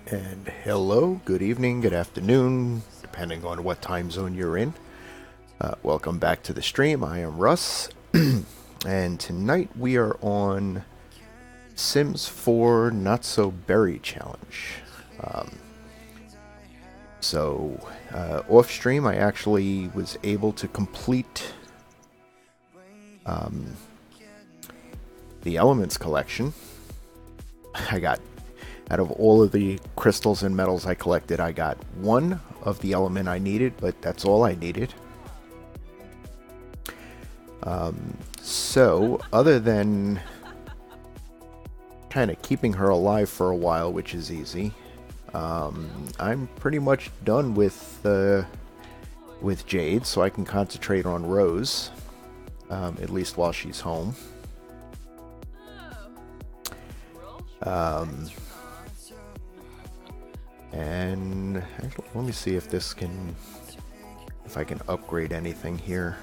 And hello, good evening, good afternoon, depending on what time zone you're in. Welcome back to the stream. I am Russ, and tonight we are on Sims 4 Not So Berry Challenge. Off stream, I actually was able to complete the Elements collection. I got Out of all of the crystals and metals I collected, I got one of the element I needed, but that's all I needed. So, other than kind of keeping her alive for a while, which is easy, I'm pretty much done with Jade, so I can concentrate on Rose, at least while she's home. And actually, let me see if I can upgrade anything here.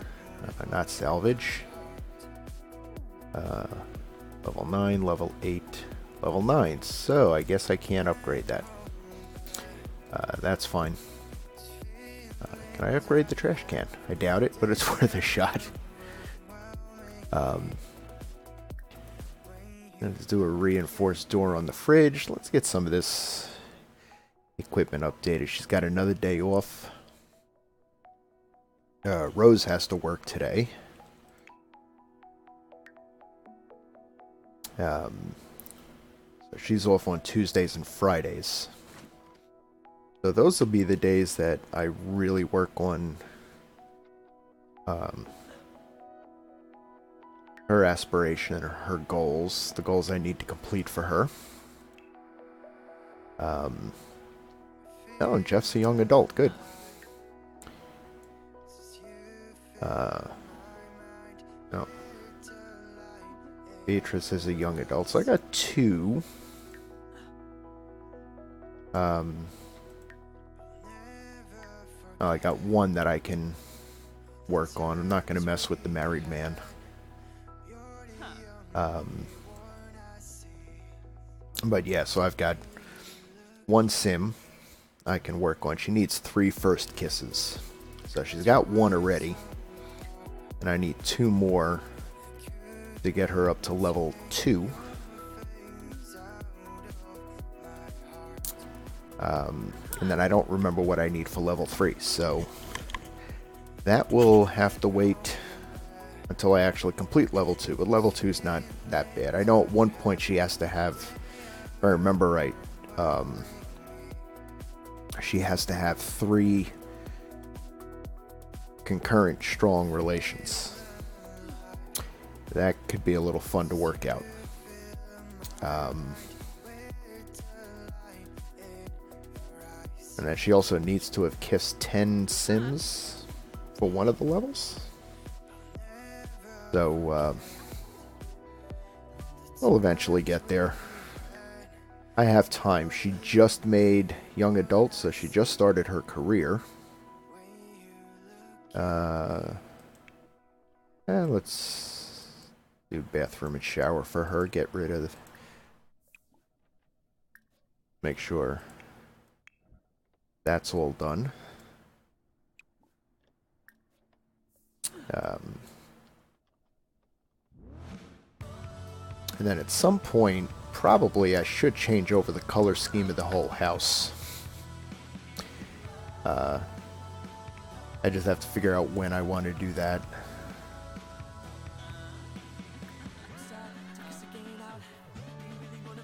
Not salvage. Level 9, level 8, level 9. So I guess I can't upgrade that. That's fine. Can I upgrade the trash can? I doubt it, but it's worth a shot. Let's do a reinforced door on the fridge. Let's get some of this equipment updated. She's got another day off. Rose has to work today. So she's off on Tuesdays and Fridays. So those will be the days that I really work on her aspiration, or her goals, the goals I need to complete for her. Oh, and Jeff's a young adult. Good. No. Beatrice is a young adult, so I got two. Oh, I got one that I can work on. I'm not going to mess with the married man. But yeah, so I've got one sim I can work on. She needs 3 first kisses. So she's got one already. And I need 2 more to get her up to level 2. And then I don't remember what I need for level 3. So that will have to wait until I actually complete level 2. But level 2 is not that bad. I know at one point she has to have, if I remember right, she has to have 3 concurrent strong relations. That could be a little fun to work out. And then she also needs to have kissed 10 Sims for one of the levels. So, we'll eventually get there. I have time. She just made young adult, so she just started her career. Let's do bathroom and shower for her. Get rid of... Make sure that's all done. And then at some point, probably I should change over the color scheme of the whole house. I just have to figure out when I want to do that.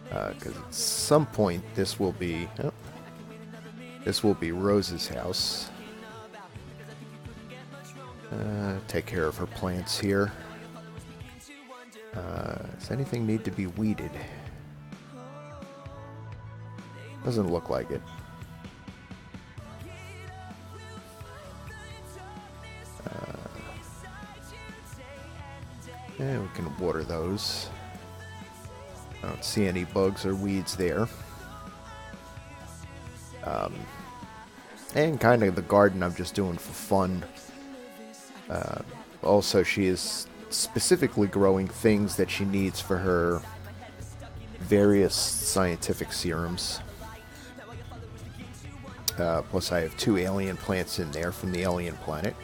Because at some point this will be Rose's house. Take care of her plants here. Does anything need to be weeded? Doesn't look like it. Yeah, we can water those. I don't see any bugs or weeds there. And kind of the garden I'm just doing for fun. Also, she is specifically growing things that she needs for her various scientific serums. Plus I have 2 alien plants in there from the alien planet.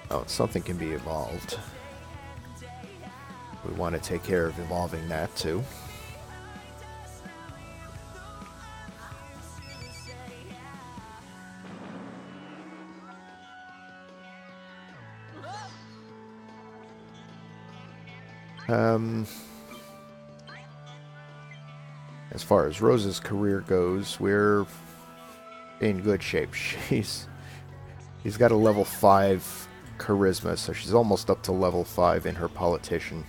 Oh, something can be evolved. We want to take care of evolving that too. As far as Rose's career goes, we're in good shape. She's got a level 5 charisma, so she's almost up to level 5 in her politician.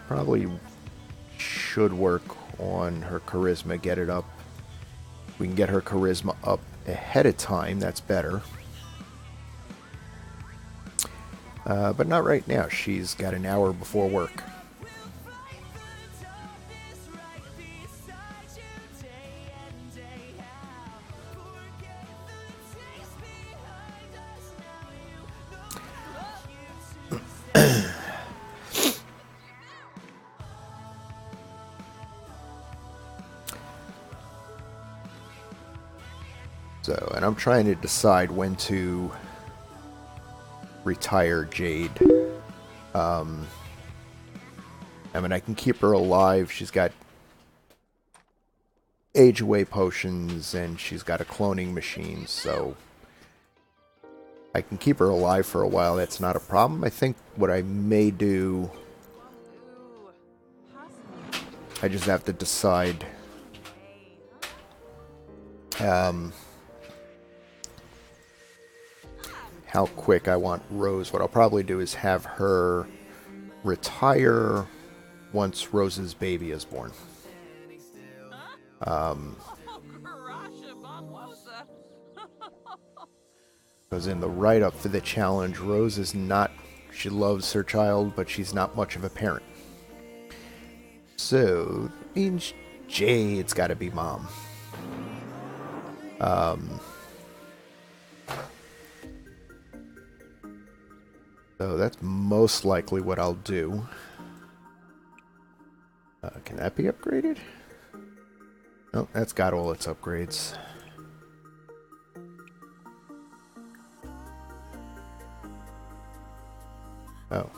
Probably should work on her charisma, get it up. We can get her charisma up ahead of time, that's better. But not right now. She's got an hour before work. So, and I'm trying to decide when to retire Jade. I mean, I can keep her alive. She's got age away potions and she's got a cloning machine, so I can keep her alive for a while. That's not a problem. I think what I may do, I just have to decide how quick I want Rose. What I'll probably do is have her retire once Rose's baby is born. Because in the write-up for the challenge, Rose is not, she loves her child, but she's not much of a parent. So, that means Jade's got to be mom. So that's most likely what I'll do. Can that be upgraded? Oh, that's got all its upgrades. Oh,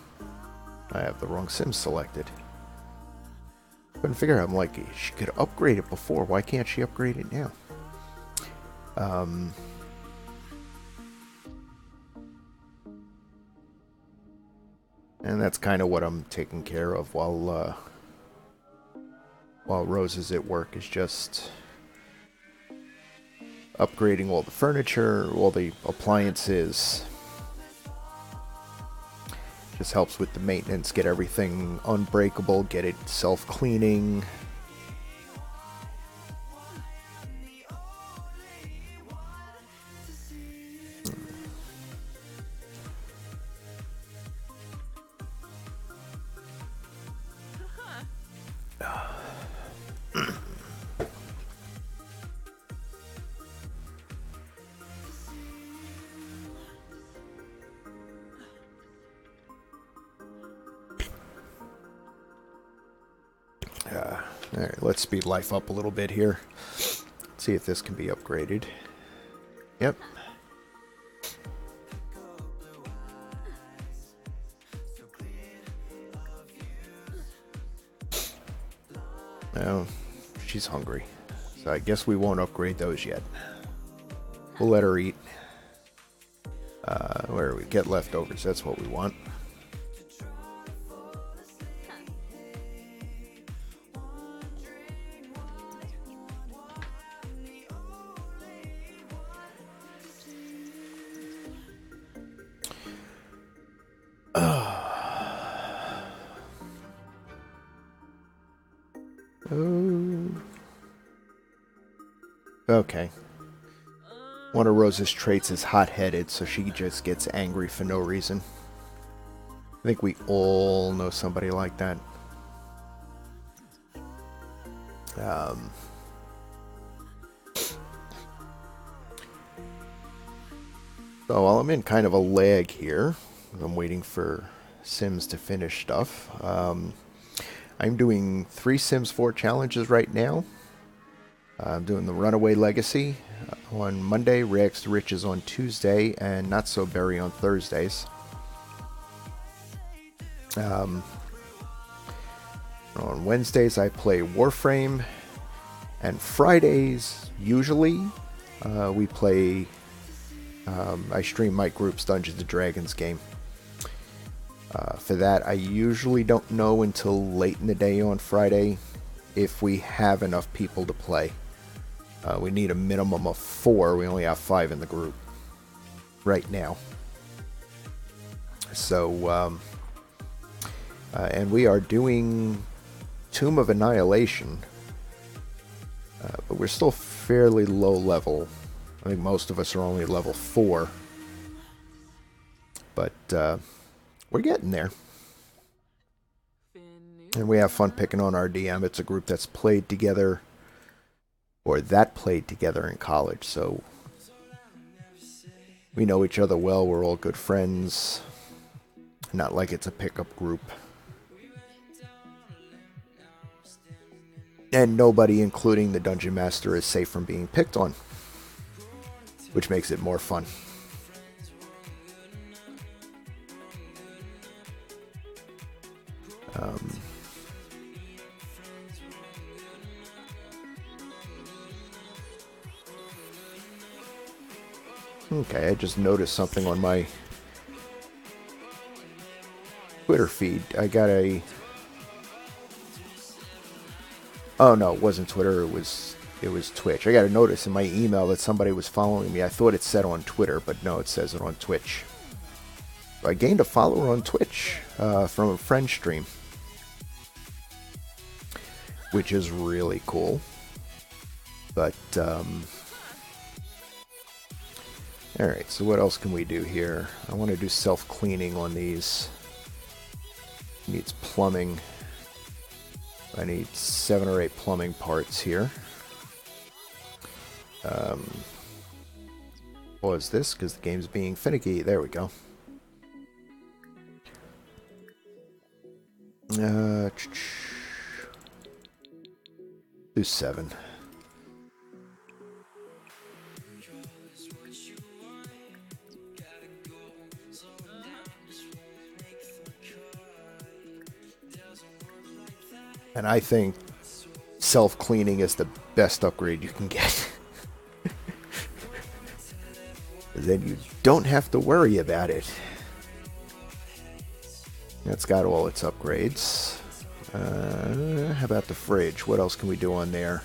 I have the wrong sim selected. Couldn't figure out, I'm like, she could upgrade it before. Why can't she upgrade it now? And that's kind of what I'm taking care of while Rose is at work, is just upgrading all the furniture, all the appliances. Just helps with the maintenance, get everything unbreakable, get it self-cleaning. Alright, let's speed life up a little bit here. See if this can be upgraded. Yep. Oh, she's hungry. So I guess we won't upgrade those yet. We'll let her eat. Where do we get leftovers? That's what we want. Okay. One of Rose's traits is hot-headed, so she just gets angry for no reason. I think we all know somebody like that. So while I'm in kind of a lag here, I'm waiting for Sims to finish stuff. I'm doing 3 Sims 4 challenges right now. I'm doing the Runaway Legacy on Monday, Rags to Riches on Tuesday, and Not So Berry on Thursdays. On Wednesdays, I play Warframe, and Fridays, usually, we play. I stream Mike Group's Dungeons and Dragons game. For that, I usually don't know until late in the day on Friday if we have enough people to play. We need a minimum of 4. We only have 5 in the group right now. So, and we are doing Tomb of Annihilation, but we're still fairly low level. I think most of us are only level 4, but we're getting there. And we have fun picking on our DM. It's a group that's played together, or that played together in college, so we know each other well. We're all good friends. Not like it's a pickup group. And nobody, including the Dungeon Master, is safe from being picked on, which makes it more fun. Okay, I just noticed something on my Twitter feed. I got a... Oh no, it wasn't Twitter, it was Twitch. I got a notice in my email that somebody was following me. I thought it said on Twitter, but no, it says it on Twitch. So I gained a follower on Twitch from a friend stream, which is really cool. But, alright, so what else can we do here? I want to do self-cleaning on these. Needs plumbing. I need 7 or 8 plumbing parts here. Pause this because the game's being finicky. There we go. Do 7. And I think self-cleaning is the best upgrade you can get. Then you don't have to worry about it. That's got all its upgrades. How about the fridge? What else can we do on there?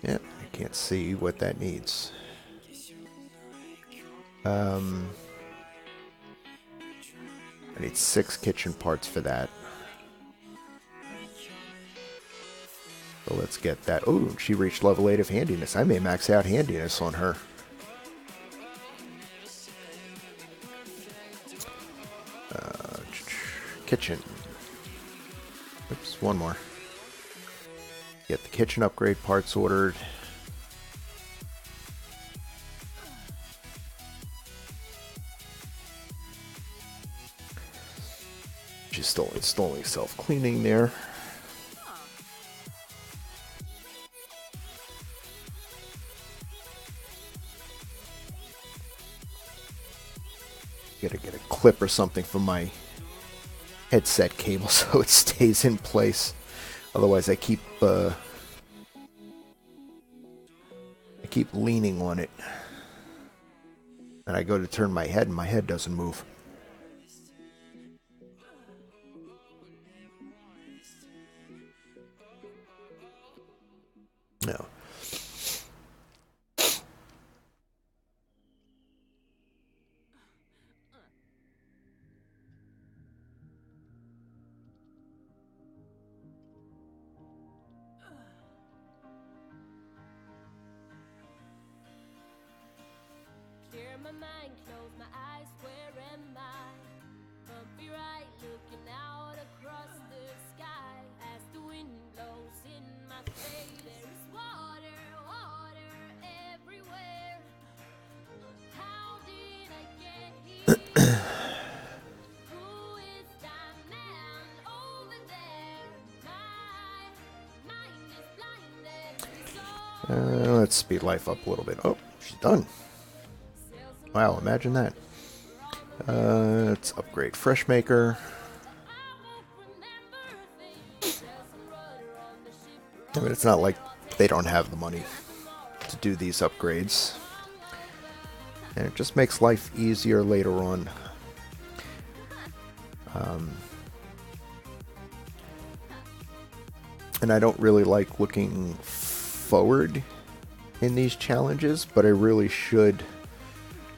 Yep, I can't see what that needs. I need 6 kitchen parts for that. So let's get that. Oh, she reached level 8 of handiness. I may max out handiness on her. Kitchen. Oops, one more. Get the kitchen upgrade parts ordered. She's still installing self-cleaning there. Gotta get a clip or something from my headset cable so it stays in place. Otherwise, I keep leaning on it, and I go to turn my head, and my head doesn't move. No. Clear my mind, close my eyes, where am I? Bumpy right, looking out across the sky. As the wind blows in my face, there is water, water everywhere. How did I get here? Who is that man over there? My Let's speed life up a little bit. Oh, she's done. Wow, imagine that. Let's upgrade Fresh Maker. I mean, it's not like they don't have the money to do these upgrades. And it just makes life easier later on. And I don't really like looking forward in these challenges, but I really should.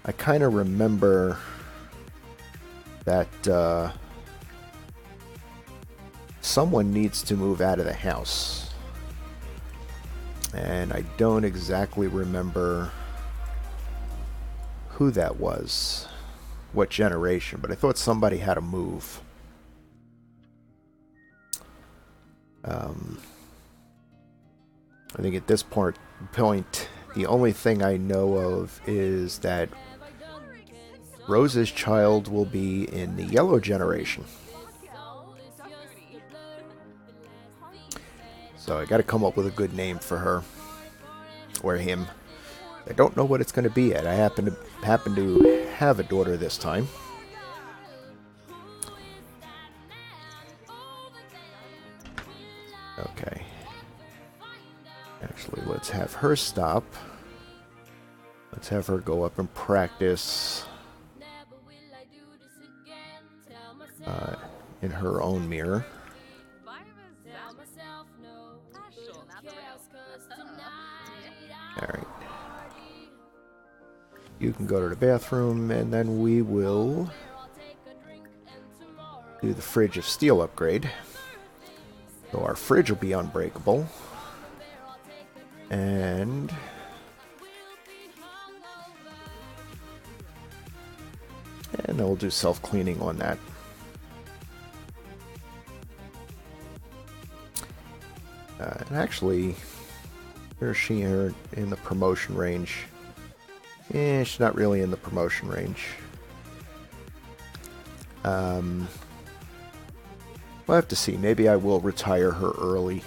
I kind of remember that someone needs to move out of the house. And I don't exactly remember who that was, what generation, but I thought somebody had to move. I think at this point, the only thing I know of is that Rose's child will be in the yellow generation. So I got to come up with a good name for her or him. I don't know what it's going to be yet. I happen to have a daughter this time. Okay. Actually, let's have her stop. Let's have her go up and practice in her own mirror. Alright. You can go to the bathroom, and then we will do the Fridge of Steel upgrade. So our fridge will be unbreakable. And then we'll do self-cleaning on that. And actually, where is she in the promotion range? She's not really in the promotion range. We'll have to see. Maybe I will retire her early.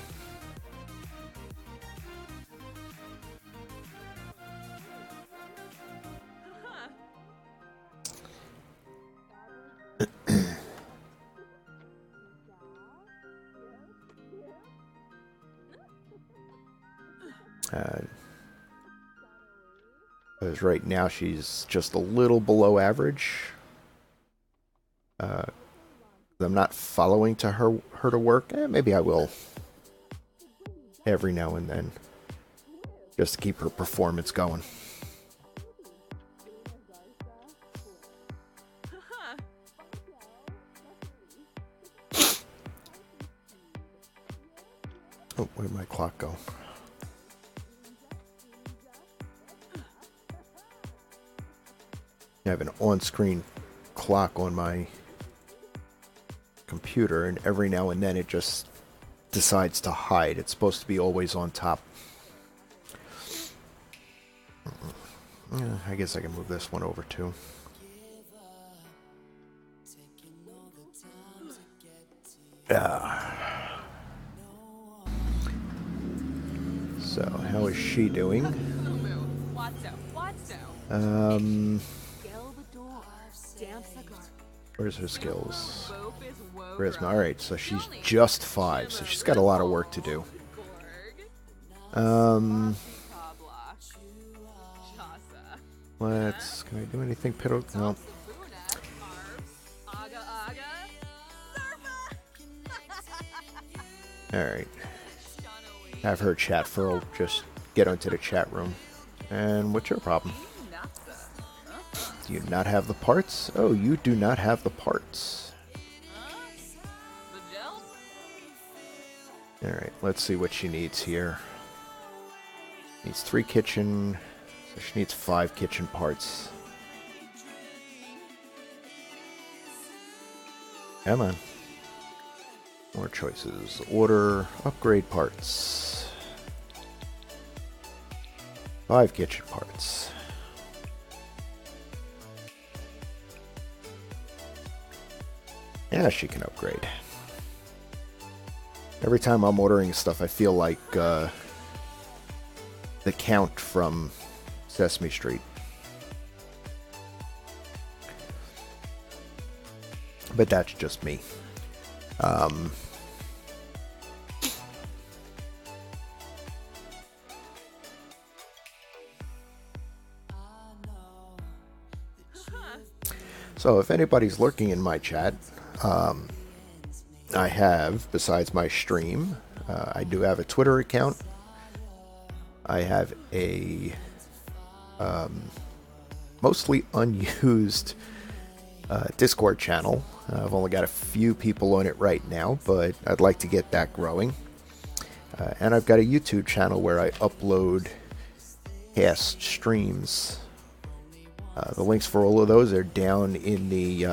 Because right now she's just a little below average. I'm not following to her to work. Maybe I will every now and then, just to keep her performance going. Oh, where'd my clock go? I have an on-screen clock on my computer, and every now and then it just decides to hide. It's supposed to be always on top. I guess I can move this one over too. So, how is she doing? Where's her skills? Charisma. Alright, so she's just 5, so she's got a lot of work to do. Can I do anything? No. Alright. Have her chat for just get onto the chat room. And what's your problem? Do you not have the parts? Oh, you do not have the parts. Alright, let's see what she needs here. Needs 3 kitchen, so she needs 5 kitchen parts. Come on. More choices. Order, upgrade parts. 5 kitchen parts. Yeah, she can upgrade. Every time I'm ordering stuff, I feel like the Count from Sesame Street. But that's just me. So if anybody's lurking in my chat, I have, besides my stream, I do have a Twitter account. I have a mostly unused Discord channel. I've only got a few people on it right now, but I'd like to get that growing. And I've got a YouTube channel where I upload past streams. The links for all of those are down in the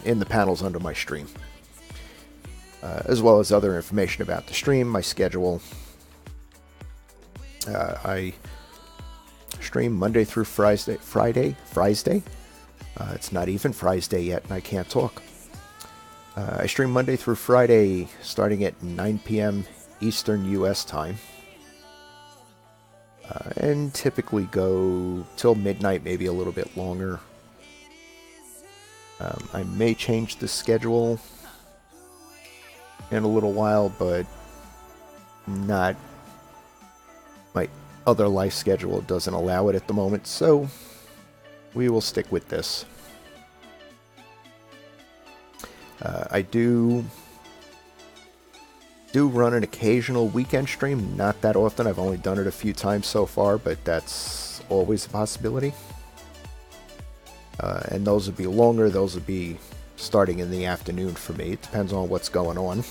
in the panels under my stream, as well as other information about the stream, my schedule. I stream Monday through Friday. It's not even Friday yet, and I can't talk. I stream Monday through Friday, starting at 9 p.m. Eastern U.S. time. And typically go till midnight, maybe a little bit longer. I may change the schedule in a little while, but not my other life schedule doesn't allow it at the moment, so we will stick with this. I do run an occasional weekend stream, not that often. I've only done it a few times so far, but that's always a possibility. And those would be longer. Those would be starting in the afternoon for me. It depends on what's going on.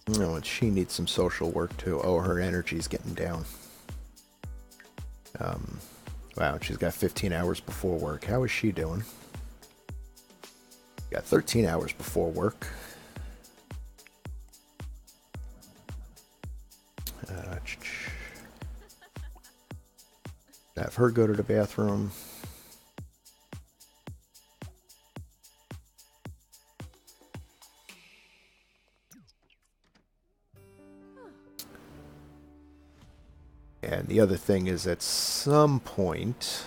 No, and she needs some social work too. Oh, her energy's getting down. Wow, she's got 15 hours before work. How is she doing? Got 13 hours before work. Have her go to the bathroom. And the other thing is, at some point,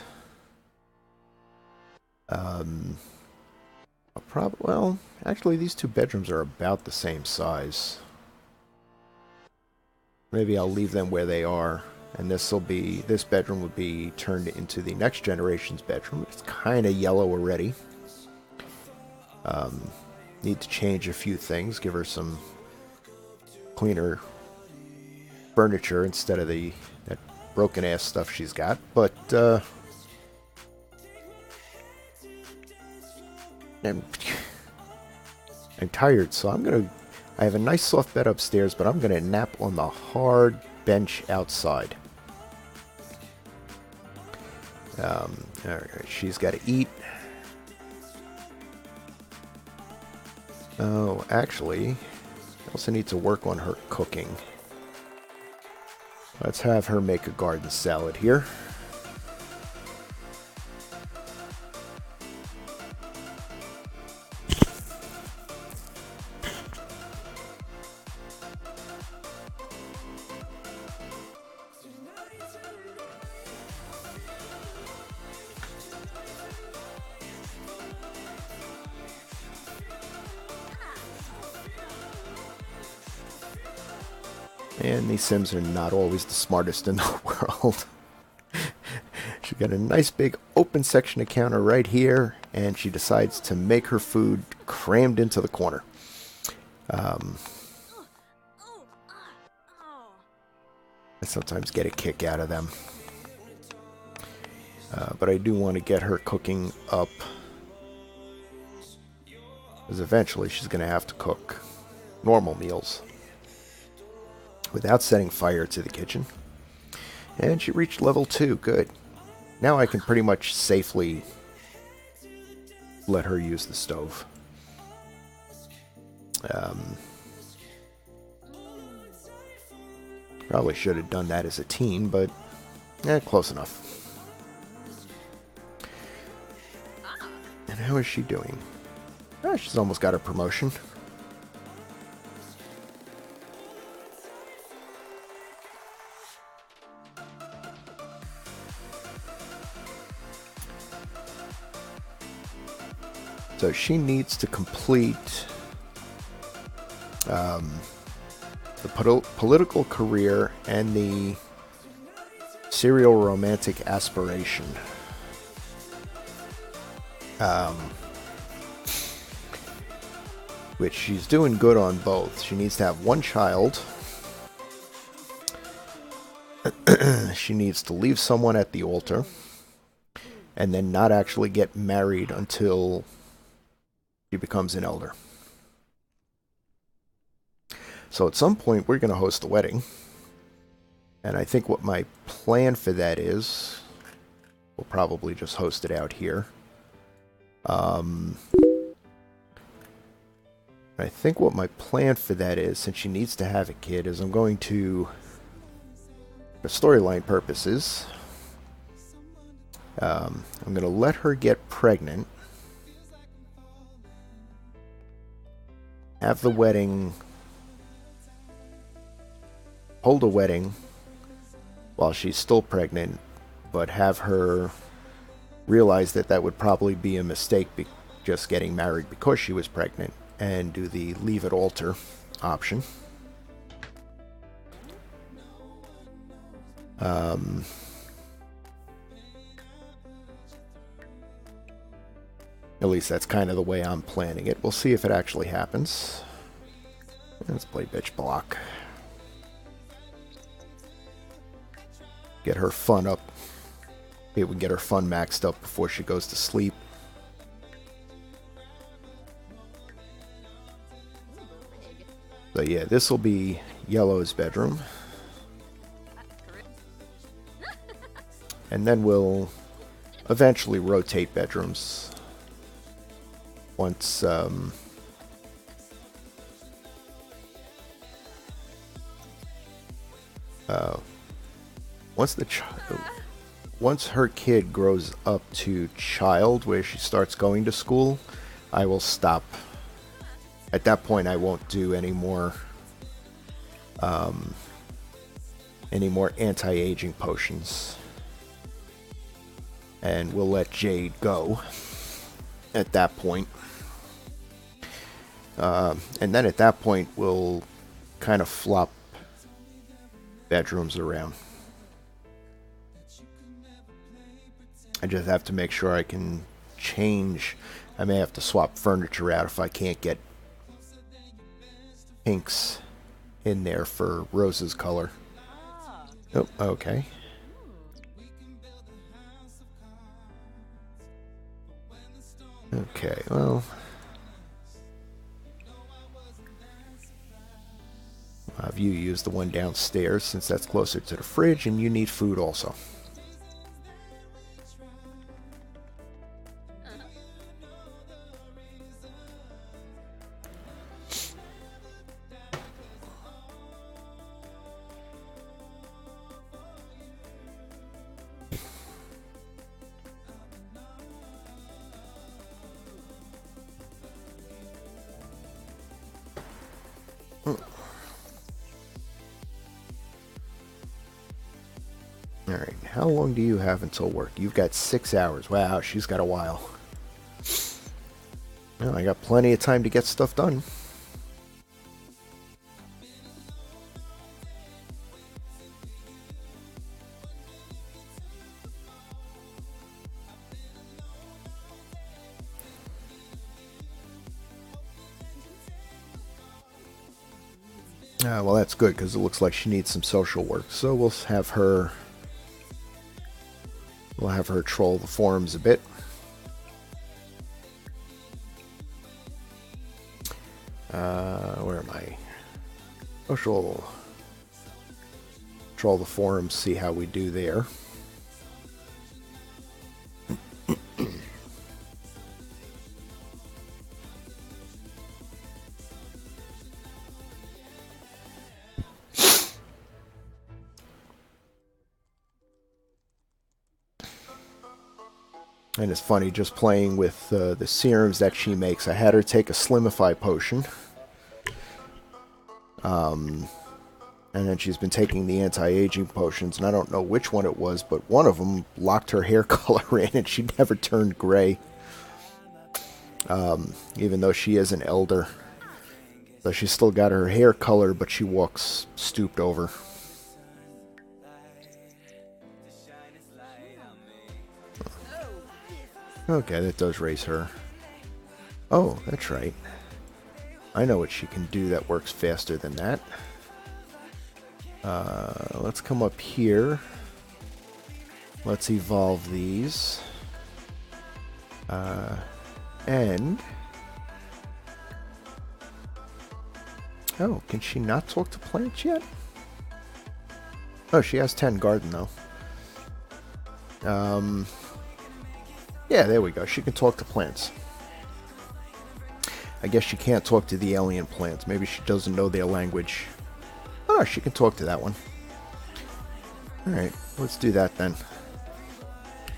well, actually, these two bedrooms are about the same size. Maybe I'll leave them where they are, and this bedroom will be turned into the next generation's bedroom. It's kind of yellow already. Need to change a few things, give her some cleaner furniture instead of that broken ass stuff she's got, but I'm tired, so I have a nice soft bed upstairs, but I'm gonna nap on the hard bench outside. Alright, she's got to eat. Oh, actually, I also need to work on her cooking. Let's have her make a garden salad here. And these Sims are not always the smartest in the world. She's got a nice big open section of counter right here, and she decides to make her food crammed into the corner. I sometimes get a kick out of them. But I do want to get her cooking up, because eventually she's going to have to cook normal meals without setting fire to the kitchen. And she reached level 2. Good. Now I can pretty much safely let her use the stove. Probably should have done that as a teen, but close enough. And how is she doing? Oh, she's almost got her promotion. So she needs to complete the political career and the serial romantic aspiration. Which she's doing good on both. She needs to have one child. She needs to leave someone at the altar. And then not actually get married until she becomes an elder. So at some point we're going to host a wedding. And I think what my plan for that is, we'll probably just host it out here. I think what my plan for that is, since she needs to have a kid, is I'm going to, for storyline purposes, I'm going to let her get pregnant, have the wedding, hold a wedding while she's still pregnant, but have her realize that that would probably be a mistake, just getting married because she was pregnant, and do the leave at altar option. At least that's kind of the way I'm planning it. We'll see if it actually happens. Let's play bitch block. Get her fun up. Maybe we can get her fun maxed up before she goes to sleep. So yeah, this will be Yellow's bedroom. And then we'll eventually rotate bedrooms. Once once her kid grows up to child, where she starts going to school, I will stop. At that point, I won't do any more anti-aging potions, and we'll let Jade go at that point. And then at that point, we'll kind of flop bedrooms around. I just have to make sure I can change. I may have to swap furniture out if I can't get pinks in there for Rose's color. Oh, okay. Okay, well, I'll have you use the one downstairs since that's closer to the fridge, and you need food also. Alright, how long do you have until work? You've got 6 hours. Wow, she's got a while. Well, I got plenty of time to get stuff done. Well, that's good, because it looks like she needs some social work. So we'll have her troll the forums a bit. Where am I? Social. Troll the forums, see how we do there. And it's funny, just playing with the serums that she makes. I had her take a Slimify potion. And then she's been taking the anti-aging potions, and I don't know which one it was, but one of them locked her hair color in, and she never turned gray. Even though she is an elder. So she's still got her hair color, but she walks stooped over. Okay, that does raise her. Oh, that's right. I know what she can do that works faster than that. Let's come up here. Let's evolve these. And... Oh, can she not talk to plants yet? Oh, she has 10 garden, though. Yeah, there we go. She can talk to plants. I guess she can't talk to the alien plants. Maybe she doesn't know their language. Oh, she can talk to that one. Alright, let's do that then.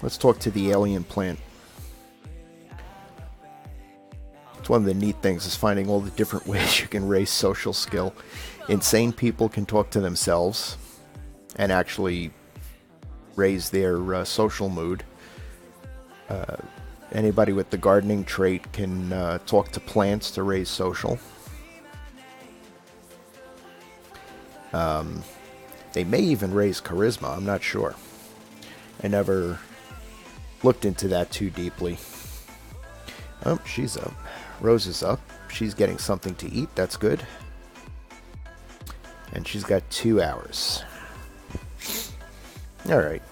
Let's talk to the alien plant. It's one of the neat things is finding all the different ways you can raise social skill. Insane people can talk to themselves and actually raise their social mood. Anybody with the gardening trait can talk to plants to raise social. They may even raise charisma, I'm not sure. I never looked into that too deeply. Oh, she's up. Rose is up. She's getting something to eat, that's good. And she's got 2 hours. Alright.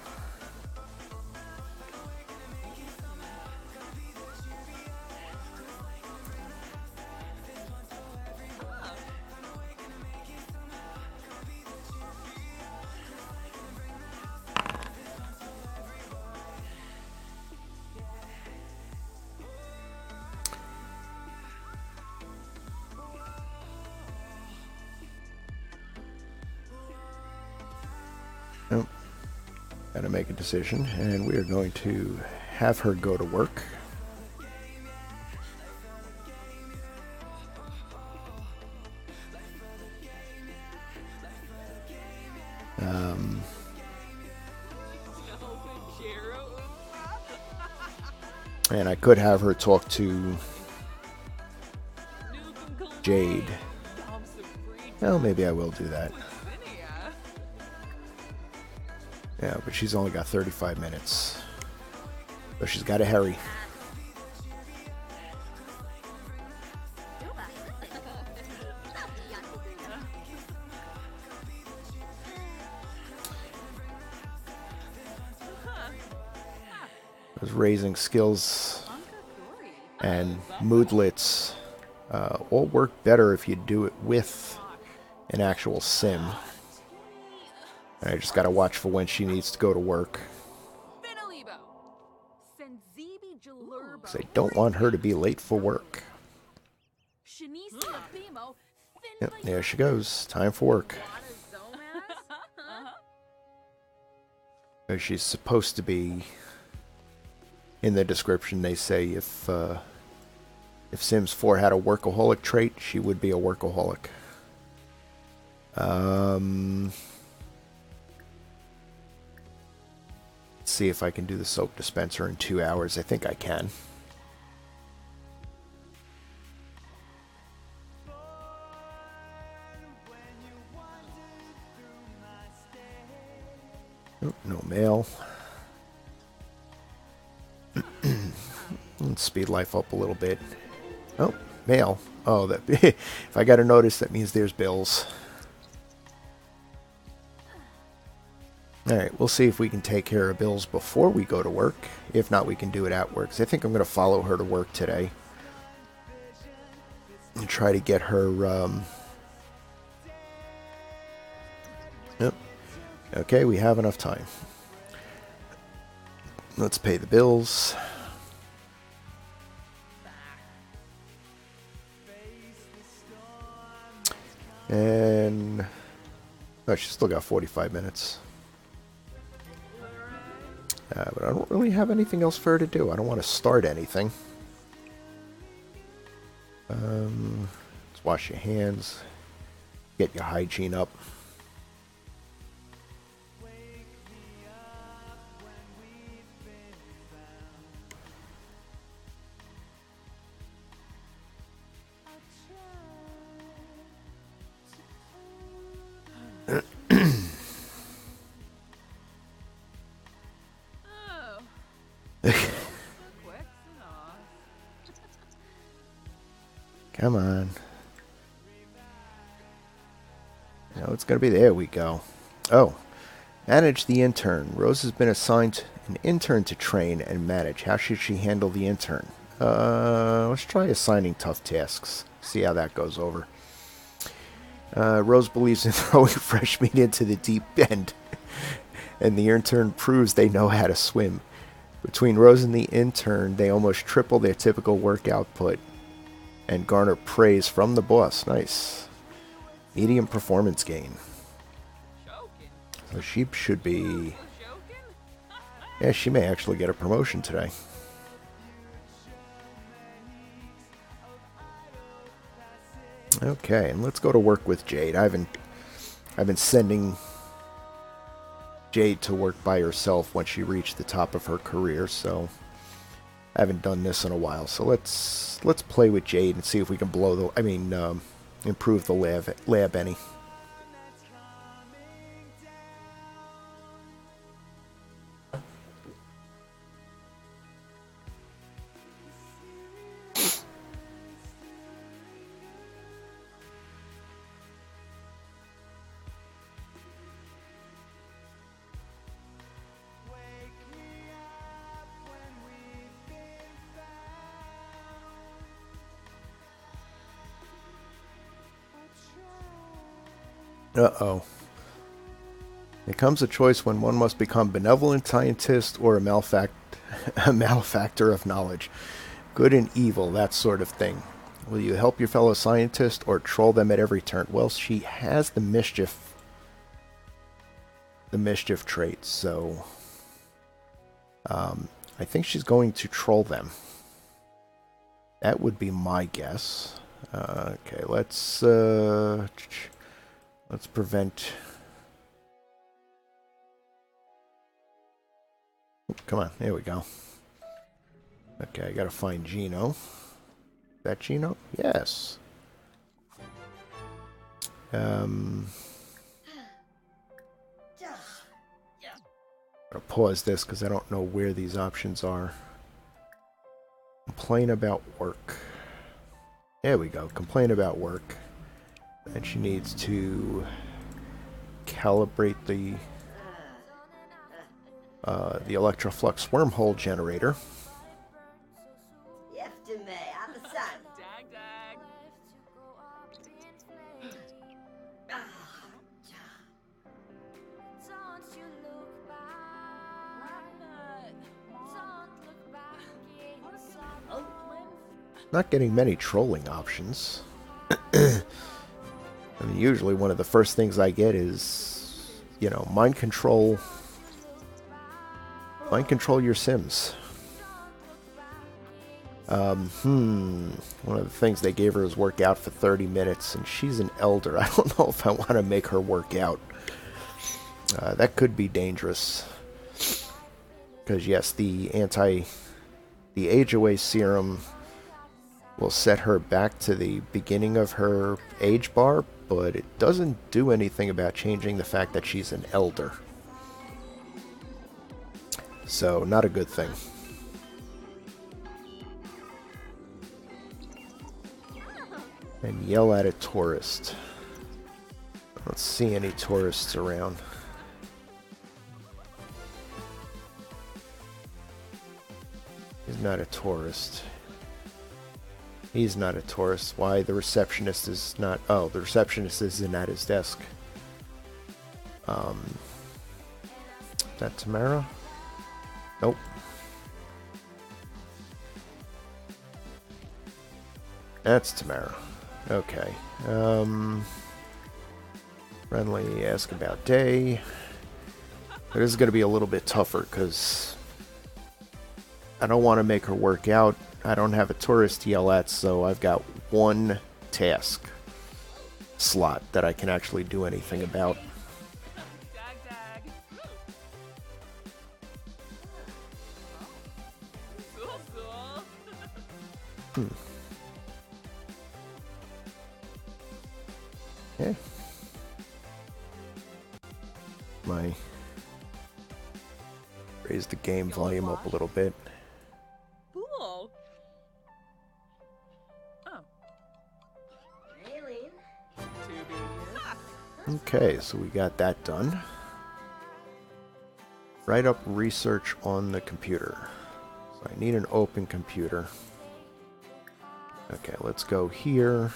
Nope. Gotta make a decision, and we are going to have her go to work. And I could have her talk to Jade. Well, maybe I will do that. Yeah, but she's only got 35 minutes. So she's got to hurry. Those raising skills and moodlets all work better if you do it with an actual sim. And I just gotta watch for when she needs to go to work. Because I don't want her to be late for work. Yep, there she goes. Time for work. She's supposed to be... In the description they say if Sims 4 had a workaholic trait, she would be a workaholic. Let's see if I can do the soap dispenser in 2 hours. I think I can. Oh, no mail. Let's speed life up a little bit. Oh, mail. Oh, that if I got a notice, that means there's bills. Alright, we'll see if we can take care of bills before we go to work. If not, we can do it at work. So I think I'm going to follow her to work today. And try to get her... Yep. Okay, we have enough time. Let's pay the bills. And oh, she's still got 45 minutes. But I don't really have anything else for her to do. I don't want to start anything. Let's wash your hands. Get your hygiene up. Come on. No, it's going to be... There we go. Oh. Manage the intern. Rose has been assigned an intern to train and manage. How should she handle the intern? Let's try assigning tough tasks. See how that goes over. Rose believes in throwing fresh meat into the deep end. And the intern proves they know how to swim. Between Rose and the intern, they almost triple their typical work output and garner praise from the boss. Nice. Medium performance gain. So she should be... Yeah, she may actually get a promotion today. Okay, and let's go to work with Jade. I've been sending Jade to work by herself when she reached the top of her career, so I haven't done this in a while. So let's play with Jade and see if we can improve the lab any. Uh-oh. There comes a choice when one must become benevolent scientist or a malefactor of knowledge. Good and evil, that sort of thing. Will you help your fellow scientist or troll them at every turn? Well, she has the mischief trait, so I think she's going to troll them. That would be my guess. Okay, let's prevent... Come on, there we go. Okay, I gotta find Gino. Is that Gino? Yes. I'm gonna pause this because I don't know where these options are. Complain about work. There we go. Complain about work. And she needs to calibrate the Electroflux wormhole generator. Not getting many trolling options. I mean, usually one of the first things I get is, you know, mind control your Sims. One of the things they gave her is work out for 30 minutes, and she's an elder. I don't know if I want to make her work out. That could be dangerous. Because yes, the age-away serum will set her back to the beginning of her age bar, but it doesn't do anything about changing the fact that she's an elder. So, not a good thing. And yell at a tourist. Let's see any tourists around. He's not a tourist. He's not a tourist. Why? The receptionist is not... Oh, the receptionist isn't at his desk. that Tamara? Nope. That's Tamara. Okay. Friendly, ask about day. But this is going to be a little bit tougher because I don't want to make her work out. I don't have a tourist to yell at, so I've got one task slot that I can actually do anything about. Yeah. Raise the game volume up a little bit. Cool. Oh. Okay, so we got that done. Write up research on the computer. So I need an open computer. Okay, let's go here.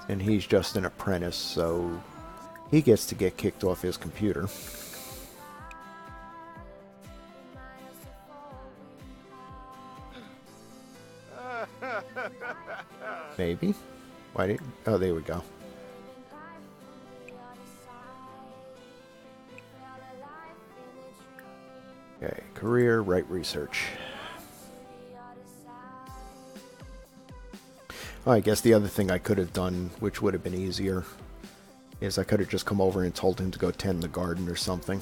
And he's just an apprentice, so he gets to get kicked off his computer. Maybe. Why did? Oh, there we go. Okay, career, write research. Oh, I guess the other thing I could have done, which would have been easier, is I could have just come over and told him to go tend the garden or something.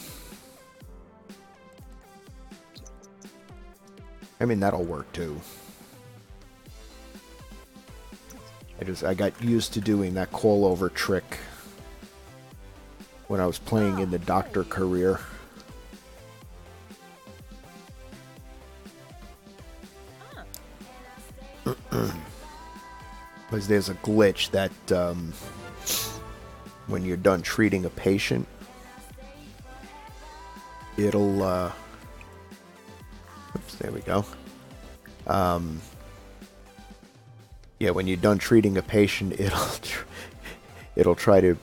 I mean, that'll work too. I got used to doing that call over trick when I was playing in the doctor career. Because there's a glitch that when you're done treating a patient, it'll oops, there we go. Yeah, when you're done treating a patient, it'll try to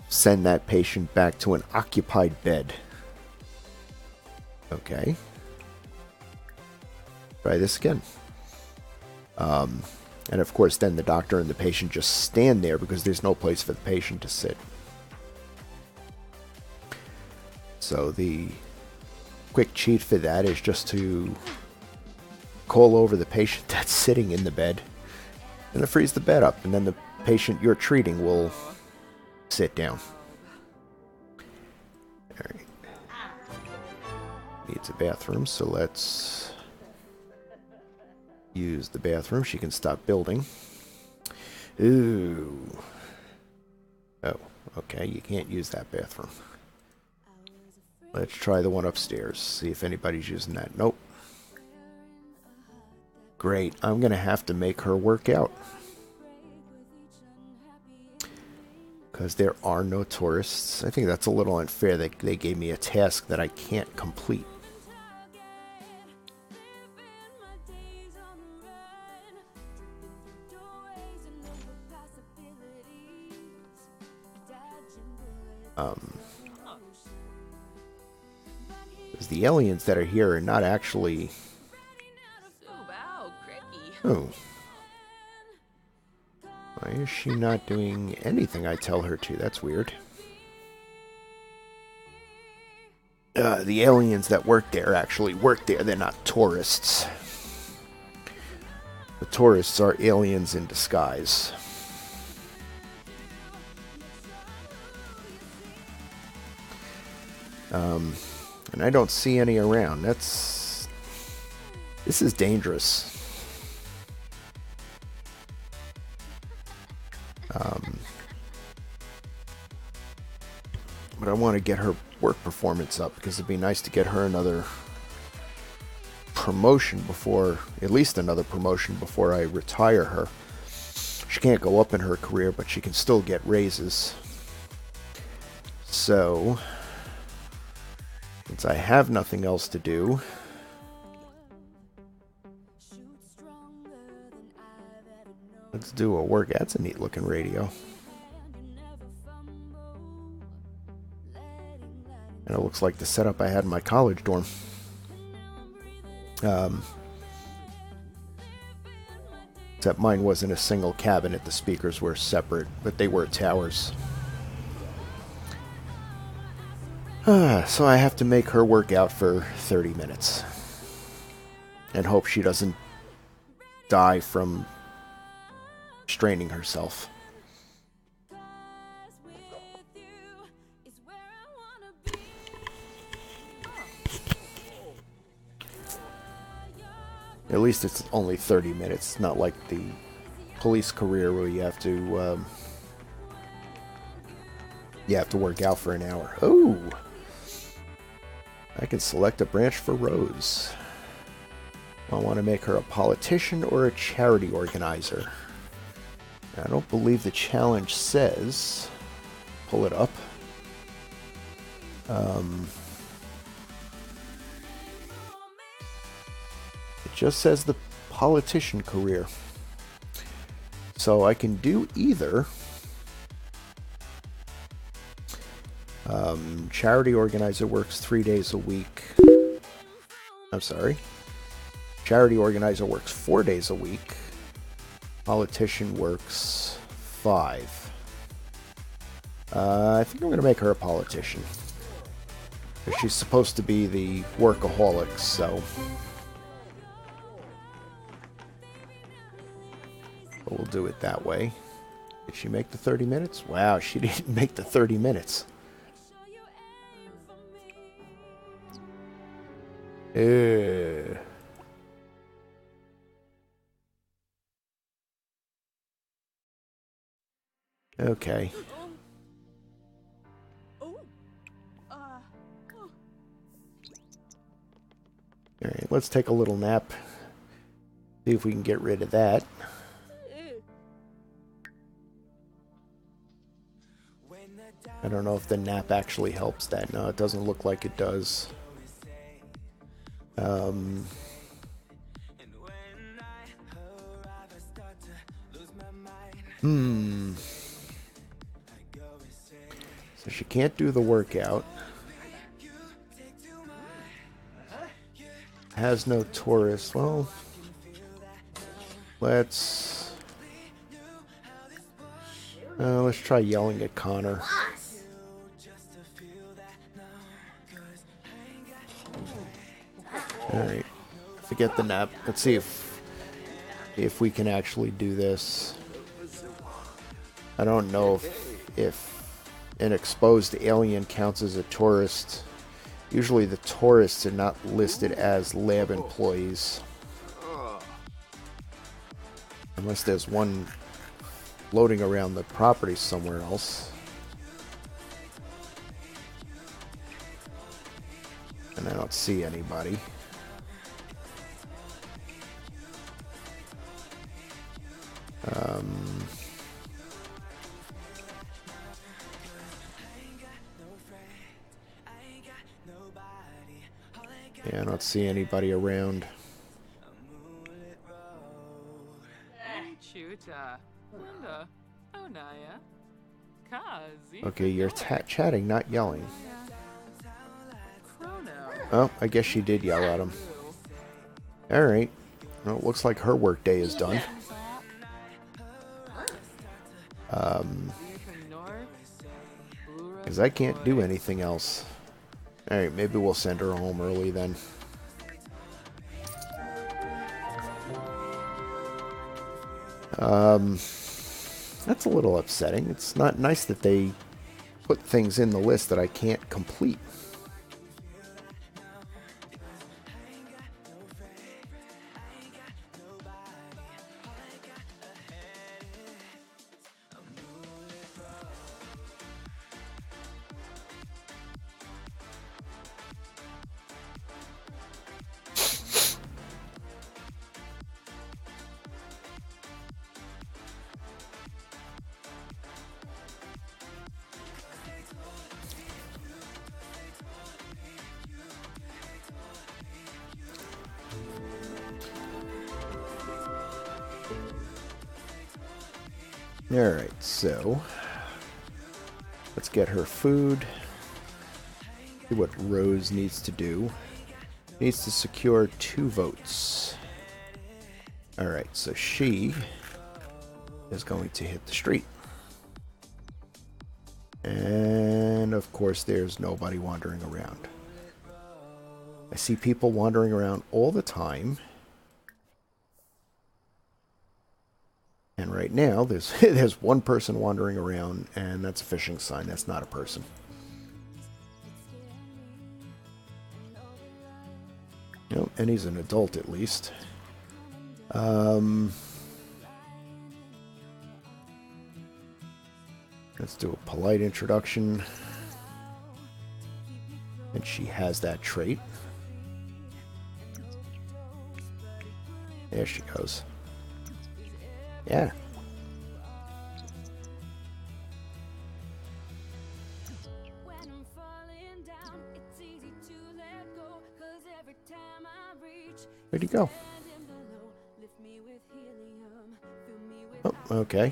send that patient back to an occupied bed. Okay. Try this again. And of course, then the doctor and the patient just stand there because there's no place for the patient to sit. So the quick cheat for that is just to call over the patient that's sitting in the bed and then freeze the bed up, and then the patient you're treating will sit down. Alright. Needs a bathroom, so let's use the bathroom. She can stop building. Ooh. Oh, okay, you can't use that bathroom. Let's try the one upstairs, see if anybody's using that. Nope. Great, I'm gonna have to make her work out. Because there are no tourists. I think that's a little unfair that they gave me a task that I can't complete. Because the aliens that are here are not actually... Oh. Why is she not doing anything I tell her to? That's weird. The aliens that work there actually work there. They're not tourists. The tourists are aliens in disguise. And I don't see any around. This is dangerous. But I want to get her work performance up because it'd be nice to get her another promotion before, at least another promotion before I retire her. She can't go up in her career, but she can still get raises. So, since I have nothing else to do, Let's do a work. That's a neat looking radio. And it looks like the setup I had in my college dorm. Except mine wasn't a single cabinet. The speakers were separate, but they were towers. So I have to make her work out for 30 minutes. And hope she doesn't die from straining herself. At least it's only 30 minutes, not like the police career where you have to work out for an hour. Oh! I can select a branch for Rose. I want to make her a politician or a charity organizer. I don't believe the challenge says. Pull it up. It just says the politician career. So I can do either. Charity organizer works 3 days a week. I'm sorry. Charity organizer works 4 days a week. Politician works 5. I think I'm going to make her a politician. She's supposed to be the workaholic, so... But we'll do it that way. Did she make the 30 minutes? Wow, she didn't make the 30 minutes. Okay. Alright, let's take a little nap. See if we can get rid of that. I don't know if the nap actually helps that. No, it doesn't look like it does. So she can't do the workout. Has no tourist. Well, let's try yelling at Connor. Alright. Forget the nap. Let's see if we can actually do this. I don't know if an exposed alien counts as a tourist. Usually the tourists are not listed as lab employees. Unless there's one floating around the property somewhere else. And I don't see anybody. Yeah, I don't see anybody around. Okay, you're chatting, not yelling. Oh, I guess she did yell at him. Alright. Well, it looks like her work day is done. Because I can't do anything else. Alright, maybe we'll send her home early then. That's a little upsetting. It's not nice that they put things in the list that I can't complete. Alright, so let's get her food. See what Rose needs to do. Needs to secure 2 votes. Alright, so she is going to hit the street. And of course there's nobody wandering around. I see people wandering around all the time. And right now there's there's one person wandering around, and that's a fishing sign. That's not a person. Nope, and he's an adult at least. Let's do a polite introduction. And she has that trait. There she goes. Yeah. When I'm falling down, it's easy to let go. 'Cause every time I reach, Where'd he go? stand in below, lift me with helium, fill me with Oh, okay.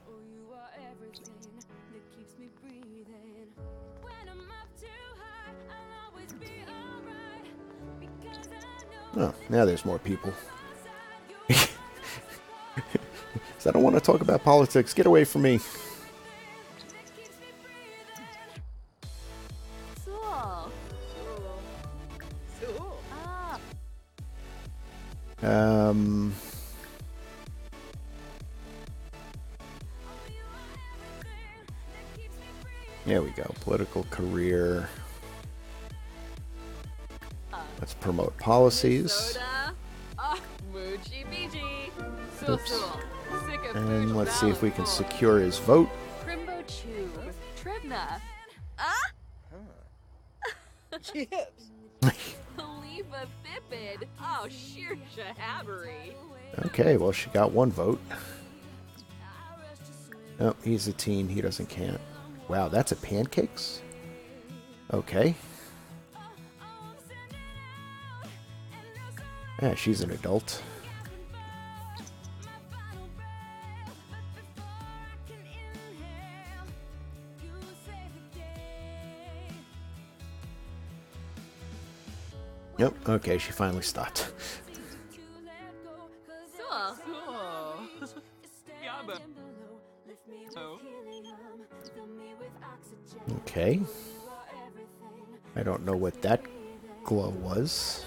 oh, you are everything that keeps me breathing. When I'm up too high, I'll always be alright. Because I know Oh, now there's more people. my side, you So I don't want to talk about politics. Get away from me. that keeps me breathing. Cool. Cool. Ah. There we go. Political career. Let's promote policies. Soda. Ah, Moochie Beachy. So Oops. Sick of And food let's see if we can mouthful. secure his vote. Crimbo Tube. Tribna. Ah? Chips. Khalifa Thipid. Oh, sheer shahabbery. Okay, well, she got 1 vote. Oh, he's a teen. He doesn't count. Wow, that's a pancakes? Okay. Yeah, she's an adult. Yep, okay, she finally stopped. Cool. Okay. I don't know what that glow was.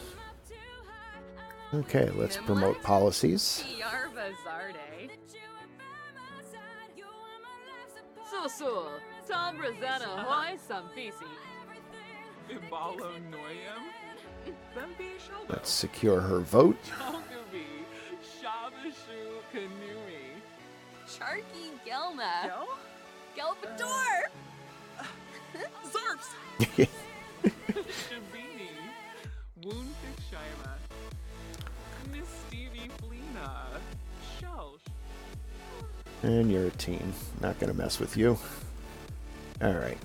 Okay, let's promote policies. Yarva Zarde. So. Tom Rosetta. Why some fisi? Ibalo Noyam. Bempi Shelbo. Let's secure her vote. Chalkubi. Shabashu Kanui. Charky Gelma. Yo? Gelbador. Zarfs. Shabini. Woundfik Shima. Miss Stevie Flina. Shelsh. And you're a teen. Not gonna mess with you. Alright.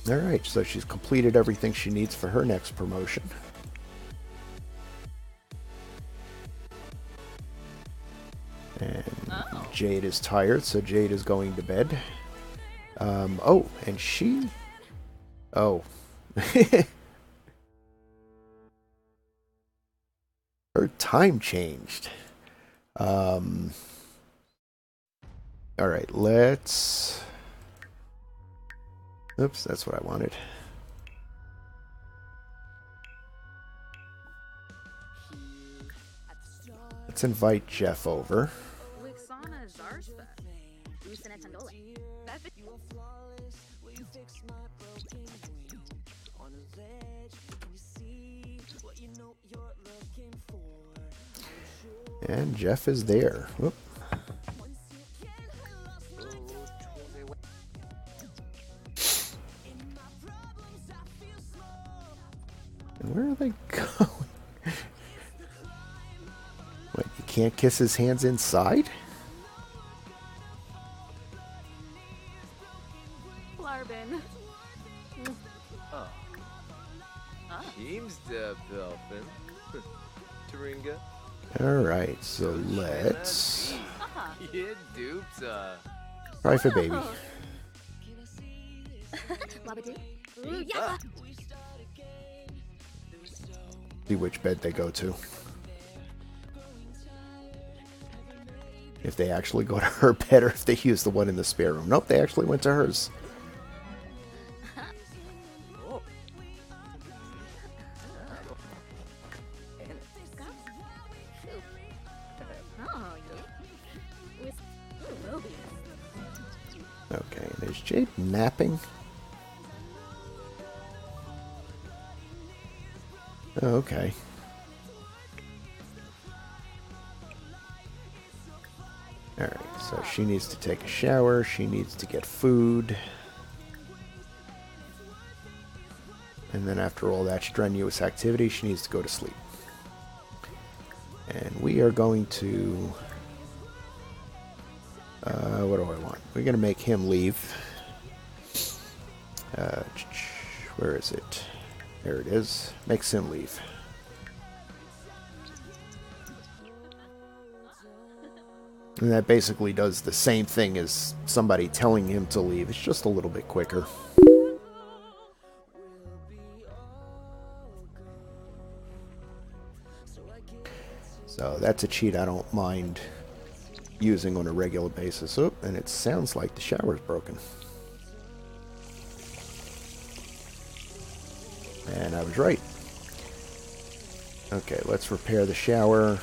Alright, so she's completed everything she needs for her next promotion. And Jade is tired, so Jade is going to bed. Oh, and she... Oh. Her time changed. Alright, let's... Oops, that's what I wanted. Let's invite Jeff over. Wixana Zarspa. Usana Tandola. And Jeff is there. Whoop. And where are they going? What, you can't kiss his hands inside? Larbin. James the Belfin. Turinga. Alright, so let's... Yeah, dupes, Try for baby. Wabadoo. Ooh, yeah. See which bed they go to. If they actually go to her bed or if they use the one in the spare room. Nope, they actually went to hers. Oh, yeah. Ooh, Roby. Okay, and is Jade napping? Oh, okay. Alright, so she needs to take a shower, she needs to get food. And then after all that strenuous activity, she needs to go to sleep. And we are going to... what do I want? We're going to make him leave. Where is it? There it is. Makes him leave. And that basically does the same thing as somebody telling him to leave. It's just a little bit quicker. So that's a cheat I don't mind using on a regular basis. Oh, and it sounds like the shower's broken. And I was right. Okay, let's repair the shower.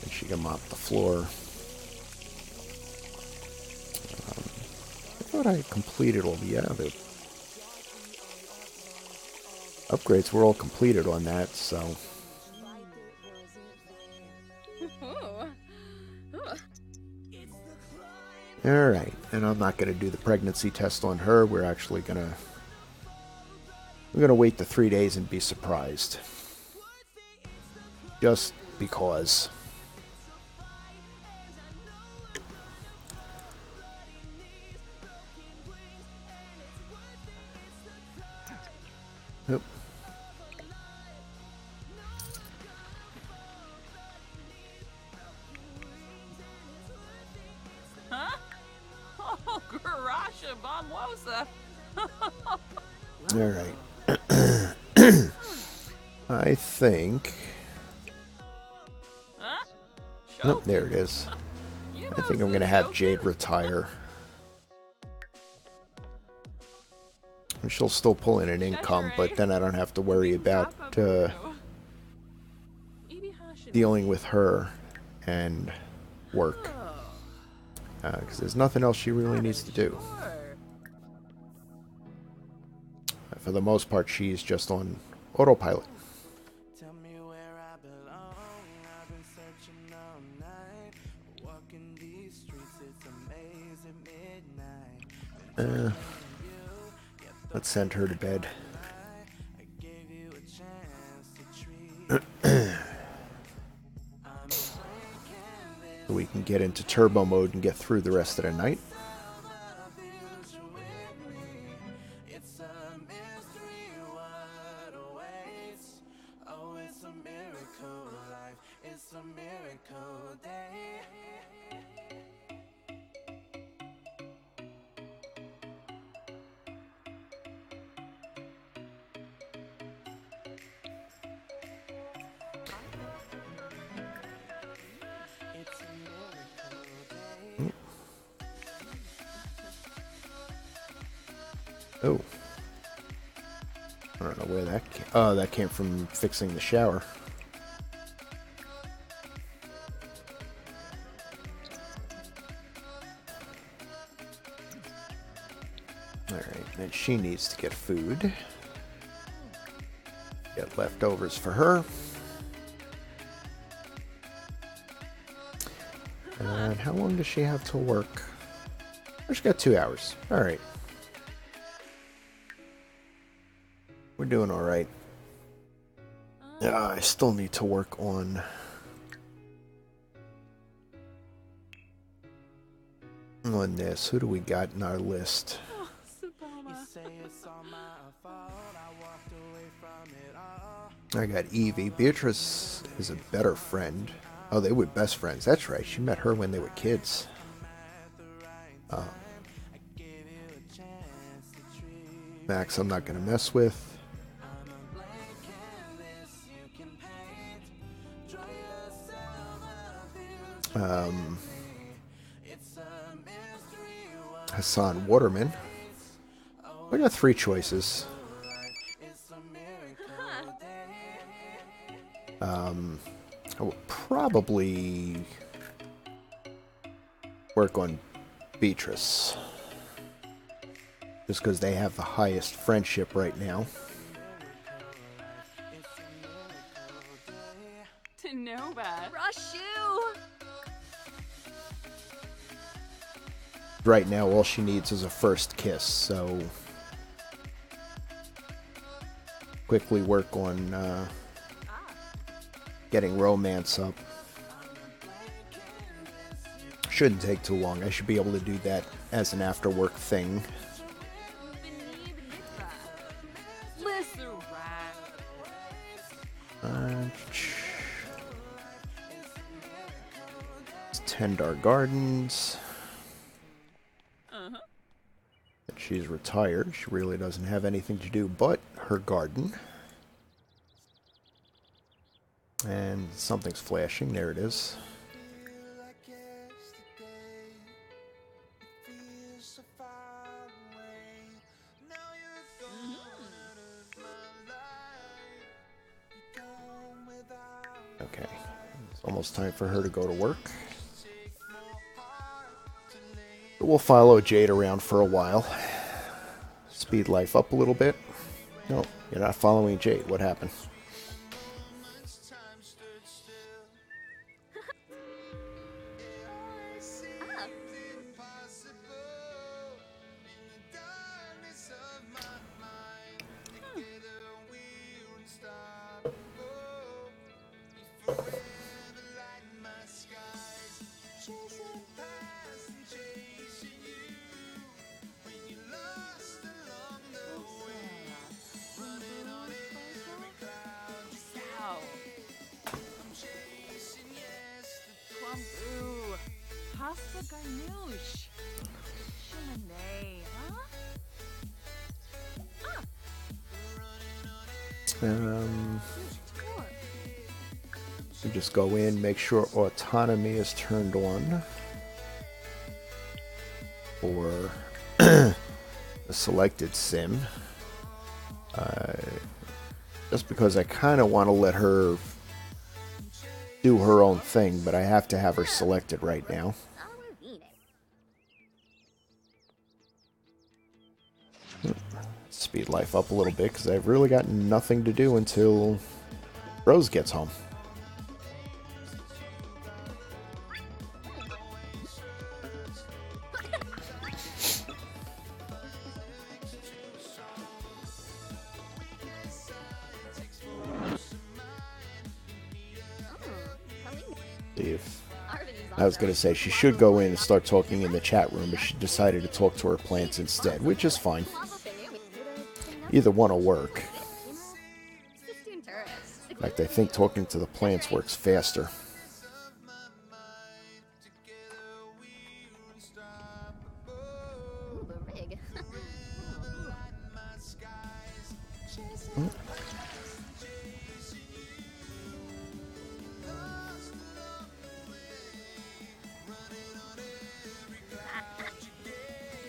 And she can mop the floor. I thought I completed all the other upgrades were all completed on that, so... Alright, and I'm not going to do the pregnancy test on her. We're actually going to... We're going to wait the 3 days and be surprised. Just because. Oop. Huh? Oh, Garasha Bomwosa. Alright. I think... Huh? Oh, there it is. I think I'm going to have Jade retire. And she'll still pull in an income, but then I don't have to worry about dealing with her and work. Because there's nothing else she really needs to do. For the most part, she's just on autopilot. Tell me where I belong. I've been searching all night. Walking these streets, it's amazing midnight. Let's send her to bed. I gave you a chance to treat. So we can get into turbo mode and get through the rest of the night. It's a mystery what awaits. Oh, it's a miracle life. It's a miracle day. It's a miracle day. Oh. I don't know where that came. Oh, that came from fixing the shower. Alright, and she needs to get food. Get leftovers for her. And how long does she have to work? She's got 2 hours. Alright. We're doing alright. I still need to work on... this. Who do we got in our list? Sabama. say it's all my fault. I walked away from it all. I got Evie. Beatrice is a better friend. Oh, they were best friends. That's right. She met her when they were kids. Max, I'm not going to mess with. Hassan Waterman. I got 3 choices. I will probably work on Beatrice. Just because they have the highest friendship right now. To know bad. Rush you! Right now, all she needs is a first kiss, so quickly work on getting romance up. Shouldn't take too long. I should be able to do that as an after-work thing. It's Tendar Gardens. She's retired. She really doesn't have anything to do but her garden. And something's flashing. There it is. Okay. It's almost time for her to go to work. We'll follow Jade around for a while. Speed life up a little bit. No, you're not following Jade. What happened? Pasta garnouche. Chimney, huh? We just go in, make sure autonomy is turned on for the selected sim. Just because I kind of want to let her do her own thing, but I have to have her selected right now. Speed life up a little bit because I've really got nothing to do until Rose gets home. I was going to say she should go in and start talking in the chat room, but she decided to talk to her plants instead, which is fine. Either one will work. In fact, I think talking to the plants works faster.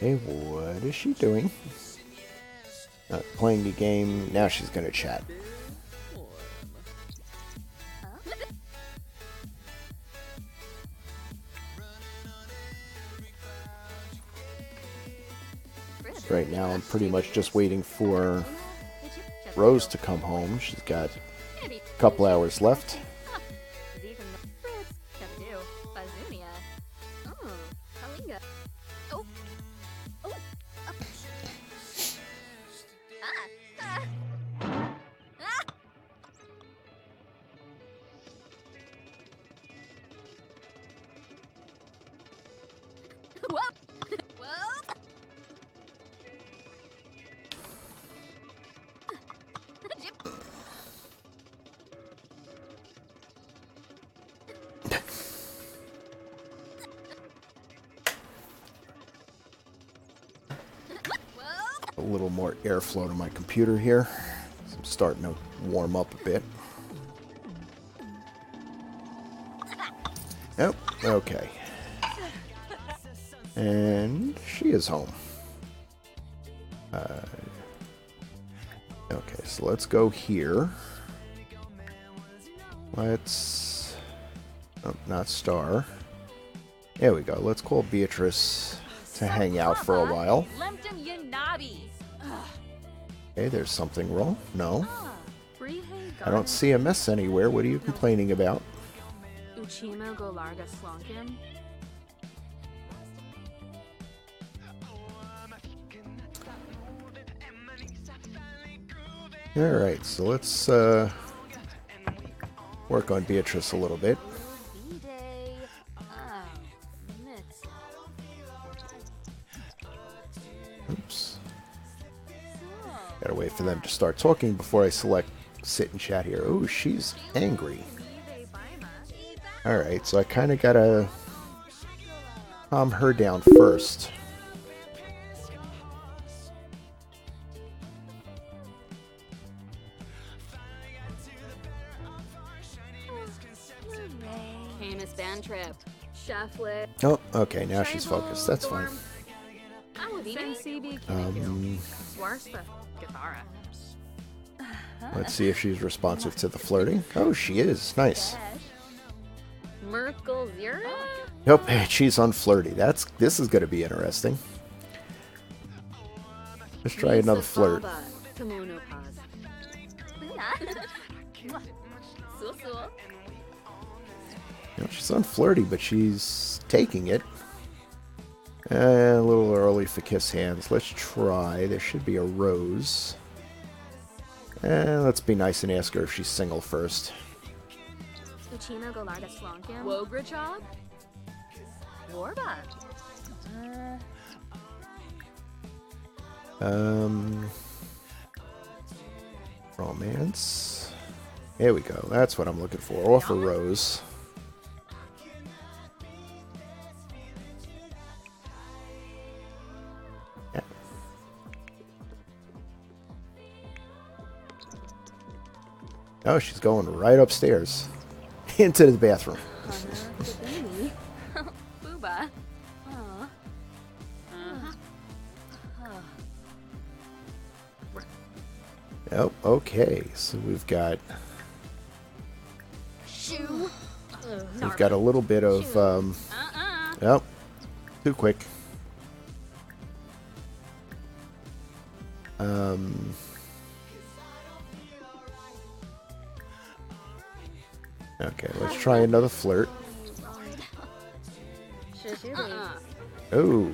Hey, what is she doing? Playing the game. Now she's gonna chat. Right now, I'm pretty much just waiting for Rose to come home. She's got a couple hours left. a little more airflow to my computer here. I'm starting to warm up a bit. Yep, okay. And she is home. Okay, so let's go here. Let's... Oh, not Star. There we go. Let's call Beatrice to hang out for a while. Lempton you nobbies. Okay, there's something wrong. No. Brihei I don't see a mess anywhere. What are you complaining about? Uchimo go larga slonkin. Alright, so let's work on Beatrice a little bit. B-Day. Mitts. Oops. Gotta wait for them to start talking before I select sit and chat here. Oh, she's angry. Alright, so I kind of gotta calm her down first. Famous band trip. Cheflet. Oh, okay, now she's focused. That's fine. I would send CB Swarsta Gathara. Let's see if she's responsive to the flirting. Oh, she is. Nice. Merkel Zira? Nope, she's unflirty. This is going to be interesting. Let's try another flirt. Kimono pause. So. You know, she's unflirty, but she's taking it. A little early for kiss hands. Let's try. There should be a rose. And let's be nice and ask her if she's single first. Uchino go larga slonkin. Wograchog? Warba. Romance. There we go. That's what I'm looking for. Offer rose. Yeah. Oh, she's going right upstairs into the bathroom. Booba. Oh, okay. So we've got Shoe. a little bit of oh, too quick. Okay, let's try another flirt. Oh.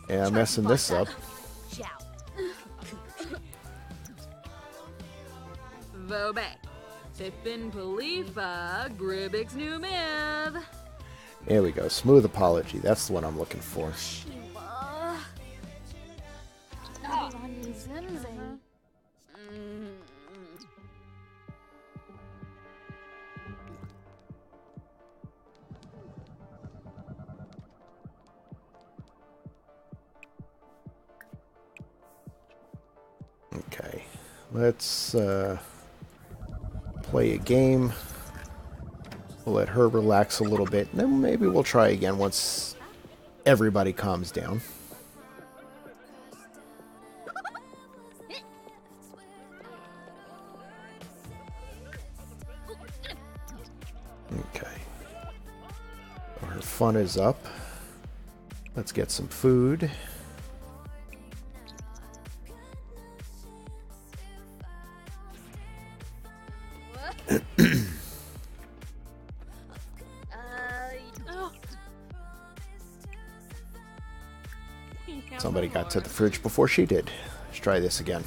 Yeah, I'm messing this up. Ciao. Vobe. Tippin Palifa. Gribix new myth. There we go. Smooth apology. That's the one I'm looking for. Okay. Let's play a game. We'll let her relax a little bit, and then maybe we'll try again once everybody calms down. Okay. So her fun is up. Let's get some food. Somebody got to the fridge before she did. Let's try this again.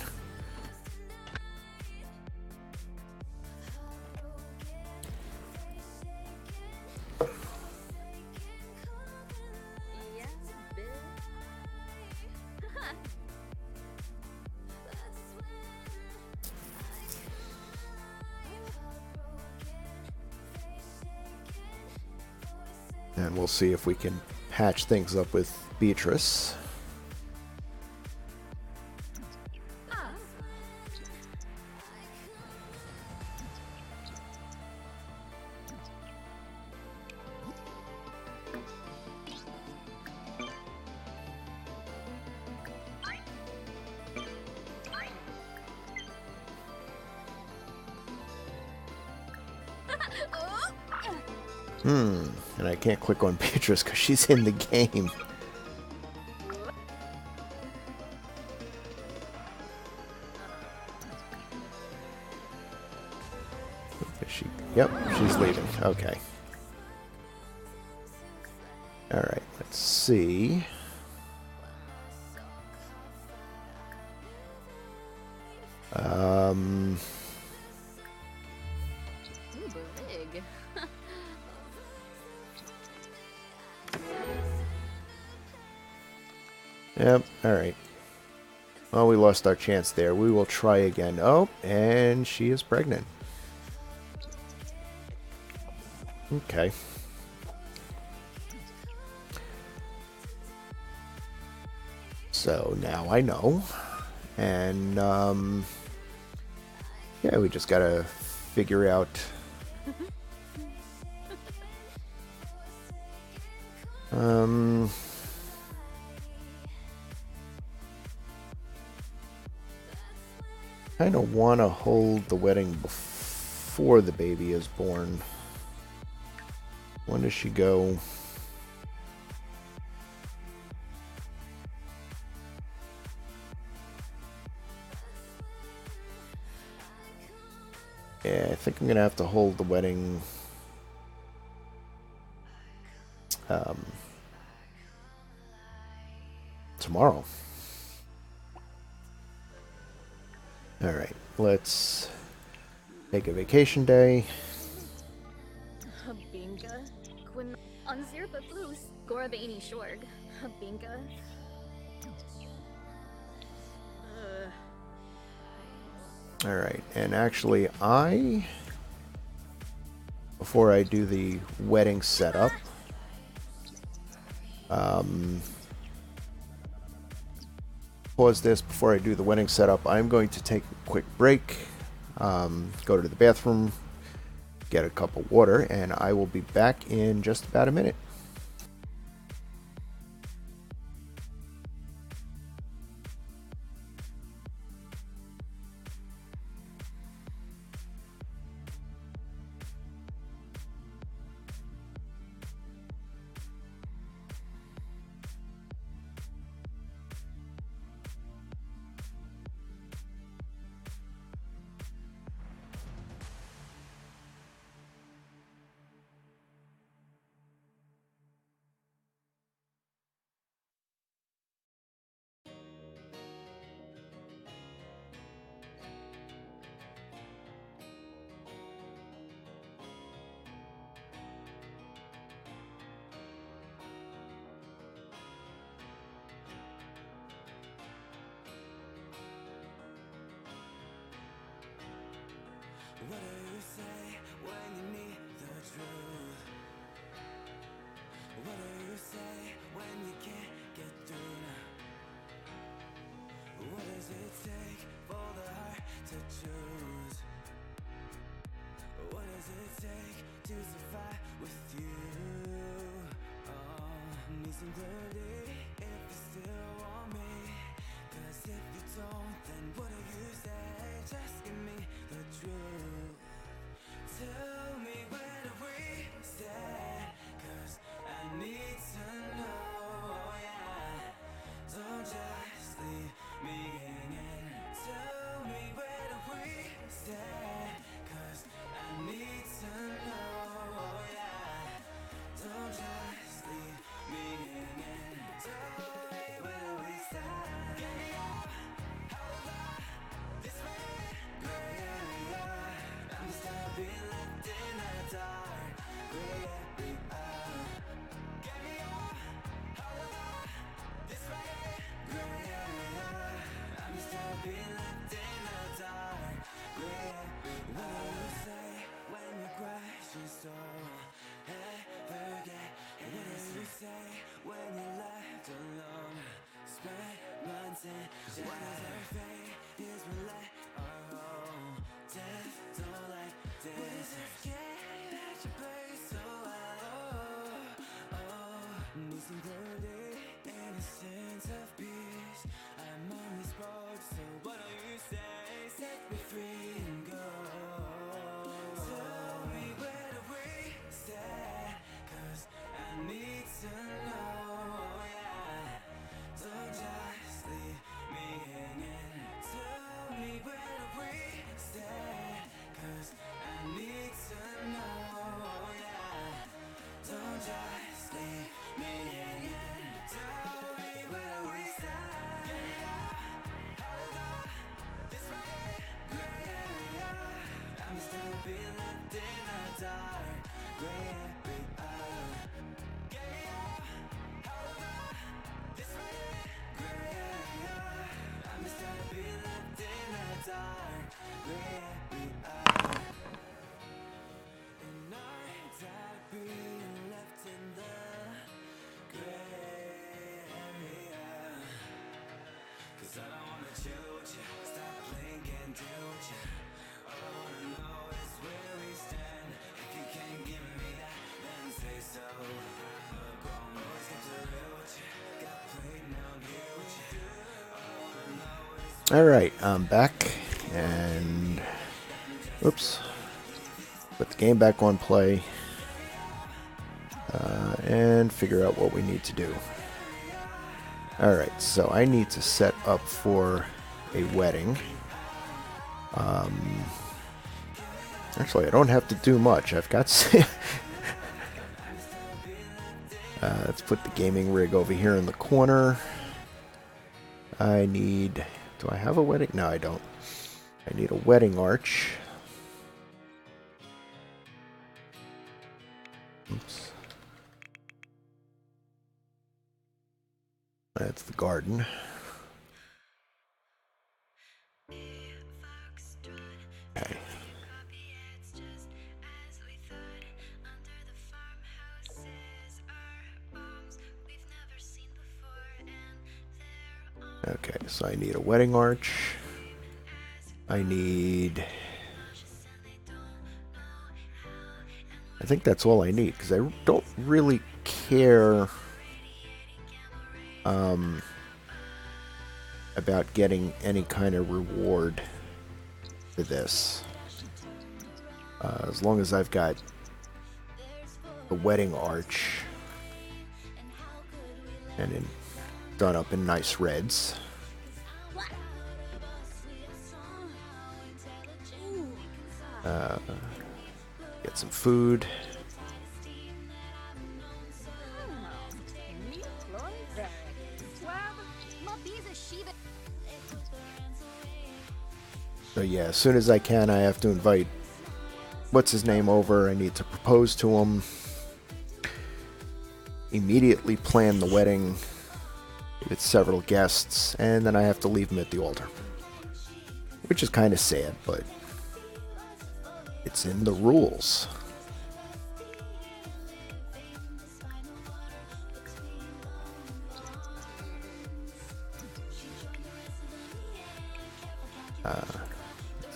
And we'll see if we can patch things up with Beatrice. And I can't click on Beatrice because she's in the game. Is she? Yep, she's leaving. Okay. Alright, let's see. Ooh, big. Yep, alright. Well, we lost our chance there. We will try again. Oh, and she is pregnant. Okay. So now I know. And, yeah, we just gotta figure out... kind of want to hold the wedding before the baby is born. When does she go? Yeah, I think I'm gonna have to hold the wedding tomorrow. Alright, let's take a vacation day. Binka, Quinn on Zirpa Blues, Gorabaini Shorg, Binka. Alright, and actually before I do the wedding setup, pause this before I do the wedding setup. I'm going to take a quick break, go to the bathroom, get a cup of water, and I will be back in just about a minute. What do you say when you need the truth? What do you say when you can't get through? What does it take for the heart to choose? What does it take to survive with you? Oh, need some clarity if you still want me. 'Cause if you don't, then what do you say? Just give me the truth. Tell me where do we stand? 'Cause I need to know, yeah. Don't just leave me hanging. Tell me where do we stand? 'Cause I need to know, yeah. Don't just leave me hanging. Tell me where do we stand? Get me up, over, this way, yeah. I'm still being left in the dark, yeah. Get me up, over, this way, yeah. I'm still being left in the dark, yeah. What do you say when your question so ever get say when you're left alone? Spent months in shadows. What is our fate? Years we let our home. Death don't like this. What is it scary that you play so well? Need some clarity and a sense of peace. I'm on this road, so what do you say? Set me free and go. Tell me where do we stand? 'Cause I need to know, yeah. Don't just leave me hanging. Tell me where do we stand? 'Cause I need to know, yeah. Don't just leave me hanging. Tell me where do we stand? This right gray area. I'm still being left in the dark. Gray area. This right gray area. I'm still being left in the dark. Gray area. And I'm tired of being left in the gray area. 'Cause I don't wanna chill with you. Stop playing, can't deal with you. All I wanna know is where we stand. If you can't give me that, then say so. Grown boys get to real with you. Got played, now I'm here with you. All I wanna know is Alright, I'm back, and oops, put the game back on play, and figure out what we need to do. Alright, so I need to set up for a wedding. Actually, I don't have to do much. I've got let's put the gaming rig over here in the corner. I need... Do I have a wedding? No, I don't. I need a wedding arch. Oops. That's the garden. Okay. Okay, so I need a wedding arch. I need... I think that's all I need, because I don't really care about getting any kind of reward for this. As long as I've got the wedding arch and done up in nice reds. Get some food. So yeah, as soon as I can, I have to invite what's his name over. I need to propose to him. Immediately plan the wedding with several guests, and then I have to leave him at the altar. Which is kind of sad, but it's in the rules.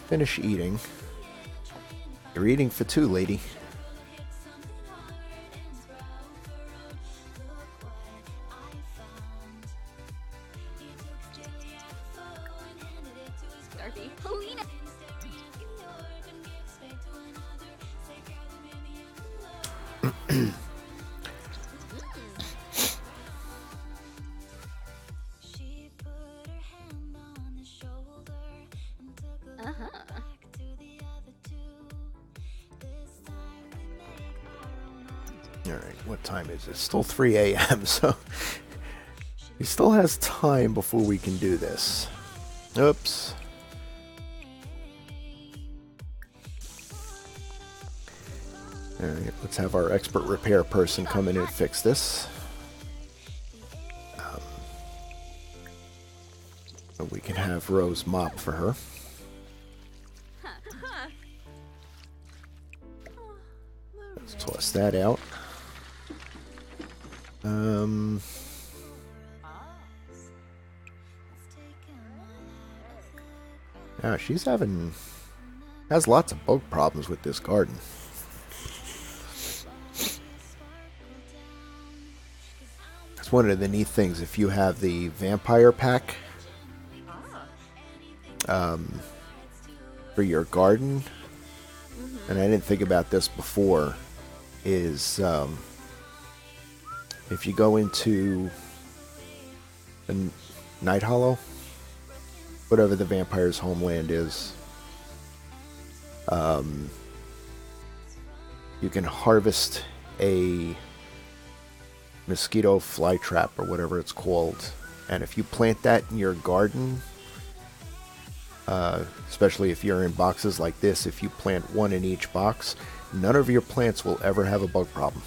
Finish eating. You're eating for two, lady. Dorothy. Polina. Alright, what time is it? Still 3 a.m., so he still has time before we can do this. Oops. Alright, let's have our expert repair person come in and fix this. So we can have Rose mop for her. Let's toss that out. Um, yeah, has lots of bug problems with this garden. It's one of the neat things if you have the vampire pack for your garden, and I didn't think about this before, is if you go into the Night Hollow, whatever the vampire's homeland is, you can harvest a mosquito fly trap or whatever it's called, and if you plant that in your garden, especially if you're in boxes like this, if you plant one in each box, none of your plants will ever have a bug problem.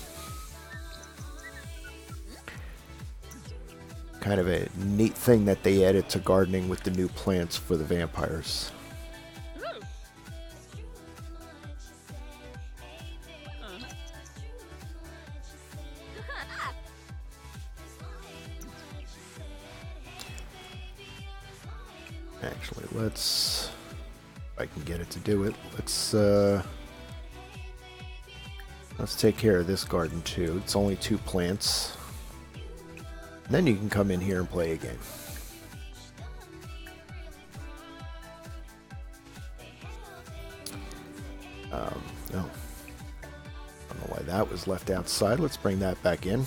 Kind of a neat thing that they added to gardening with the new plants for the vampires. Actually, let's, if I can get it to do it, let's take care of this garden too. It's only 2 plants. And then you can come in here and play a game. No. I don't know why that was left outside. Let's bring that back in.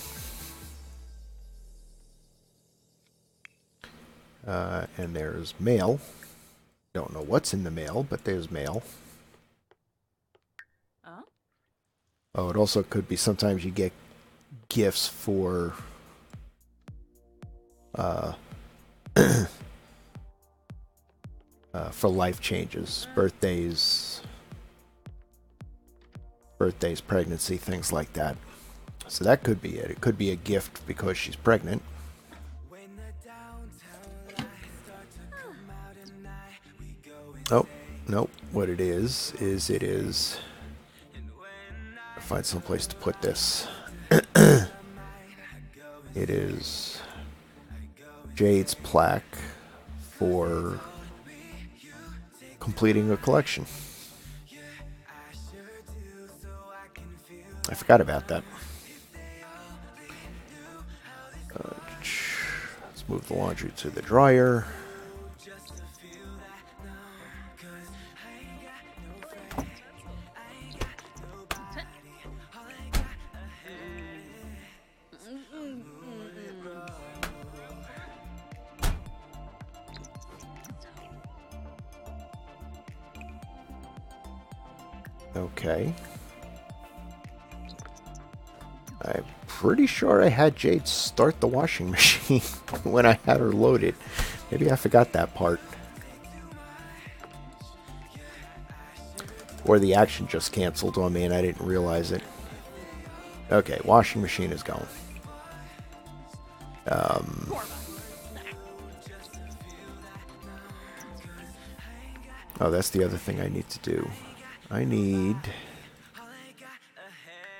And there's mail. Don't know what's in the mail, but there's mail. Oh, it also could be sometimes you get gifts for for life changes, birthdays, pregnancy, things like that. So that could be it. It could be a gift because she's pregnant. Oh, no. What it is it is... I'll find some place to put this. It is Jade's plaque for completing a collection. I forgot about that. Let's move the laundry to the dryer. Okay. I'm pretty sure I had Jade start the washing machine when I had her loaded. Maybe I forgot that part. Or the action just canceled on me and I didn't realize it. Okay, washing machine is going. Oh, that's the other thing I need to do. Let's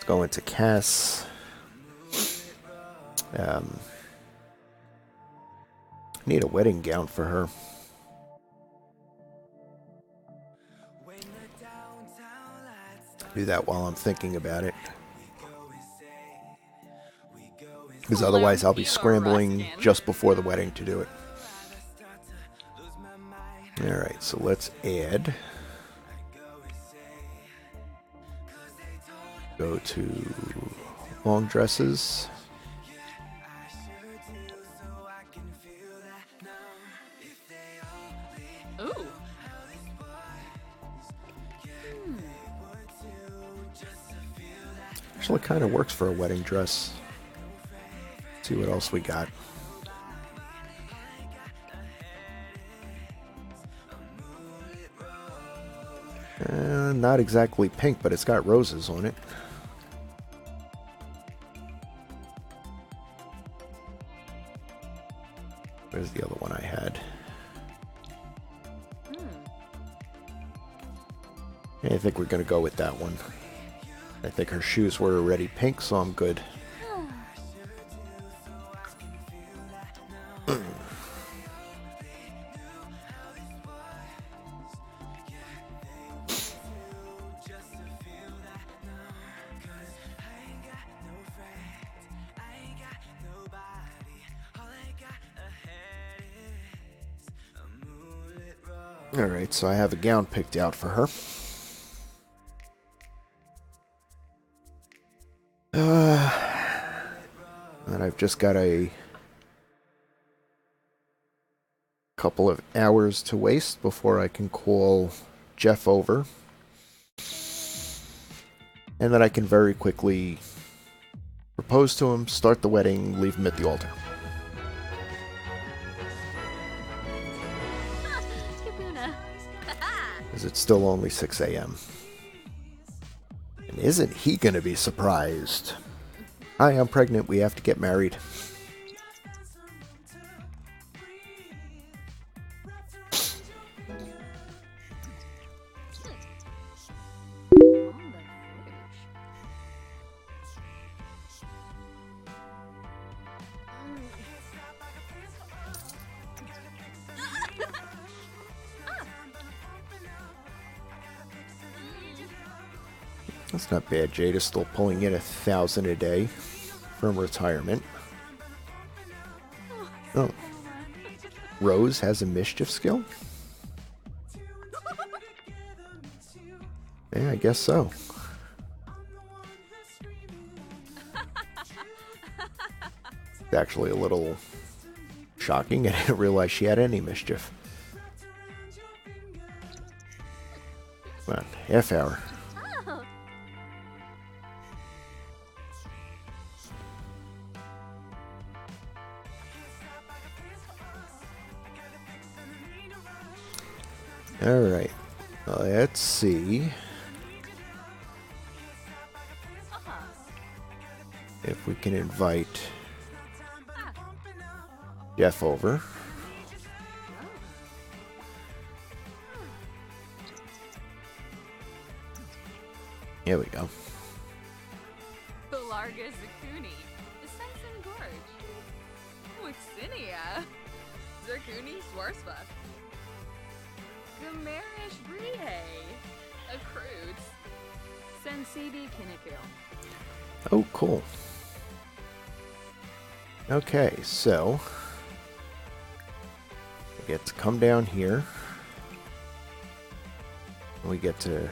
go into Cass. Need a wedding gown for her. Do that while I'm thinking about it. Because otherwise I'll be scrambling just before the wedding to do it. Alright, so let's add. Go to long dresses. Ooh. Actually kind of works for a wedding dress. See what else we got. Not exactly pink, but it's got roses on it. Where's the other one I had? Yeah, I think we're going to go with that one. I think her shoes were already pink, so I'm good. Alright, so I have a gown picked out for her. And I've just got a couple of hours to waste before I can call Jeff over. And then I can very quickly propose to him, start the wedding, leave him at the altar. Kabuna. Because it's still only 6 a.m. And isn't he going to be surprised? Hi, I'm pregnant. We have to get married. On the fridge. That's not bad. Jada's still pulling in 1,000 a day from retirement. Oh. Rose has a mischief skill? Yeah, I guess so. It's actually a little shocking. I didn't realize she had any mischief. Come on, half hour. Oh. Alright, let's see if we can invite Jeff over. Here we go. The Larga Zakuni, the Sensen Gorge. Wixinia, Zakuni Swarsva. Gamerish Brie, Accruits, Sensidi Kinniku. Oh, cool. Okay, so we get to come down here. We get to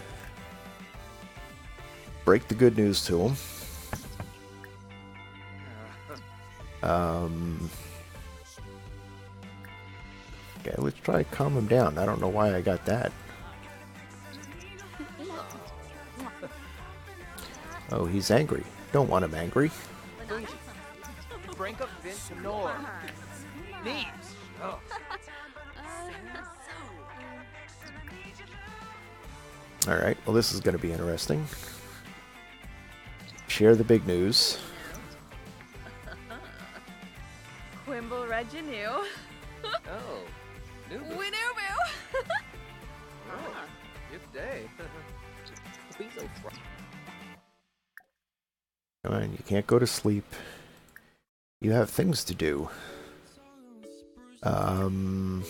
break the good news to him. Okay, let's try to calm him down. I don't know why I got that. Oh, he's angry. Don't want him angry. Brink of Vintanor. Neat. Oh. Alright, well this is going to be interesting. Share the big news. Quimble Reginu, Oh. Nubu. Winubu. Oh. Good day. Please don't try. Come on, you can't go to sleep. You have things to do. Baba.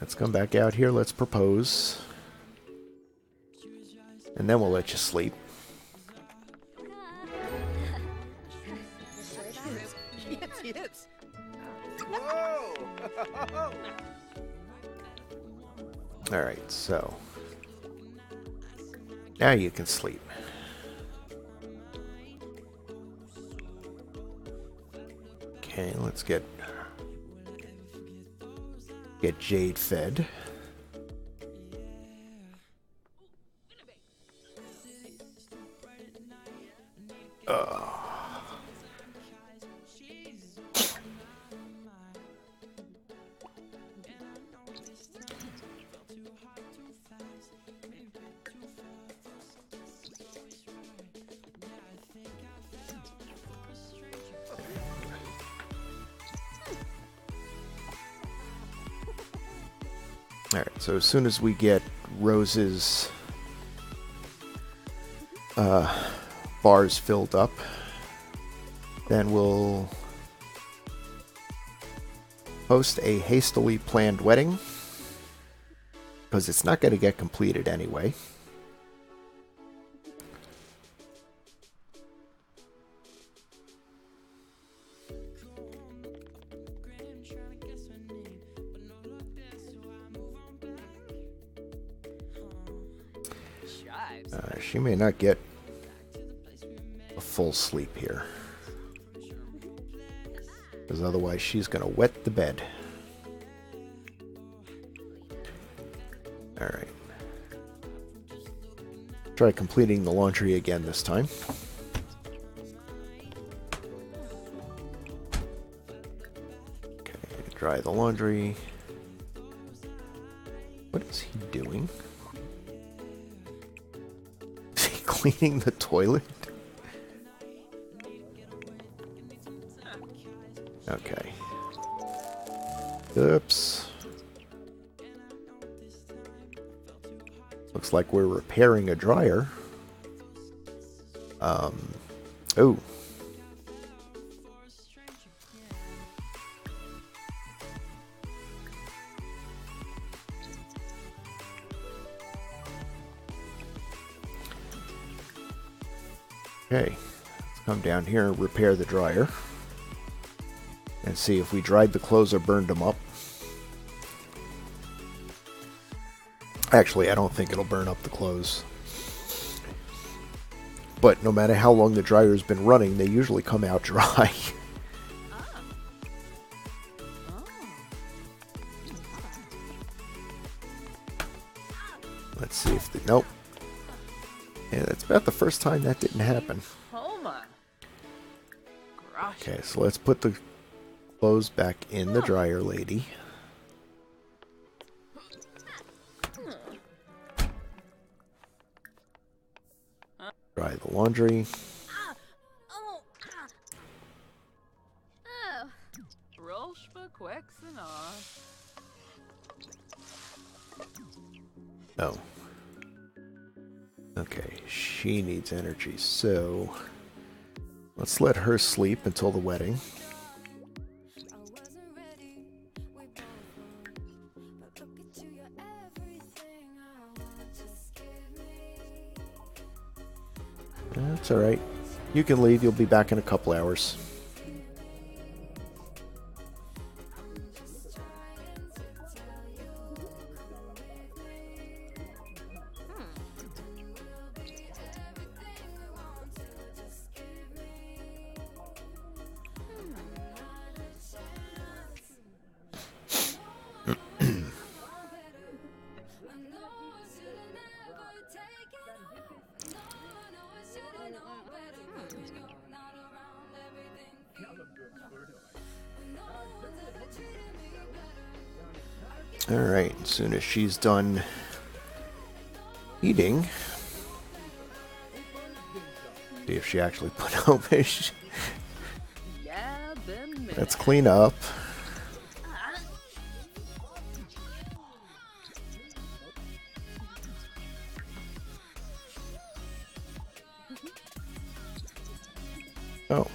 Let's come back out here. Let's propose. And then we'll let you sleep. Yips, yips. Whoa. Alright, so. Now you can sleep. Okay, let's get Jade fed. Alright, so as soon as we get Rose's bars filled up, then we'll host a hastily planned wedding, because it's not going to get completed anyway. She may not get a full sleep here. Because otherwise she's going to wet the bed. Alright. Try completing the laundry again this time. Okay, dry the laundry. What is he doing? Is he cleaning the toilet? Okay. Oops. Looks like we're repairing a dryer. Oh. Okay. Let's come down here and repair the dryer. And see if we dried the clothes or burned them up. Actually, I don't think it'll burn up the clothes. But no matter how long the dryer's been running, they usually come out dry. Let's see if the... Nope. Yeah, that's about the first time that didn't happen. Homa. Gosh. Okay, so let's put the clothes back in the dryer, lady. Dry the laundry. Oh. Oh. Rolshba Quexana. Oh. Okay, she needs energy, so let's let her sleep until the wedding. That's alright. You can leave, you'll be back in a couple hours. Alright, as soon as she's done eating, see if she actually put out. Yeah, been Let's clean up. Oh.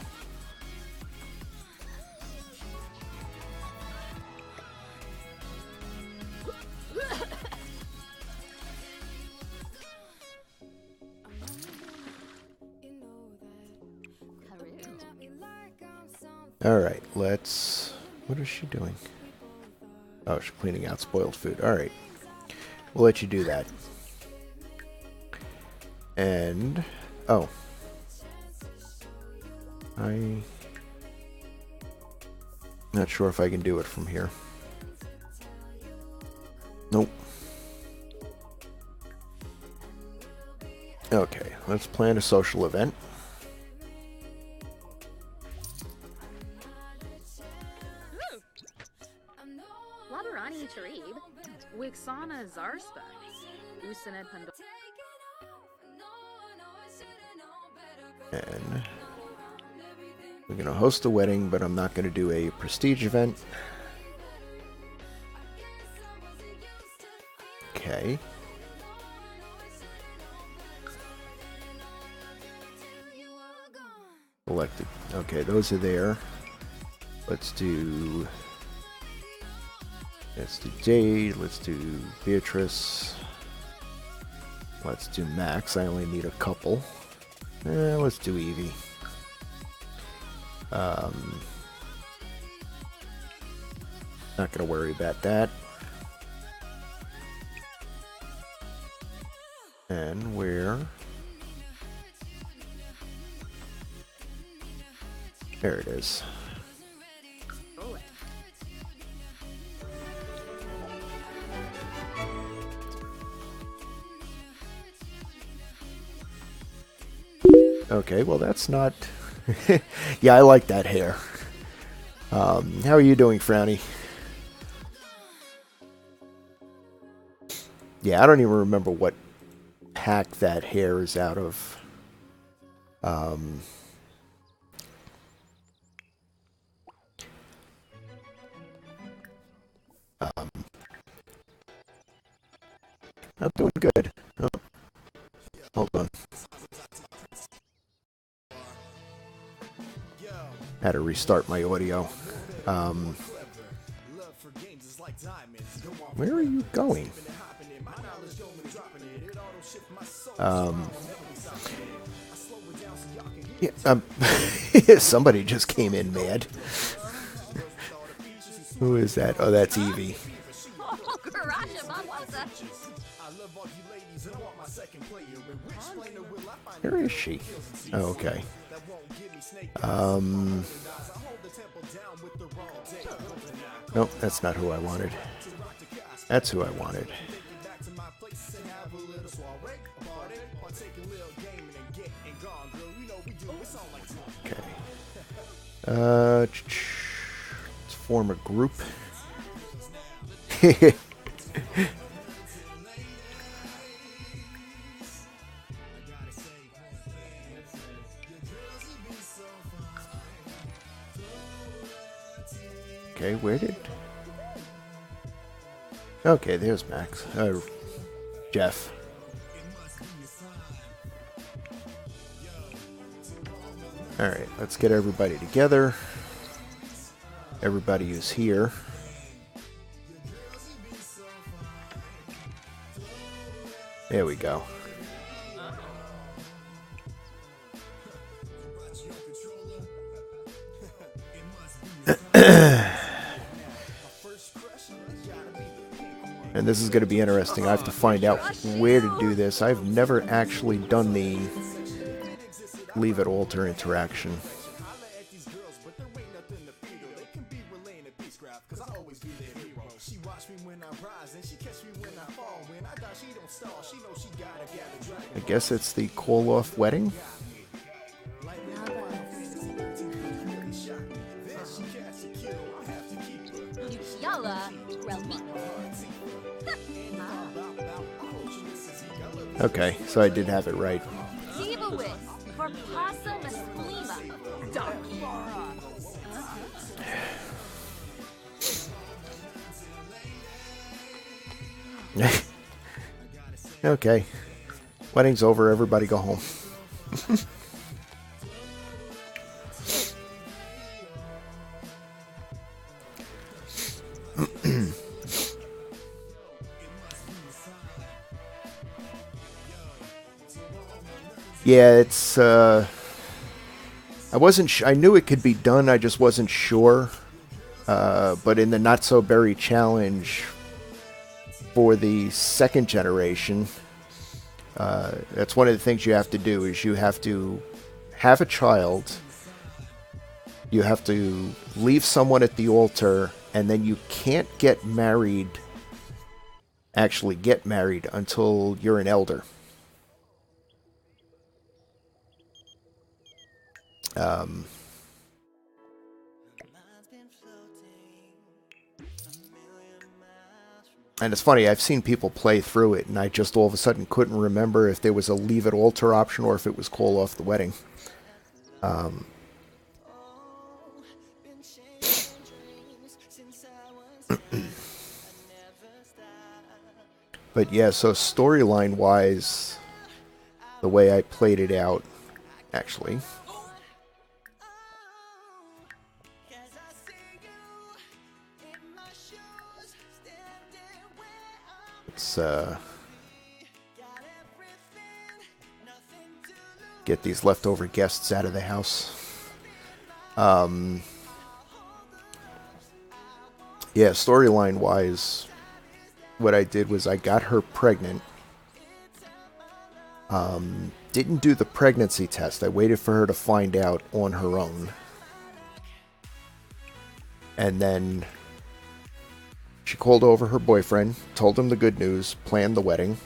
Alright, let's... What is she doing? Oh, she's cleaning out spoiled food. Alright. We'll let you do that. And... Oh. Not sure if I can do it from here. Nope. Okay, let's plan a social event. Labarani Tarib. Wixana Zarspa. Usanet Pando. And we're going to host a wedding, but I'm not going to do a prestige event. Okay. Selected. Okay, those are there. Let's do Jade. Let's do Beatrice. Let's do Max. I only need a couple. Let's do Evie. Not gonna worry about that. And where? There it is. Okay, well that's not... Yeah, I like that hair. How are you doing, Frowny? Yeah, I don't even remember what pack that hair is out of. I'm doing good. Oh, hold on. Had to restart my audio. Where are you going? Yeah, somebody just came in mad. Who is that? Oh, that's Evie. Oh, Garasha Barbosa. Where is she? Oh, okay. Nope, that's not who I wanted. That's who I wanted. Okay. Let's form a group. Okay, where did... Okay, there's Max. Jeff. Alright, let's get everybody together. Everybody is here. There we go. And this is going to be interesting. I have to find out where to do this. I've never actually done the leave it alter interaction. I guess it's the call-off wedding. Yalla, Relmi. Okay, so I did have it right. Divawit for Possum Esplima. Okay. Wedding's over, everybody go home. Yeah, it's, I wasn't I knew it could be done, I just wasn't sure. But in the Not So Berry Challenge for the second generation, that's one of the things you have to do, is you have to have a child, you have to leave someone at the altar, and then you can't get married, actually get married, until you're an elder. And it's funny, I've seen people play through it, and I just all of a sudden couldn't remember if there was a leave it alter option or if it was call off the wedding. But yeah, so storyline wise, the way I played it out, actually. Let's get these leftover guests out of the house. Yeah, storyline wise, what I did was I got her pregnant. Didn't do the pregnancy test. I waited for her to find out on her own. And then she called over her boyfriend, told him the good news, planned the wedding.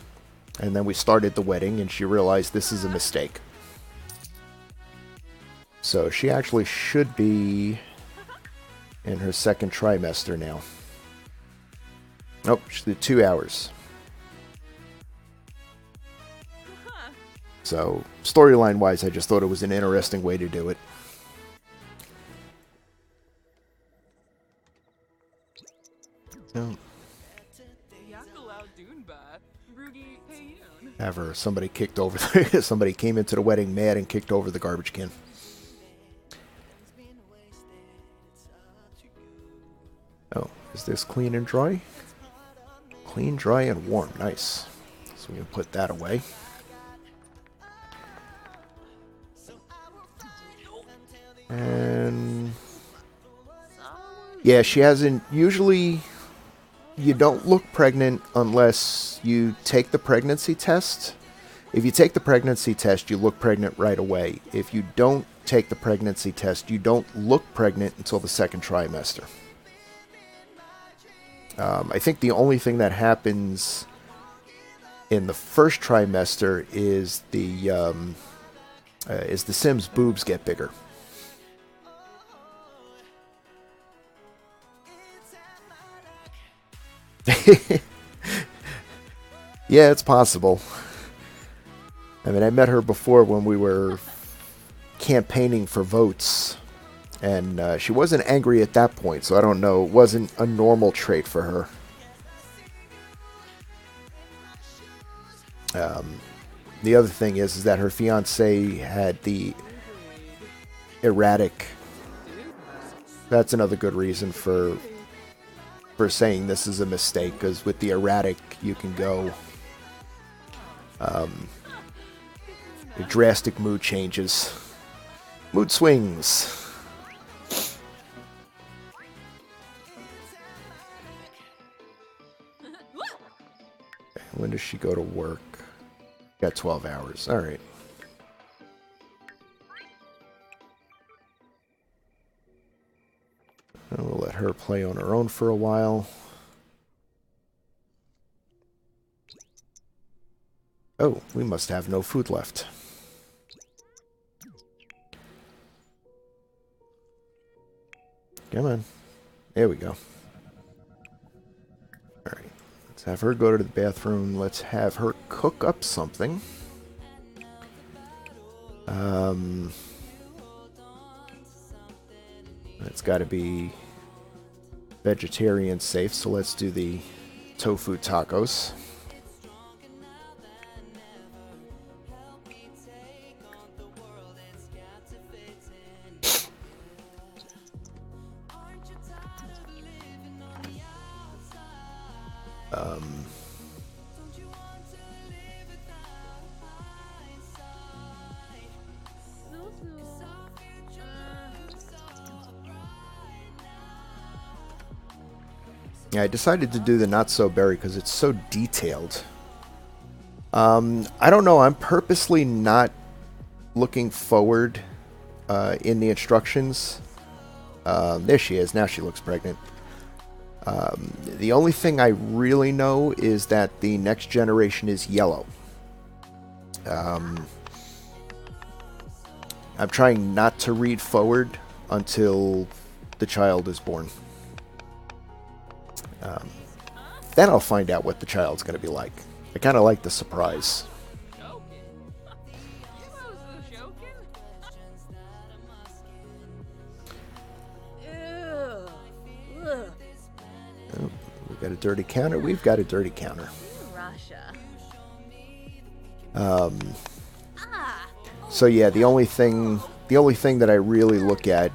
And then we started the wedding, and she realized this is a mistake. So she actually should be in her second trimester now. Nope, she did 2 hours. So, storyline-wise, I just thought it was an interesting way to do it. So, have her, somebody kicked over, somebody came into the wedding mad and kicked over the garbage can. Oh, is this clean and dry? Clean, dry, and warm. Nice. So we can put that away. And yeah, she hasn't. Usually, you don't look pregnant unless you take the pregnancy test. If you take the pregnancy test, you look pregnant right away. If you don't take the pregnancy test, you don't look pregnant until the second trimester. I think the only thing that happens in the first trimester is the Sims boobs get bigger. Yeah, it's possible. I mean, I met her before when we were campaigning for votes. And she wasn't angry at that point, so I don't know. It wasn't a normal trait for her. The other thing is that her fiance had the erratic. That's another good reason for saying this is a mistake, because with the erratic, you can go drastic mood changes, mood swings. When does she go to work? Got 12 hours. All right. And we'll let her play on her own for a while. Oh, we must have no food left. Come on. There we go. All right. Let's have her go to the bathroom. Let's have her cook up something. It's got to be vegetarian safe, so let's do the tofu tacos. Yeah, I decided to do the not-so-berry because it's so detailed. I don't know, I'm purposely not looking forward in the instructions. There she is, now she looks pregnant. The only thing I really know is that the next generation is yellow. I'm trying not to read forward until the child is born. Then I'll find out what the child's going to be like. I kind of like the surprise. Oh, we got a dirty counter. We've got a dirty counter. Russia. So yeah, the only thing that I really look at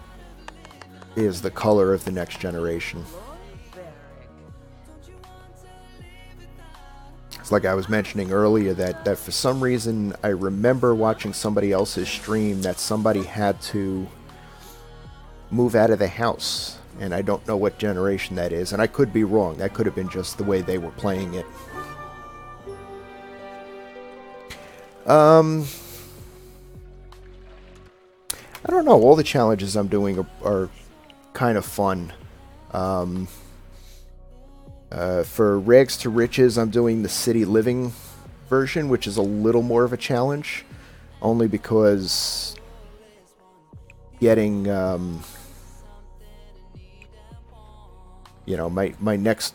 is the color of the next generation. It's like I was mentioning earlier that for some reason I remember watching somebody else's stream that somebody had to move out of the house, and I don't know what generation that is, and I could be wrong. That could have been just the way they were playing it. I don't know. All the challenges I'm doing are kind of fun. For Rags to Riches, I'm doing the City Living version, which is a little more of a challenge, only because getting, you know, my next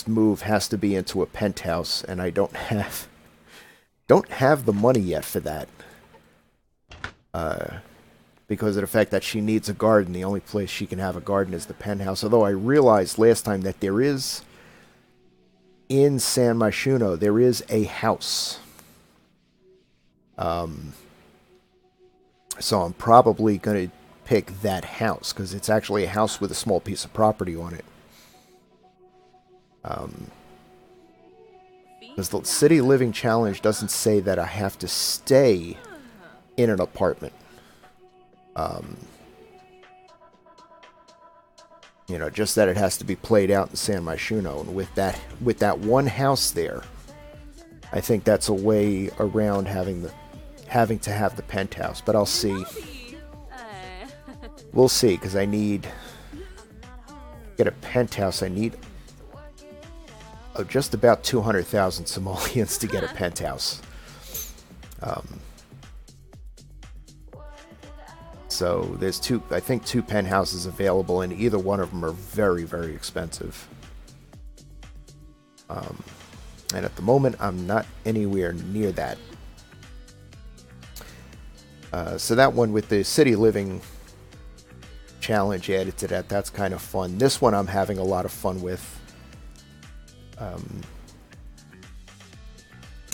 move has to be into a penthouse, and I don't have the money yet for that. Because of the fact that she needs a garden. The only place she can have a garden is the penthouse. Although I realized last time that there is, in San Myshuno, there is a house. So I'm probably going to pick that house, because it's actually a house with a small piece of property on it. Because the City Living Challenge doesn't say that I have to stay in an apartment. You know, just that it has to be played out in San Myshuno, and with that one house there, I think that's a way around having to have the penthouse. But I'll see. We'll see, because I need get a penthouse. I need just about 200,000 simoleons to get a penthouse. So there's I think two penthouses available, and either one of them are very, very expensive. And at the moment, I'm not anywhere near that. So that one with the City Living challenge added to that, that's kind of fun. This one I'm having a lot of fun with.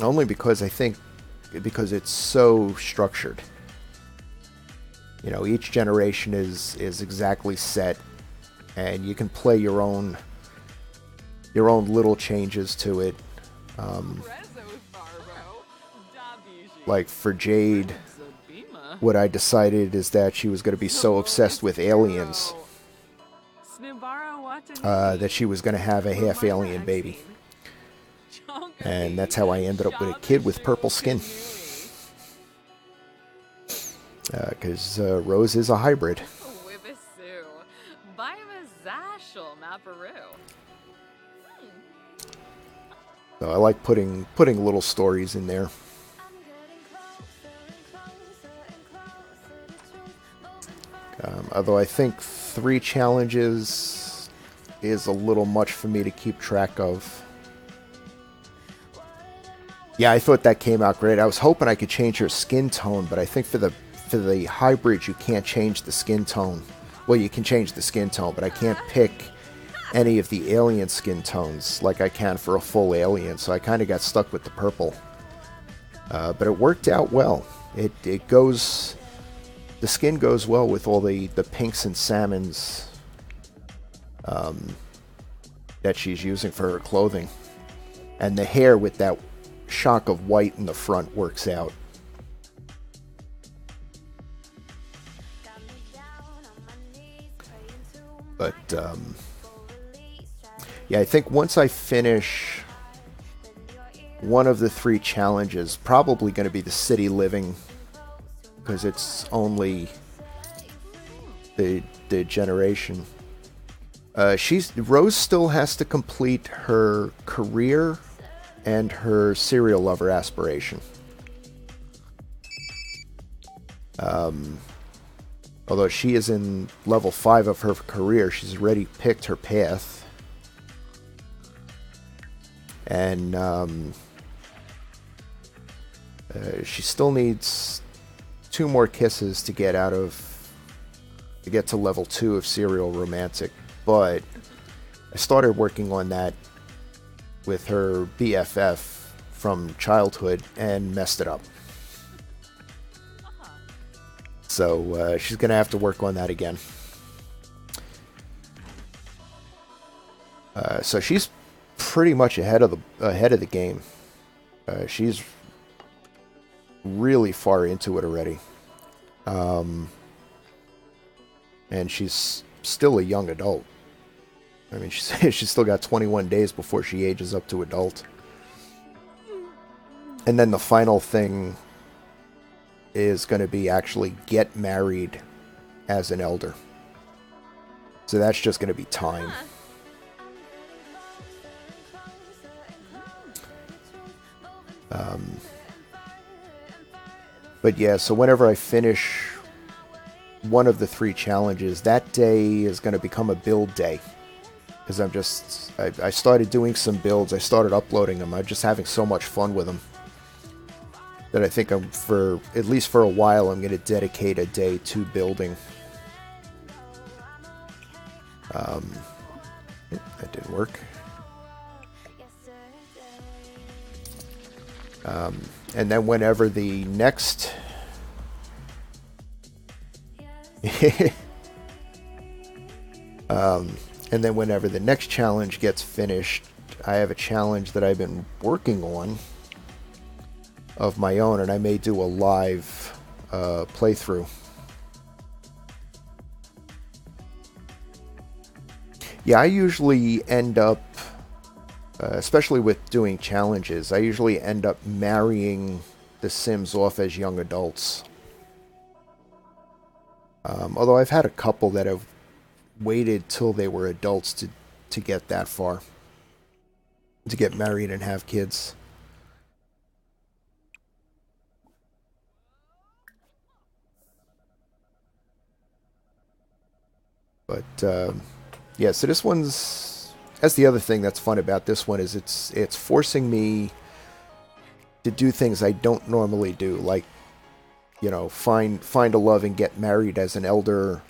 Only because because it's so structured. You know, each generation is exactly set, and you can play your own little changes to it. Like for Jade, what I decided is that she was going to be so obsessed with aliens that she was going to have a half alien baby. And that's how I ended up with a kid with purple skin. Because Rose is a hybrid. So I like putting little stories in there. Although I think 3 challenges is a little much for me to keep track of. Yeah, I thought that came out great. I was hoping I could change her skin tone, but I think for the hybrid you can't change the skin tone. Well, you can change the skin tone, but I can't pick any of the alien skin tones like I can for a full alien, so I kind of got stuck with the purple. But it worked out well. It goes... The skin goes well with all the pinks and salmons that she's using for her clothing. And the hair with that shock of white in the front works out. But, yeah, I think once I finish one of the 3 challenges, probably going to be the City Living, because it's only the generation. Rose still has to complete her career and her serial lover aspiration. Although she is in level 5 of her career, she's already picked her path. And she still needs 2 more kisses to get to level 2 of serial romantic. But I started working on that with her BFF from childhood and messed it up. So she's going to have to work on that again. So she's pretty much ahead of the game. She's really far into it already. And she's still a young adult. I mean, she's still got 21 days before she ages up to adult. And then the final thing is going to be actually get married as an elder. So that's just going to be time. But yeah, so whenever I finish one of the 3 challenges, that day is going to become a build day. Because I started doing some builds, I started uploading them, I'm just having so much fun with them. That I think at least for a while, I'm going to dedicate a day to building. That didn't work. And then whenever the next... and then whenever the next challenge gets finished, I have a challenge that I've been working on of my own, and I may do a live playthrough. Yeah, I usually end up, especially with doing challenges, I usually end up marrying the Sims off as young adults. Although I've had a couple that have waited till they were adults to get that far. To get married and have kids. But, yeah, so this one's... That's the other thing that's fun about this one, is it's forcing me to do things I don't normally do. Like, you know, find a love and get married as an elder.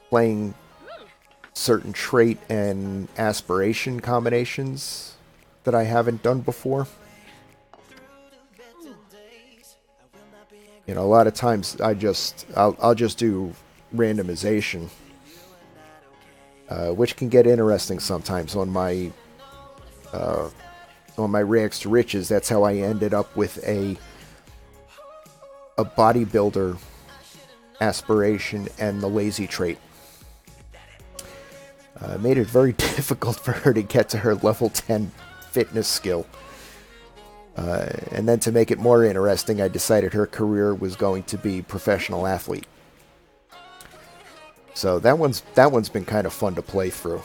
Playing certain trait and aspiration combinations that I haven't done before. You know, a lot of times I'll just do randomization, which can get interesting sometimes on my rags to riches. That's how I ended up with a bodybuilder aspiration and the lazy trait. Made it very difficult for her to get to her level 10 fitness skill. And then to make it more interesting, I decided her career was going to be professional athlete. So that one's been kind of fun to play through.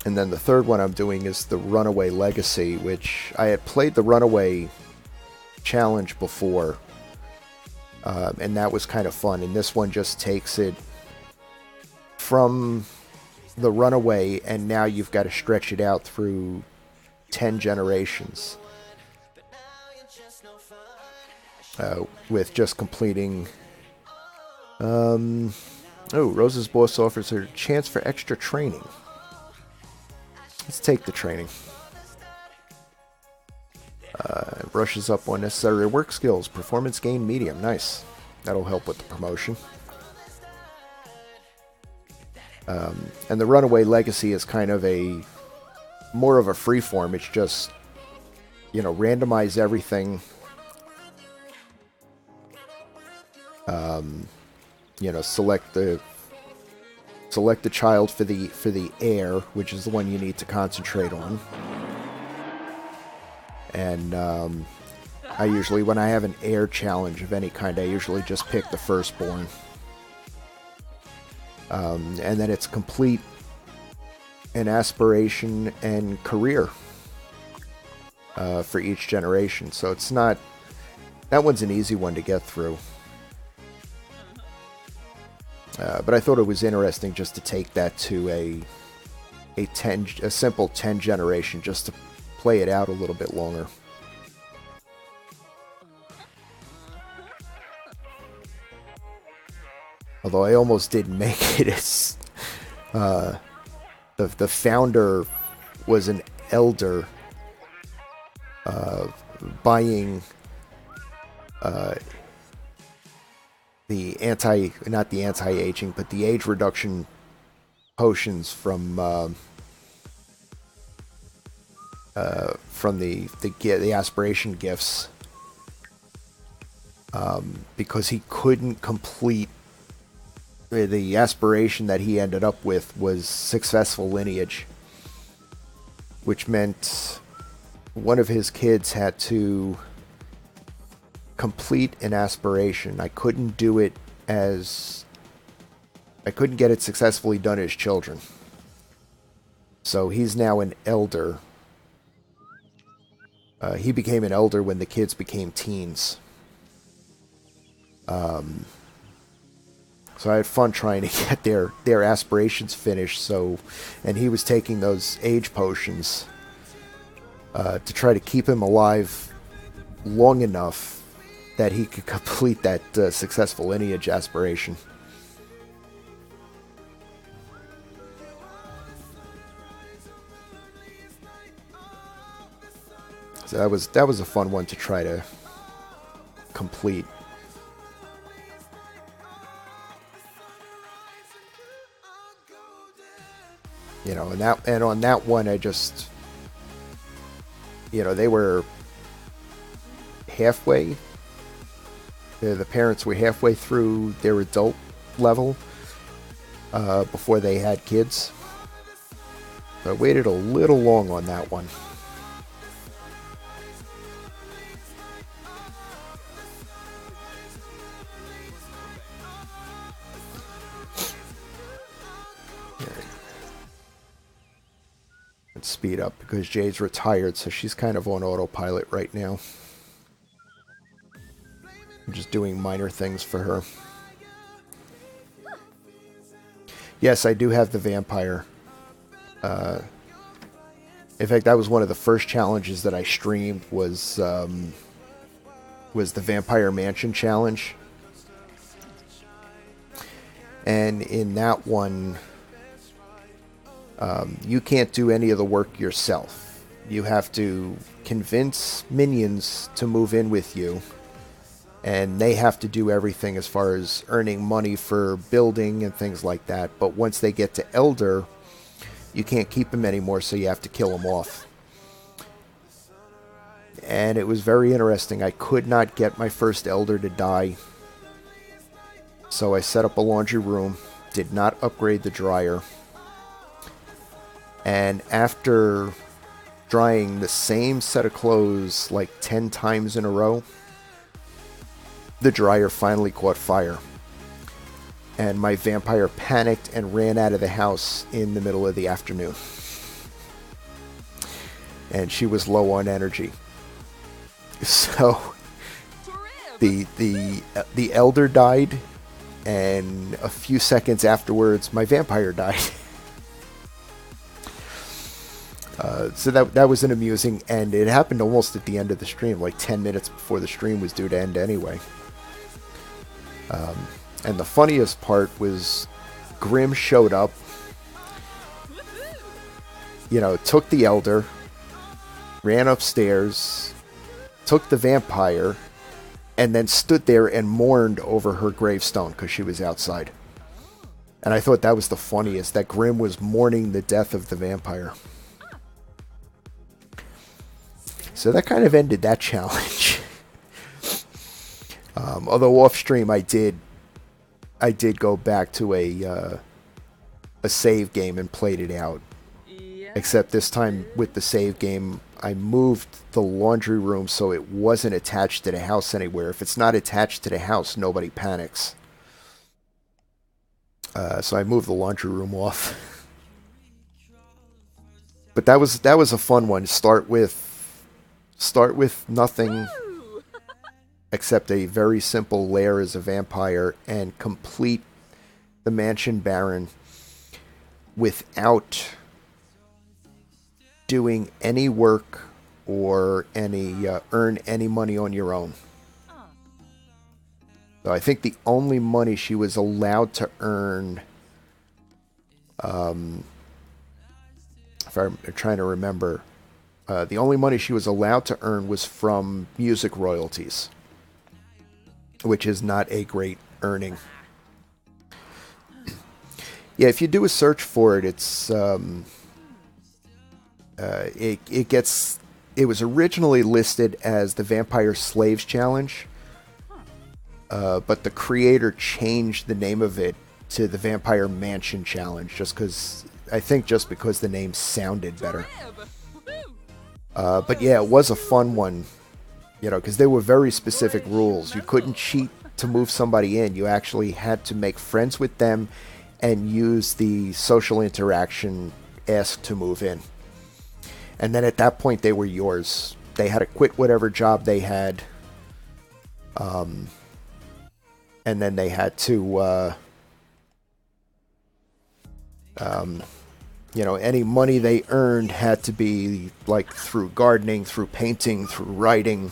And then the third one I'm doing is the Runaway Legacy, which I had played the Runaway challenge before, and that was kind of fun. And this one just takes it from the Runaway, and now you've got to stretch it out through 10 generations, with just completing... Rose's boss offers her a chance for extra training. Let's take the training. Brushes up on necessary work skills. Performance gain medium. Nice. That'll help with the promotion. And the Runaway Legacy is kind of more of a freeform. It's just, you know, randomize everything. You know, select the child for the heir, which is the one you need to concentrate on. And I usually, when I have an heir challenge of any kind, I usually just pick the firstborn. And then it's complete an aspiration and career for each generation. So it's not... That one's an easy one to get through. But I thought it was interesting just to take that to a simple 10 generation, just to play it out a little bit longer. Although I almost didn't make it. It's, the founder was an elder buying not the anti-aging, but the age reduction potions from the aspiration gifts, because he couldn't complete the aspiration that he ended up with was successful lineage, which meant one of his kids had to complete an aspiration. I couldn't get it successfully done as children. So he's now an elder. He became an elder when the kids became teens. So I had fun trying to get their aspirations finished. And he was taking those age potions to try to keep him alive long enough that he could complete that successful lineage aspiration. So that was a fun one to try to complete. You know, and on that one I just, you know, they were halfway. The parents were halfway through their adult level before they had kids. So I waited a little long on that one. Let's speed up because Jade's retired, so she's kind of on autopilot right now. I'm just doing minor things for her. Yes, I do have the vampire. In fact, that was one of the first challenges that I streamed was the Vampire Mansion challenge. And in that one, you can't do any of the work yourself. You have to convince minions to move in with you. And they have to do everything as far as earning money for building and things like that. But once they get to Elder, you can't keep them anymore, so you have to kill them off. And it was very interesting. I could not get my first Elder to die. So I set up a laundry room, did not upgrade the dryer. And after drying the same set of clothes like 10 times in a row, the dryer finally caught fire. And my vampire panicked and ran out of the house in the middle of the afternoon. And she was low on energy. So the elder died, and a few seconds afterwards my vampire died. So that was an amusing end. It happened almost at the end of the stream, like 10 minutes before the stream was due to end anyway. And the funniest part was Grimm showed up, you know, took the elder, ran upstairs, took the vampire, and then stood there and mourned over her gravestone because she was outside. And I thought that was the funniest, that Grimm was mourning the death of the vampire. So that kind of ended that challenge. Although off stream I did go back to a save game and played it out. Yeah. Except this time with the save game, I moved the laundry room so it wasn't attached to the house anywhere. If it's not attached to the house, nobody panics. So I moved the laundry room off. But that was a fun one. Start with nothing except a very simple lair as a vampire and complete the Mansion Baron without doing any work or earn any money on your own. So I think the only money she was allowed to earn, if I'm trying to remember, the only money she was allowed to earn was from music royalties, which is not a great earning. Yeah, if you do a search for it, it's it was originally listed as the Vampire Slaves Challenge, but the creator changed the name of it to the Vampire Mansion challenge, just because the name sounded better. But yeah, it was a fun one, because they were very specific rules. You couldn't cheat to move somebody in. You actually had to make friends with them and use the social interaction asked to move in. And then at that point, they were yours. They had to quit whatever job they had. And then they had to, any money they earned had to be like through gardening, through painting, through writing.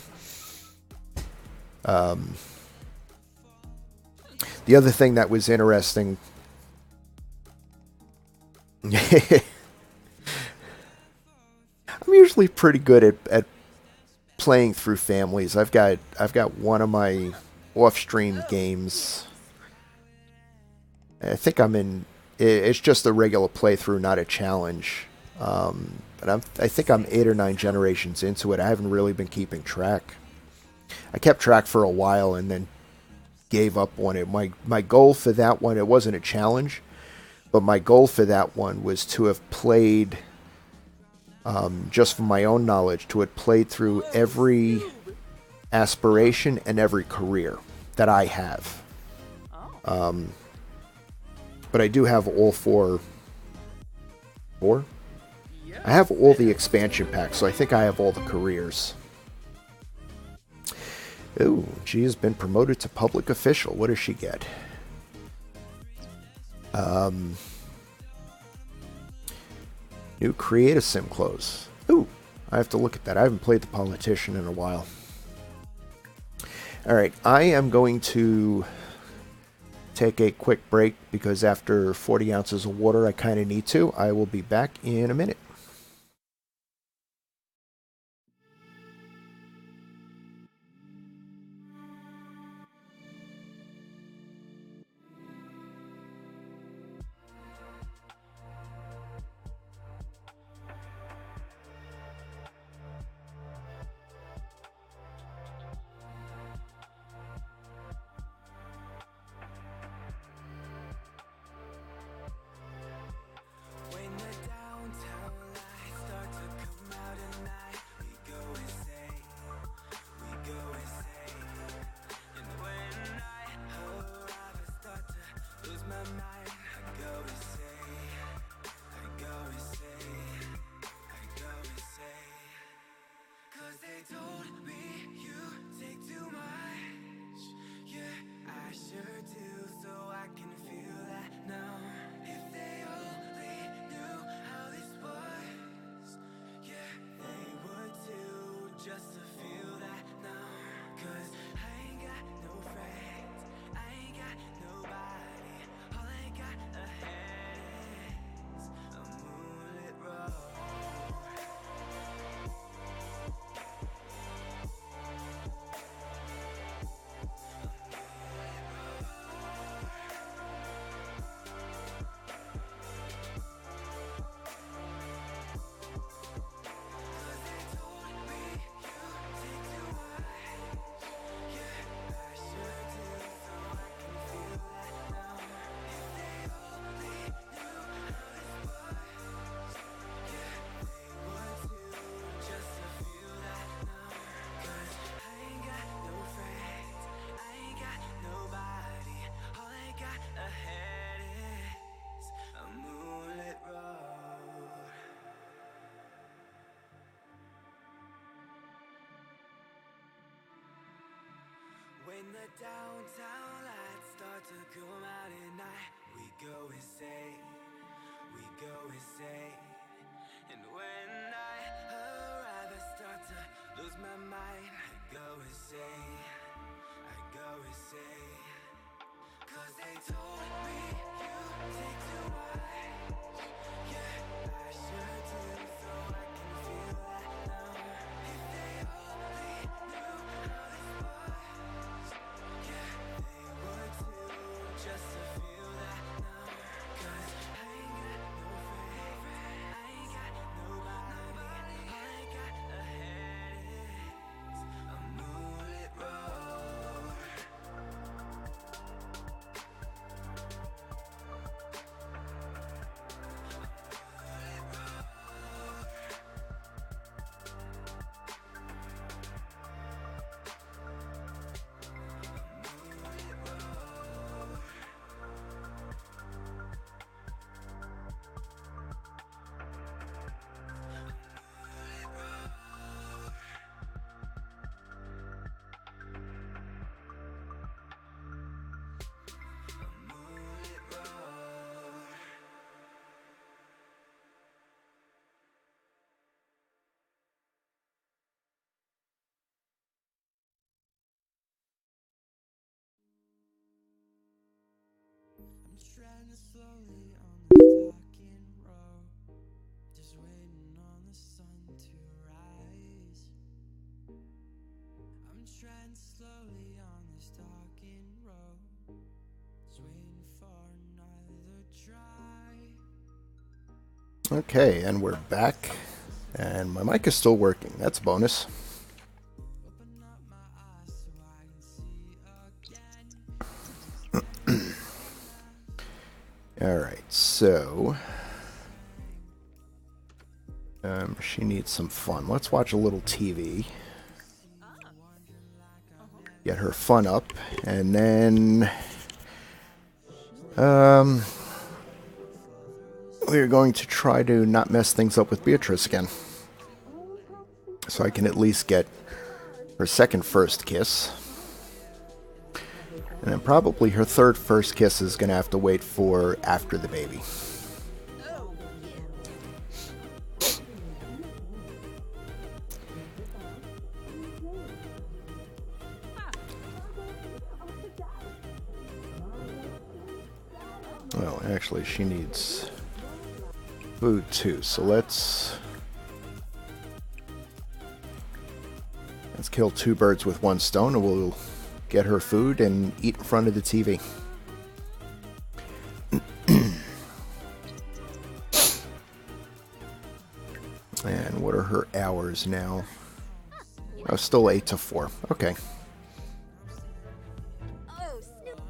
The other thing that was interesting, I'm usually pretty good at playing through families. I've got one of my off-stream games. I think I'm in. It's just a regular playthrough, not a challenge. But I think I'm 8 or 9 generations into it. I haven't really been keeping track. I kept track for a while and then gave up on it. My goal for that one, it wasn't a challenge, but my goal for that one was to have played, just from my own knowledge, to have played through every aspiration and every career that I have. But I do have all 4. I have all the expansion packs, so I think I have all the careers. Ooh, she has been promoted to public official. What does she get? New Create a Sim clothes. Ooh, I have to look at that. I haven't played the politician in a while. Alright, I am going to take a quick break because after 40 ounces of water, I kind of need to. I will be back in a minute. When the downtown lights start to come out at night, we go insane, and when I arrive, I start to lose my mind. I go insane, cause they told me you take too much. Yeah, I sure do, so I can feel that now. If they only knew how this was, yeah, they would too, just to feel that now. Cause I ain't got no friends, I ain't got nobody, all I got ahead is a moonlit road. When the downtown lights start to come out at night, we go insane, and when I arrive, I start to lose my mind. I go insane, cause they told me you take too much. Yeah, I sure do, so I can feel that now. If they only knew how this was, yeah, they would too, just to feel that now. Cause I ain't got no friends, slowly on the stocking row, just waiting on the sun to rise. I'm treading slowly on the stocking row, just waiting for another try. Okay, and we're back. And my mic is still working. That's a bonus. Open up my eyes so I can see again. Alright, so... she needs some fun. Let's watch a little TV. Get her fun up. And then... we're going to try to not mess things up with Beatrice again. So I can at least get her second first kiss. And then probably her third first kiss is going to have to wait for after the baby. Well, actually, she needs food too, so let's kill two birds with one stone, and we'll get her food and eat in front of the TV. And what are her hours now? Oh, still 8 to 4. Okay. Oh, Snoop.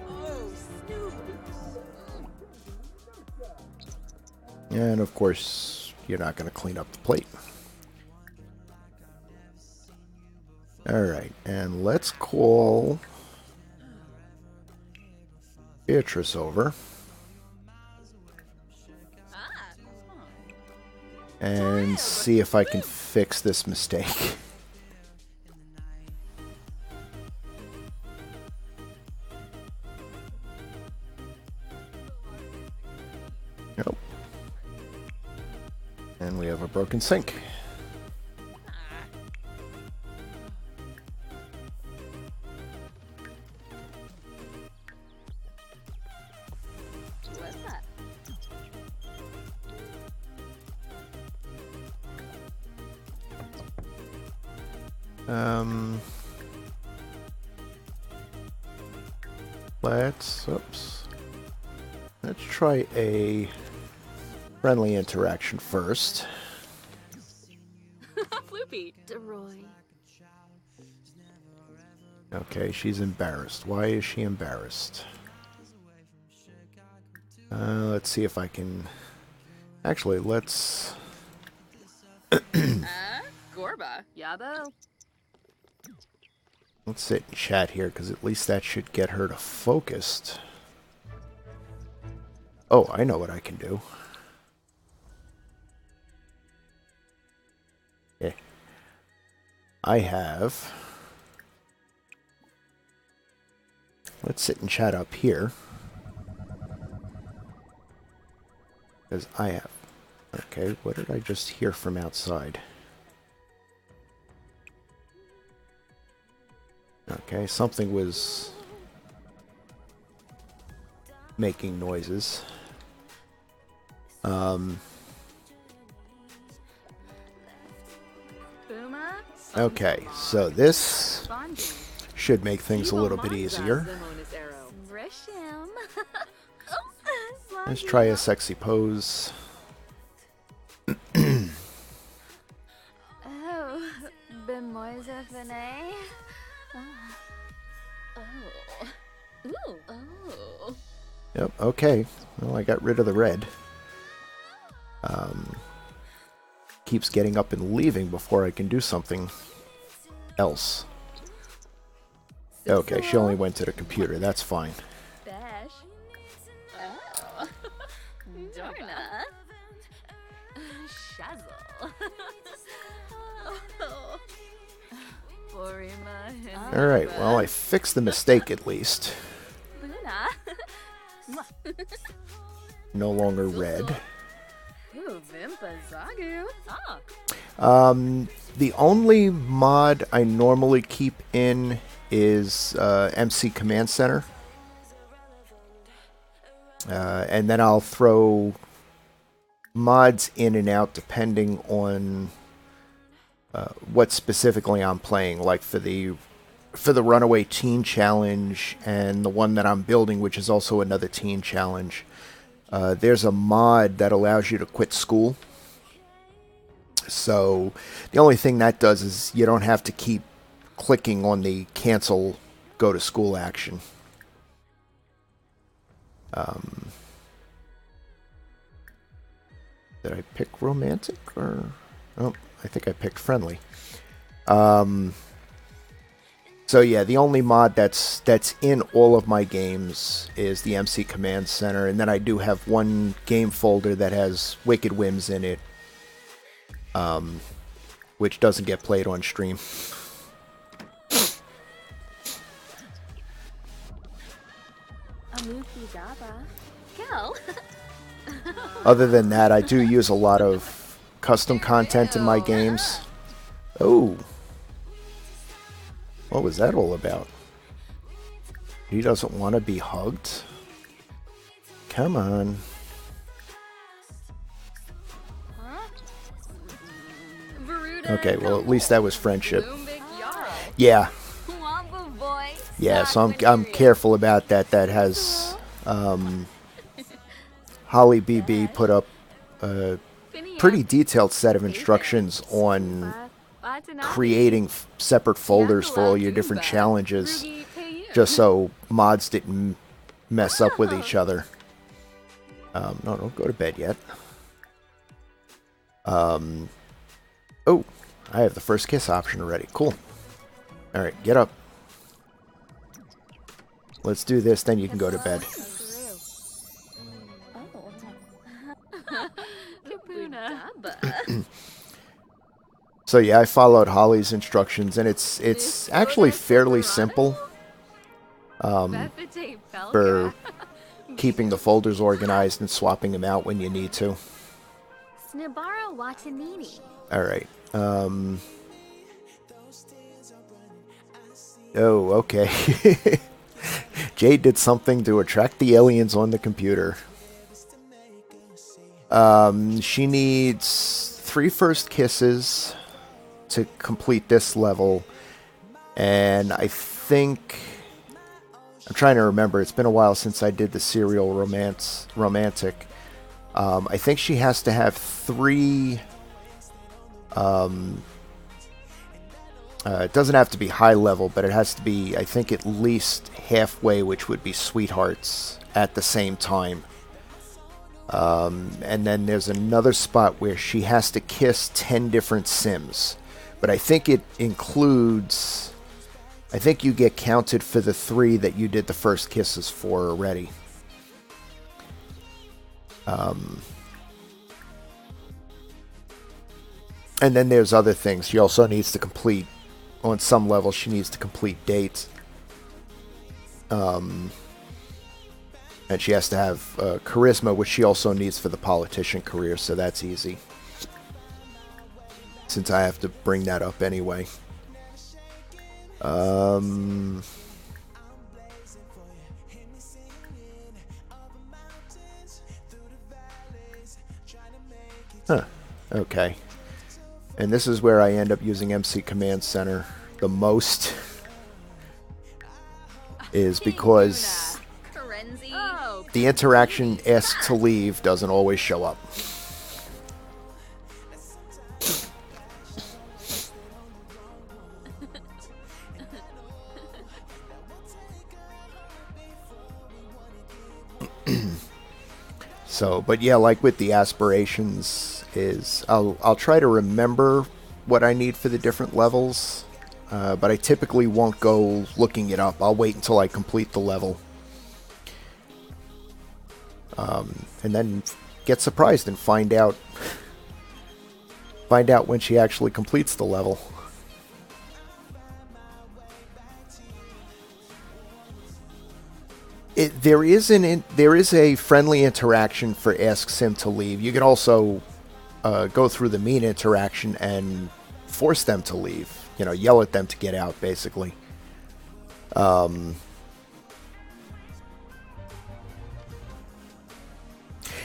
Oh, Snoop. And of course, you're not going to clean up the plate. Alright, and let's call Beatrice over. And see if I can fix this mistake. Nope. And we have a broken sink. What's that? Let's try a friendly interaction first. Floopy. DeRoy. Okay, she's embarrassed. Why is she embarrassed? Let's see if I can... Actually, let's... Gorba. Yabo. Let's sit and chat here, because at least that should get her to focused. Oh, I know what I can do. Okay. I have... Let's sit and chat up here. Because I have... Okay, what did I just hear from outside? Okay, something was making noises. Booma. Okay, so this Spongy. should make things a little bit easier. Grisham. Let's try a sexy pose. Oh, Bemoise Finet. Oh. Ooh. Oh. Yep, okay. Well, I got rid of the red. Keeps getting up and leaving before I can do something else. Okay, she only went to the computer. That's fine. Bash. Oh. Dorna. Shazzle. Alright, well, I fixed the mistake at least. Luna. No longer red. Ooh, Vimpa Zagu. Ah. The only mod I normally keep in is MC Command Center. And then I'll throw mods in and out depending on what specifically I'm playing. Like for the Runaway Teen Challenge and the one that I'm building, which is also another teen challenge. There's a mod that allows you to quit school. So the only thing that does is you don't have to keep clicking on the cancel go to school action. Did I pick romantic or... Oh, I think I picked friendly. So yeah, the only mod that's in all of my games is the MC Command Center, and then I do have one game folder that has Wicked Whims in it, which doesn't get played on stream. Amuki Gaba. Kel. Other than that, I do use a lot of custom content in my games. Oh. What was that all about? He doesn't want to be hugged? Come on. Okay, well, at least that was friendship. Lumbik Yarrow. Yeah. Wamba boy. Yeah, so I'm careful about that. That has Holly BB put up a pretty detailed set of instructions on creating separate folders for all your different challenges, just so mods didn't mess up with each other. No, don't go to bed yet. Oh, I have the first kiss option already. Cool. Alright, get up. Let's do this, then you can go to bed. So yeah, I followed Holly's instructions, and it's actually fairly simple for keeping the folders organized and swapping them out when you need to. Snibara Watanini. Alright. Oh, okay. Jade did something to attract the aliens on the computer. She needs 3 first kisses to complete this level, and I think... I'm trying to remember, it's been a while since I did the serial romantic. I think she has to have 3... it doesn't have to be high level, but it has to be, I think, at least halfway, which would be sweethearts at the same time. And then there's another spot where she has to kiss 10 different Sims. But I think it includes... I think you get counted for the 3 that you did the first kisses for already. And then there's other things. She also needs to complete... On some level, she needs to complete dates. And she has to have charisma, which she also needs for the politician career, so that's easy. Since I have to bring that up anyway. Huh. Okay. And this is where I end up using MC Command Center the most. Is because the interaction asked to leave doesn't always show up. So, but yeah, like with the aspirations, is I'll try to remember what I need for the different levels, but I typically won't go looking it up. I'll wait until I complete the level, and then get surprised and find out when she actually completes the level. There is there is a friendly interaction for Ask Sim to leave. You can also go through the mean interaction and force them to leave. You know, yell at them to get out, basically.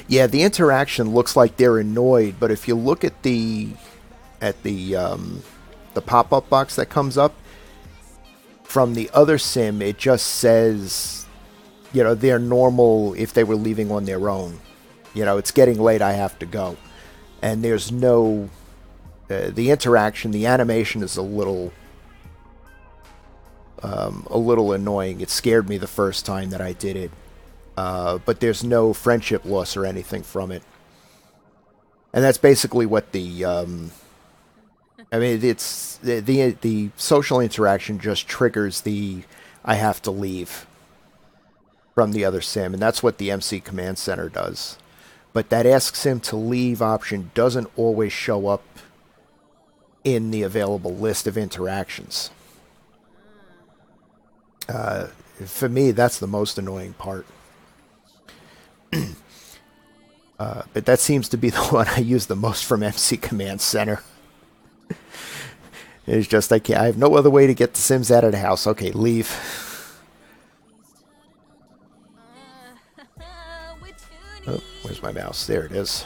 Yeah, the interaction looks like they're annoyed, but if you look at the pop-up box that comes up from the other sim, it just says, you know, they're normal if they were leaving on their own. You know, it's getting late, I have to go. And there's no the interaction, the animation is a little annoying. It scared me the first time that I did it. But there's no friendship loss or anything from it. And that's basically what the I mean, it's the social interaction just triggers the I have to leave from the other sim, and that's what the MC Command Center does. But that Ask Sim to leave option doesn't always show up in the available list of interactions. For me, that's the most annoying part. But that seems to be the one I use the most from MC Command Center. It's just I have no other way to get the Sims out of the house. Okay, leave. Oh, where's my mouse? There it is.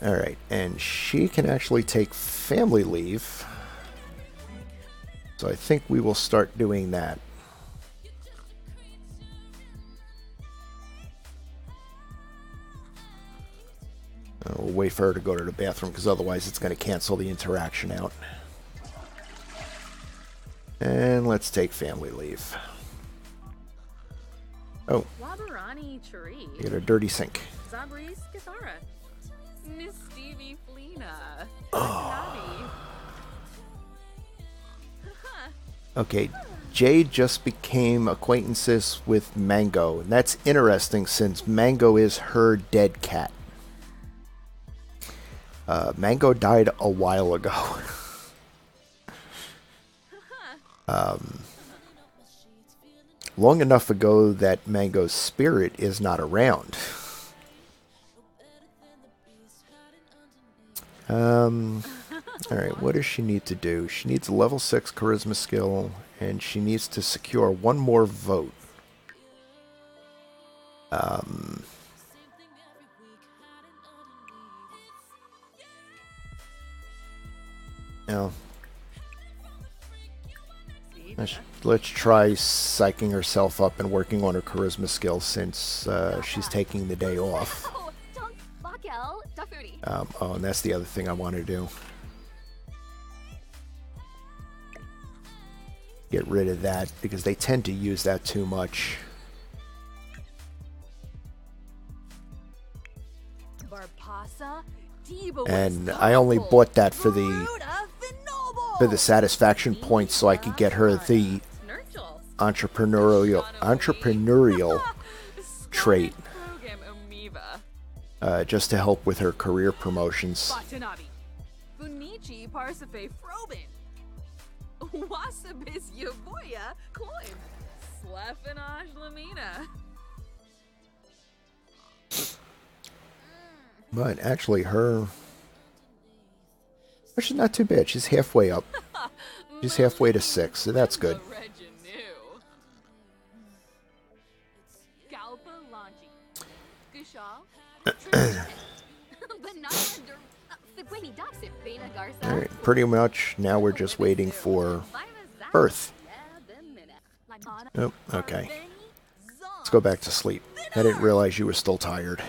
Alright, and she can actually take family leave. So I think we will start doing that. We'll wait for her to go to the bathroom because otherwise it's going to cancel the interaction out. And let's take family leave. Oh, Wabarani Chari. you got a dirty sink. Zabris Kathara. Miss Stevie Flina. Okay, Jade just became acquaintances with Mango, and that's interesting since Mango is her dead cat. Mango died a while ago. Long enough ago that Mango's spirit is not around. Alright, what does she need to do? She needs a level 6 charisma skill, and she needs to secure one more vote. Now, let's try psyching herself up and working on her charisma skill since she's taking the day off. Oh, and that's the other thing I want to do. Get rid of that because they tend to use that too much. And I only bought that for the satisfaction points so I could get her the entrepreneurial trait, just to help with her career promotions. But actually her... She's not too bad. She's halfway up. She's halfway to 6, so that's good. Alright, pretty much now we're just waiting for Earth. Oh, okay. Let's go back to sleep. I didn't realize you were still tired.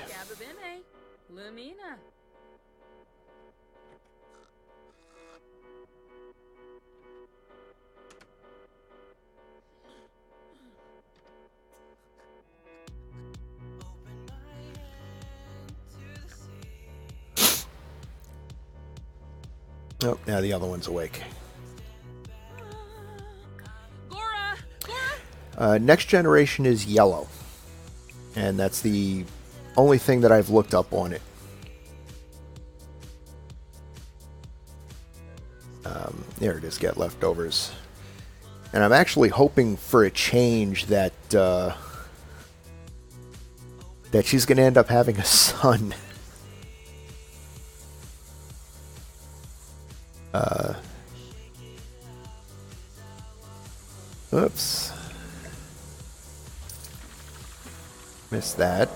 Oh, now the other one's awake. Next generation is yellow. And that's the only thing that I've looked up on it. There it is, get leftovers. And I'm actually hoping for a change that that she's going to end up having a son. Oops. Missed that.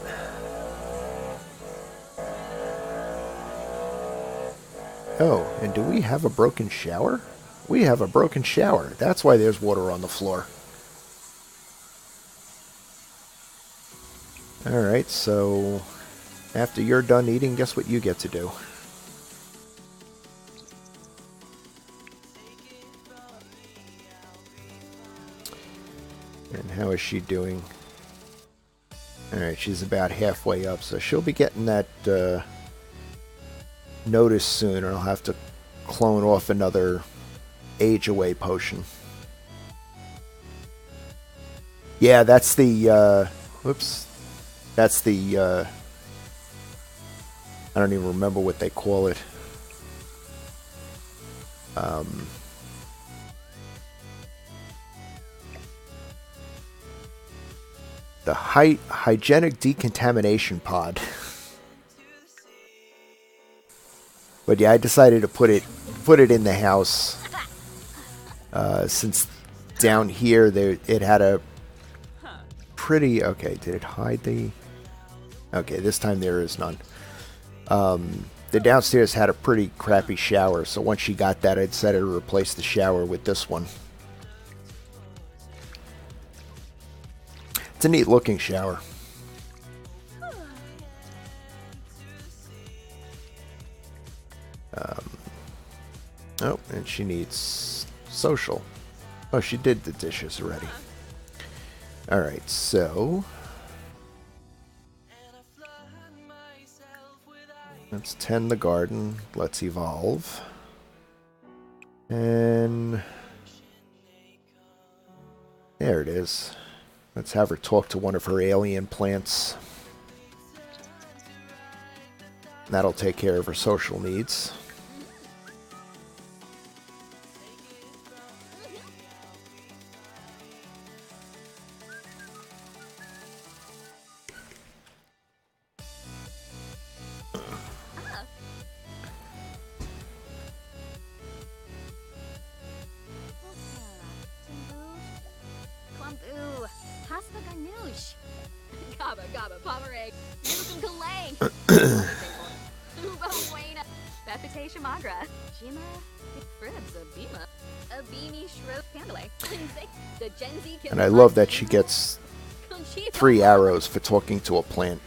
Oh, and do we have a broken shower? We have a broken shower. That's why there's water on the floor. Alright, so after you're done eating, guess what you get to do? And how is she doing? Alright, she's about halfway up, so she'll be getting that notice soon, or I'll have to clone off another age away potion. Yeah, that's the whoops. That's the I don't even remember what they call it. The hygienic decontamination pod. But yeah, I decided to put it in the house since down here it had a pretty okay. Did it hide the? Okay, this time there is none. The downstairs had a pretty crappy shower, so once she got that, I decided to replace the shower with this one. It's a neat looking shower. Oh, and she needs social. Oh, she did the dishes already. Alright, so let's tend the garden. Let's evolve. And there it is. Let's have her talk to one of her alien plants. That'll take care of her social needs. Clumpu, Haspa Garnoosh. Gaba Gaba Pomereg, Nukum Kalang. Uba Wayna, Bethite Shamagra, Jima, Fribs, Abima, Abimi Shro Pandalay, the Gen Z. And I love that she gets 3 arrows for talking to a plant.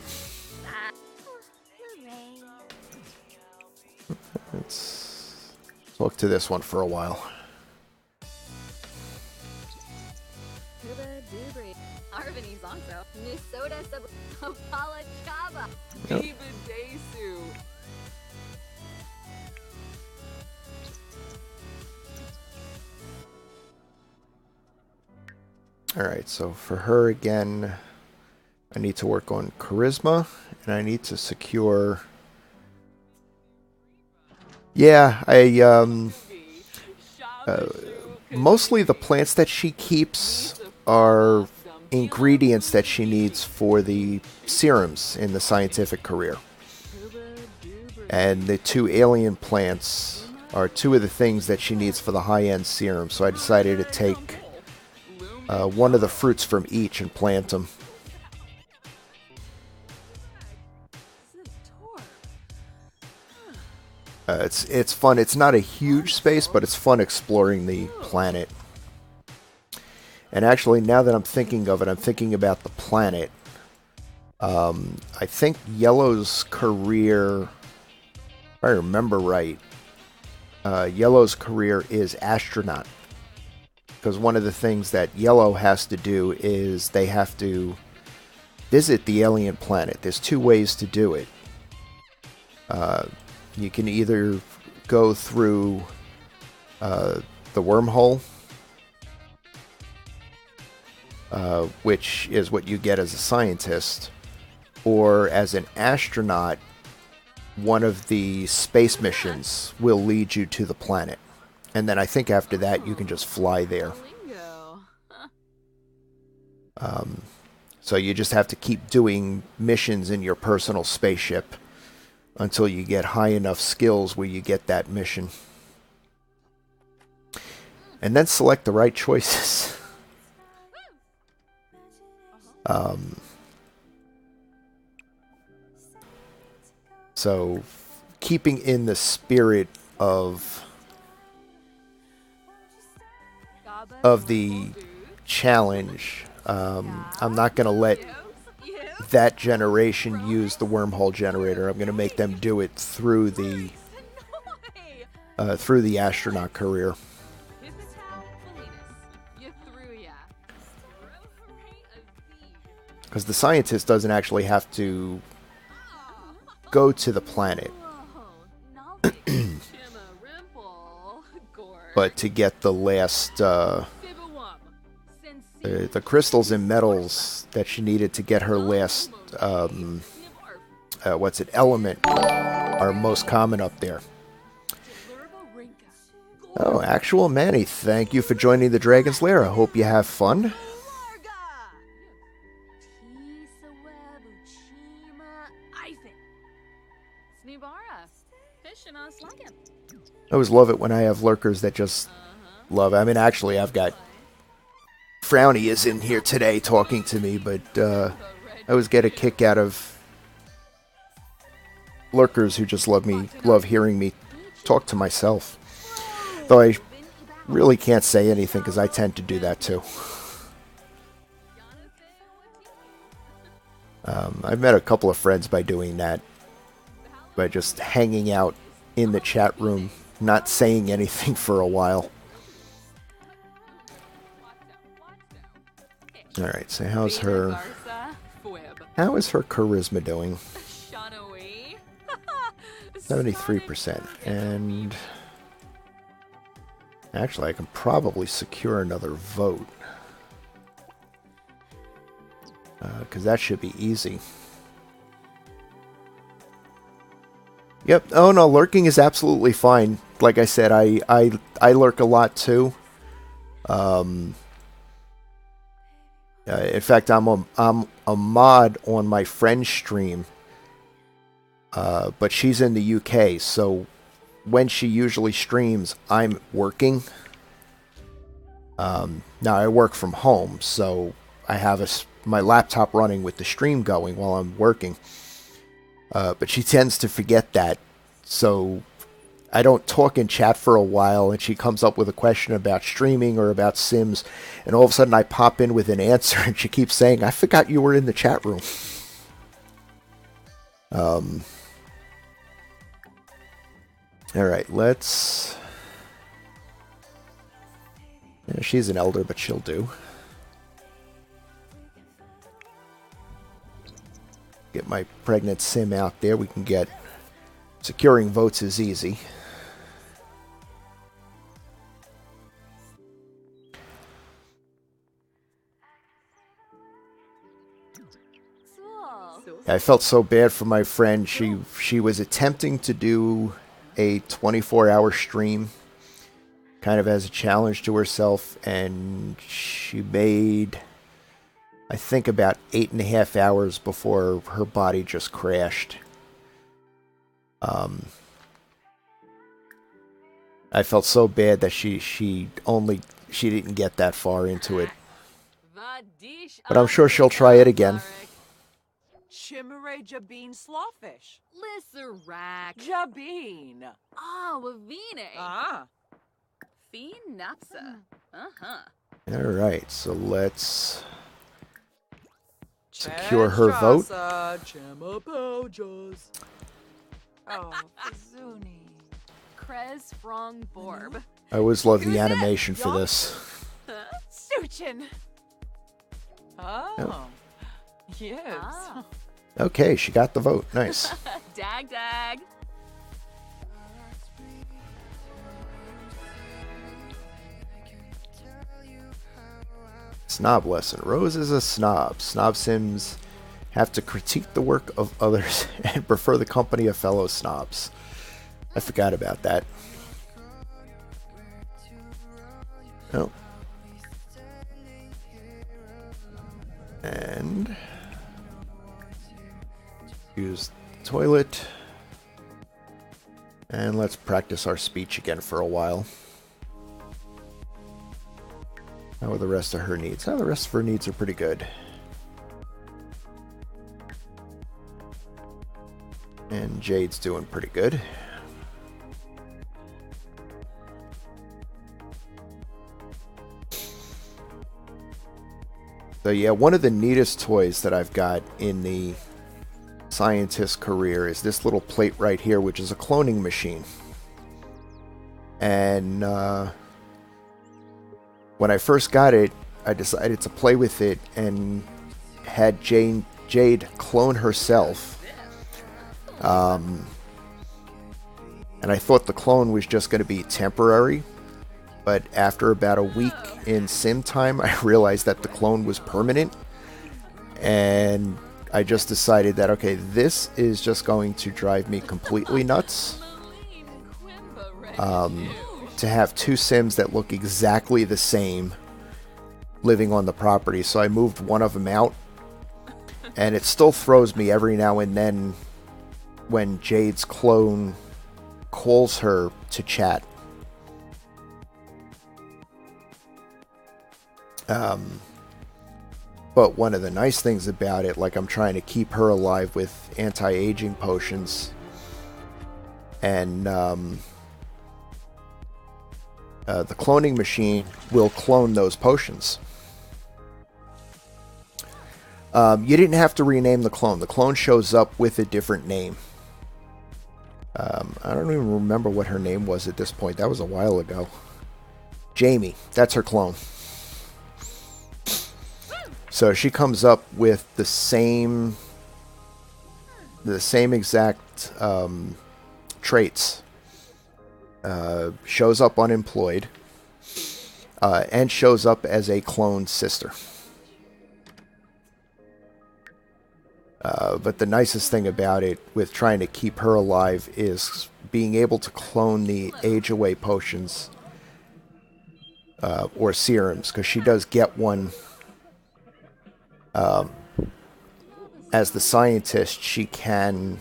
Let's talk to this one for a while. Arvini Zonzo, Nisota Apala Chaba. Yep. Ibidesu. Alright, so for her again, I need to work on charisma, and I need to secure... Yeah, mostly the plants that she keeps are ingredients that she needs for the serums in the scientific career. And the 2 alien plants are 2 of the things that she needs for the high-end serum, so I decided to take one of the fruits from each and plant them. It's fun. It's not a huge space, but it's fun exploring the planet. And actually, now that I'm thinking of it, I'm thinking about the planet. I think Yellow's career, if I remember right, Yellow's career is astronaut. Because one of the things that Yellow has to do is they have to visit the alien planet. There's 2 ways to do it. You can either go through the wormhole, which is what you get as a scientist, or as an astronaut, one of the space missions will lead you to the planet. And then I think after that you can just fly there. So you just have to keep doing missions in your personal spaceship until you get high enough skills where you get that mission. And then select the right choices. So keeping in the spirit of the challenge, I'm not going to let that generation use the wormhole generator. I'm going to make them do it through the astronaut career. Because the scientist doesn't actually have to go to the planet, but to get the last the crystals and metals that she needed to get her last element are most common up there. Oh, Actual Manny, thank you for joining the Dragon's Lair. I hope you have fun. I always love it when I have lurkers that just love it. I mean, actually, I've got Frowny is in here today talking to me, but I always get a kick out of lurkers who just love hearing me talk to myself. Though I really can't say anything because I tend to do that too. I've met a couple of friends by doing that, by just hanging out in the chat room, not saying anything for a while. Alright, so how is her charisma doing? 73%. And actually, I can probably secure another vote. Because that should be easy. Yep. Oh no, lurking is absolutely fine. Like I said, I lurk a lot too. In fact, I'm a mod on my friend's stream, but she's in the UK, so when she usually streams, I'm working. Now I work from home, so I have my laptop running with the stream going while I'm working. But she tends to forget that, so I don't talk in chat for a while, and she comes up with a question about streaming or about Sims, and all of a sudden I pop in with an answer, and she keeps saying, I forgot you were in the chat room. Alright, let's... Yeah, she's an elder, but she'll do. Get my pregnant sim out there. We can get... Securing votes is easy. I felt so bad for my friend. She was attempting to do a 24-hour stream, kind of as a challenge to herself, and she made, I think, about 8.5 hours before her body just crashed. I felt so bad that she didn't get that far into it. But I'm sure she'll try it again. Chimere Jabeen Slawfish. Lissarak. Jabeen. Ah, Wavine. Ah. Fiend Napsa. Alright, so let's secure her vote. Oh, Fizuni. Krez Frong Borb. I always love the animation for this. Suchin. Oh. Yes. Ah. Okay, she got the vote. Nice. Dag dag. Snob lesson. Rose is a snob. Snob Sims have to critique the work of others and prefer the company of fellow snobs. I forgot about that. Oh. Use the toilet. And let's practice our speech again for a while. How are the rest of her needs? Oh, the rest of her needs are pretty good. And Jade's doing pretty good. So yeah, one of the neatest toys that I've got in the scientist career is this little plate right here, which is a cloning machine. And when I first got it, I decided to play with it and had Jade clone herself. And I thought the clone was just going to be temporary, but after about a week in sim time, I realized that the clone was permanent, and I just decided that, okay, this is just going to drive me completely nuts. To have two Sims that look exactly the same living on the property. So I moved one of them out, and it still throws me every now and then when Jade's clone calls her to chat. But one of the nice things about it, like I'm trying to keep her alive with anti-aging potions, and the cloning machine will clone those potions. You didn't have to rename the clone. The clone shows up with a different name. I don't even remember what her name was at this point. That was a while ago. Jamie. That's her clone. So she comes up with the same exact traits. Shows up unemployed, and shows up as a clone sister. But the nicest thing about it, with trying to keep her alive, is being able to clone the age-away potions or serums, because she does get one. As the scientist, she can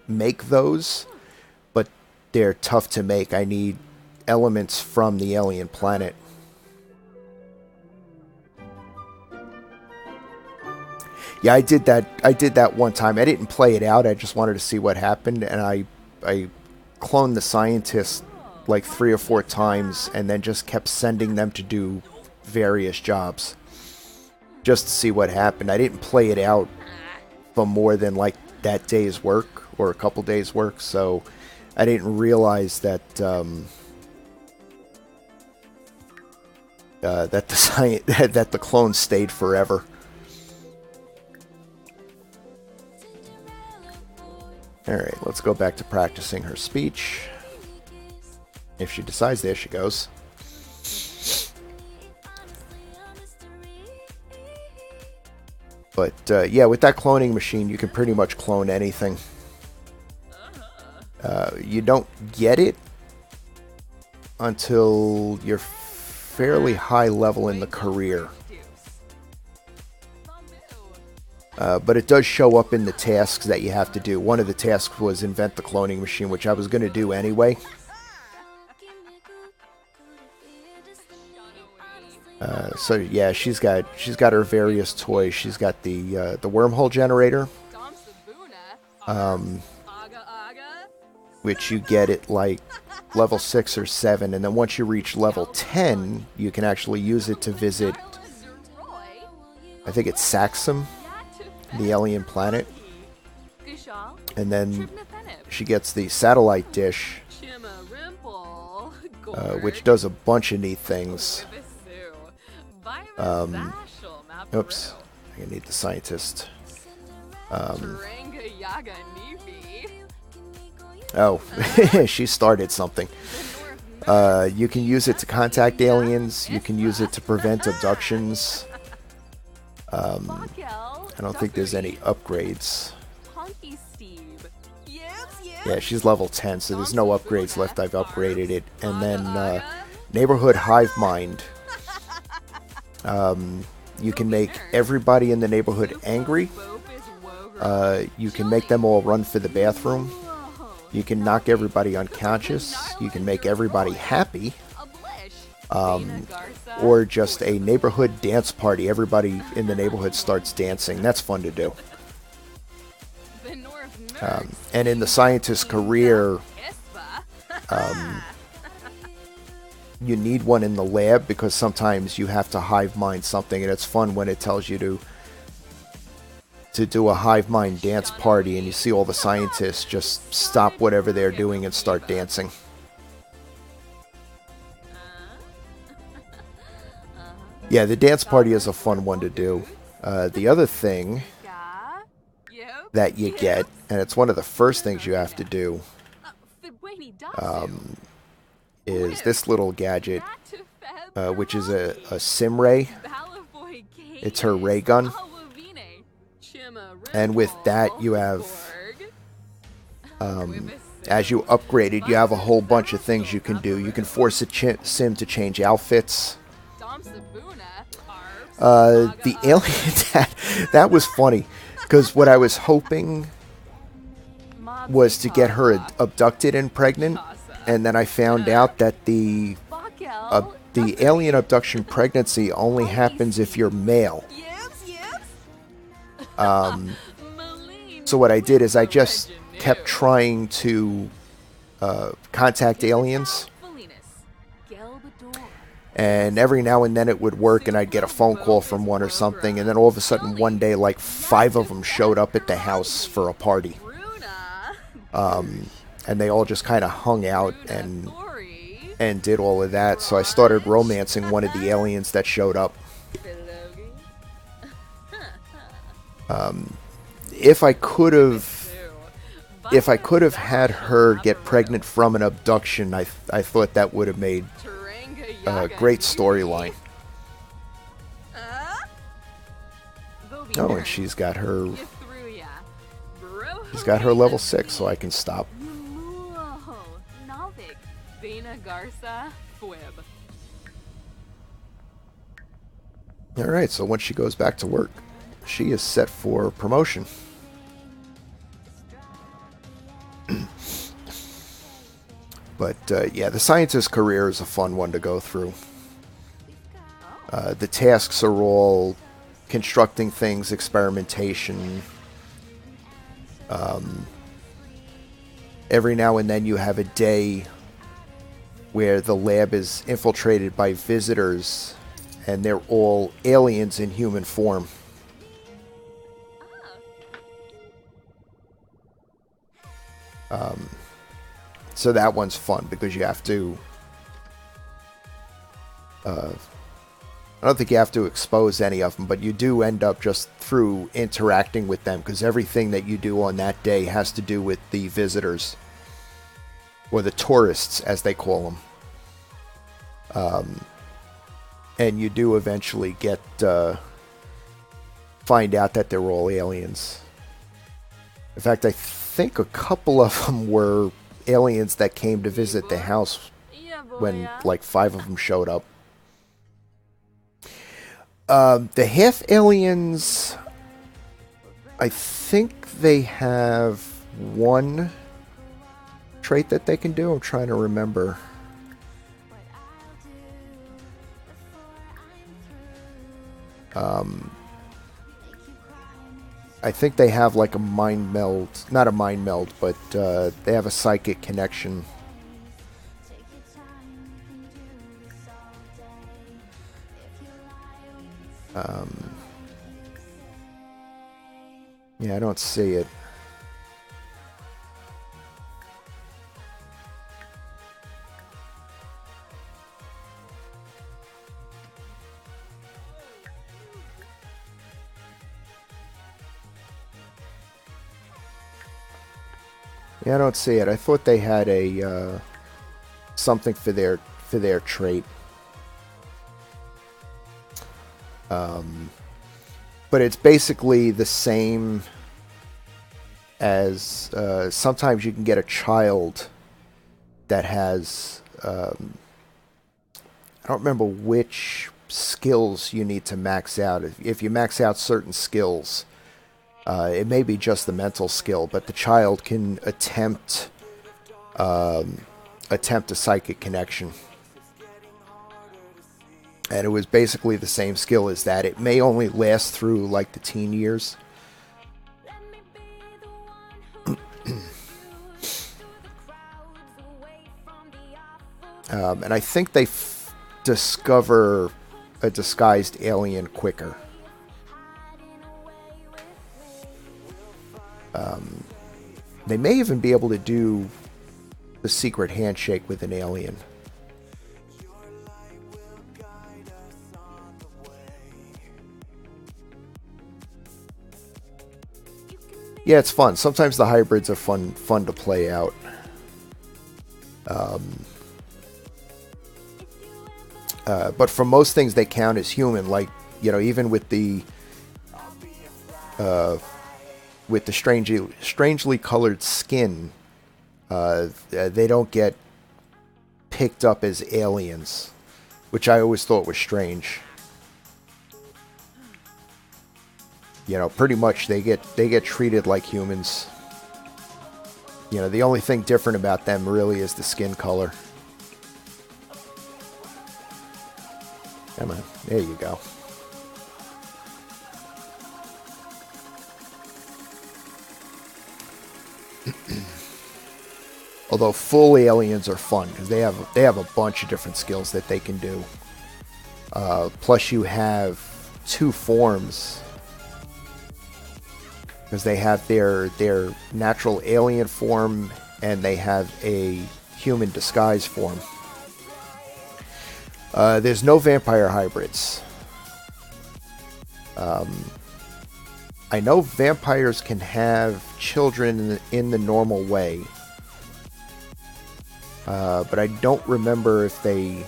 make those, but they're tough to make. I need elements from the alien planet. Yeah, I did that one time. I didn't play it out. I just wanted to see what happened, and I cloned the scientist like 3 or 4 times, and then just kept sending them to do various jobs just to see what happened. I didn't play it out for more than like that day's work or a couple days' work, so I didn't realize that that the clone stayed forever. Alright, let's go back to practicing her speech. If she decides, there she goes. But yeah, with that cloning machine, you can pretty much clone anything. You don't get it until you're fairly high level in the career. But it does show up in the tasks that you have to do. One of the tasks was invent the cloning machine, which I was going to do anyway. So yeah, she's got her various toys. She's got the wormhole generator, which you get at like level 6 or 7, and then once you reach level 10, you can actually use it to visit, I think it's Saxum, the alien planet. And then she gets the satellite dish, which does a bunch of neat things. Oops, I need the scientist. Oh, she started something. You can use it to contact aliens. You can use it to prevent abductions. I don't think there's any upgrades. Yeah, she's level 10, so there's no upgrades left. I've upgraded it. And then Neighborhood Hive Mind. You can make everybody in the neighborhood angry. You can make them all run for the bathroom. You can knock everybody unconscious. You can make everybody happy. Or just a neighborhood dance party. Everybody in the neighborhood starts dancing. That's fun to do. And in the scientist's career, you need one in the lab because sometimes you have to hive mind something, and it's fun when it tells you to do a hive mind dance party, and you see all the scientists just stop whatever they're doing and start dancing. Yeah, the dance party is a fun one to do. The other thing that you get, and it's one of the first things you have to do, is this little gadget, which is a sim ray. It's her ray gun. And with that, you have, as you upgrade it, you have a whole bunch of things you can do. You can force a sim to change outfits. The alien, that was funny, because what I was hoping was to get her abducted and pregnant, and then I found out that the alien abduction pregnancy only happens if you're male. So what I did is I just kept trying to contact aliens, and every now and then it would work, and I'd get a phone call from one or something, and then all of a sudden one day like 5 of them showed up at the house for a party. And they all just kind of hung out and did all of that. So I started romancing one of the aliens that showed up. If I could have had her get pregnant from an abduction, I thought that would have made a great storyline. Oh, and she's got her level 6, so I can stop. Alright, so once she goes back to work, she is set for promotion. But yeah, the scientist's career is a fun one to go through. The tasks are all constructing things, experimentation. Every now and then you have a day where the lab is infiltrated by visitors, and they're all aliens in human form. So that one's fun because you have to... I don't think you have to expose any of them, but you do end up just through interacting with them, because everything that you do on that day has to do with the visitors, or the tourists as they call them. And you do eventually get find out that they're all aliens. In fact, I think a couple of them were aliens that came to visit the house when like 5 of them showed up. The half aliens, I think they have one trait that they can do. I'm trying to remember. I think they have like a mind meld, not a mind meld, but they have a psychic connection. Yeah, I don't see it. Yeah, I don't see it. I thought they had a something for their trait. But it's basically the same as sometimes you can get a child that has I don't remember which skills you need to max out. If you max out certain skills, It may be just the mental skill, but the child can attempt a psychic connection. And it was basically the same skill as that. It may only last through like the teen years. And I think they discover a disguised alien quicker. They may even be able to do the secret handshake with an alien. Yeah, it's fun. Sometimes the hybrids are fun to play out. But for most things, they count as human. Like, you know, even with the strangely colored skin, they don't get picked up as aliens, which I always thought was strange. You know, pretty much they get treated like humans. You know, the only thing different about them really is the skin color. Come on, there you go. Although full aliens are fun because they have a bunch of different skills that they can do. Plus, you have two forms because they have their natural alien form and they have a human disguise form. There's no vampire hybrids. I know vampires can have children in the normal way. But I don't remember if they...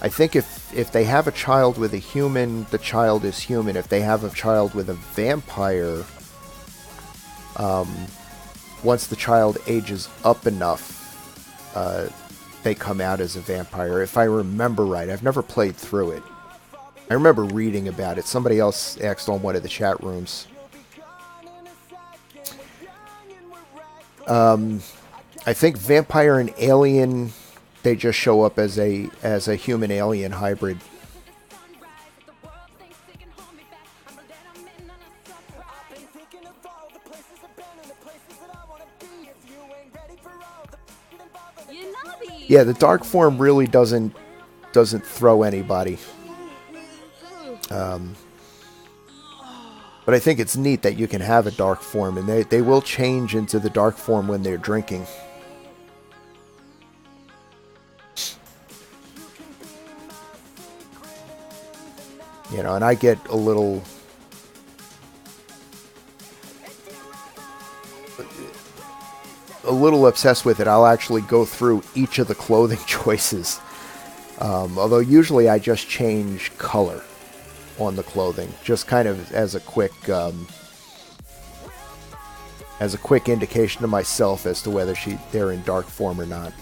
I think if they have a child with a human, the child is human. If they have a child with a vampire, once the child ages up enough, they come out as a vampire, if I remember right. I've never played through it. I remember reading about it. Somebody else asked on one of the chat rooms. I think vampire and alien, they just show up as a human alien hybrid. Yeah, the dark form really doesn't throw anybody. But I think it's neat that you can have a dark form, and they will change into the dark form when they're drinking. You know, and I get a little obsessed with it. I'll actually go through each of the clothing choices. Although usually I just change color on the clothing, just kind of as a quick indication to myself as to whether they're in dark form or not.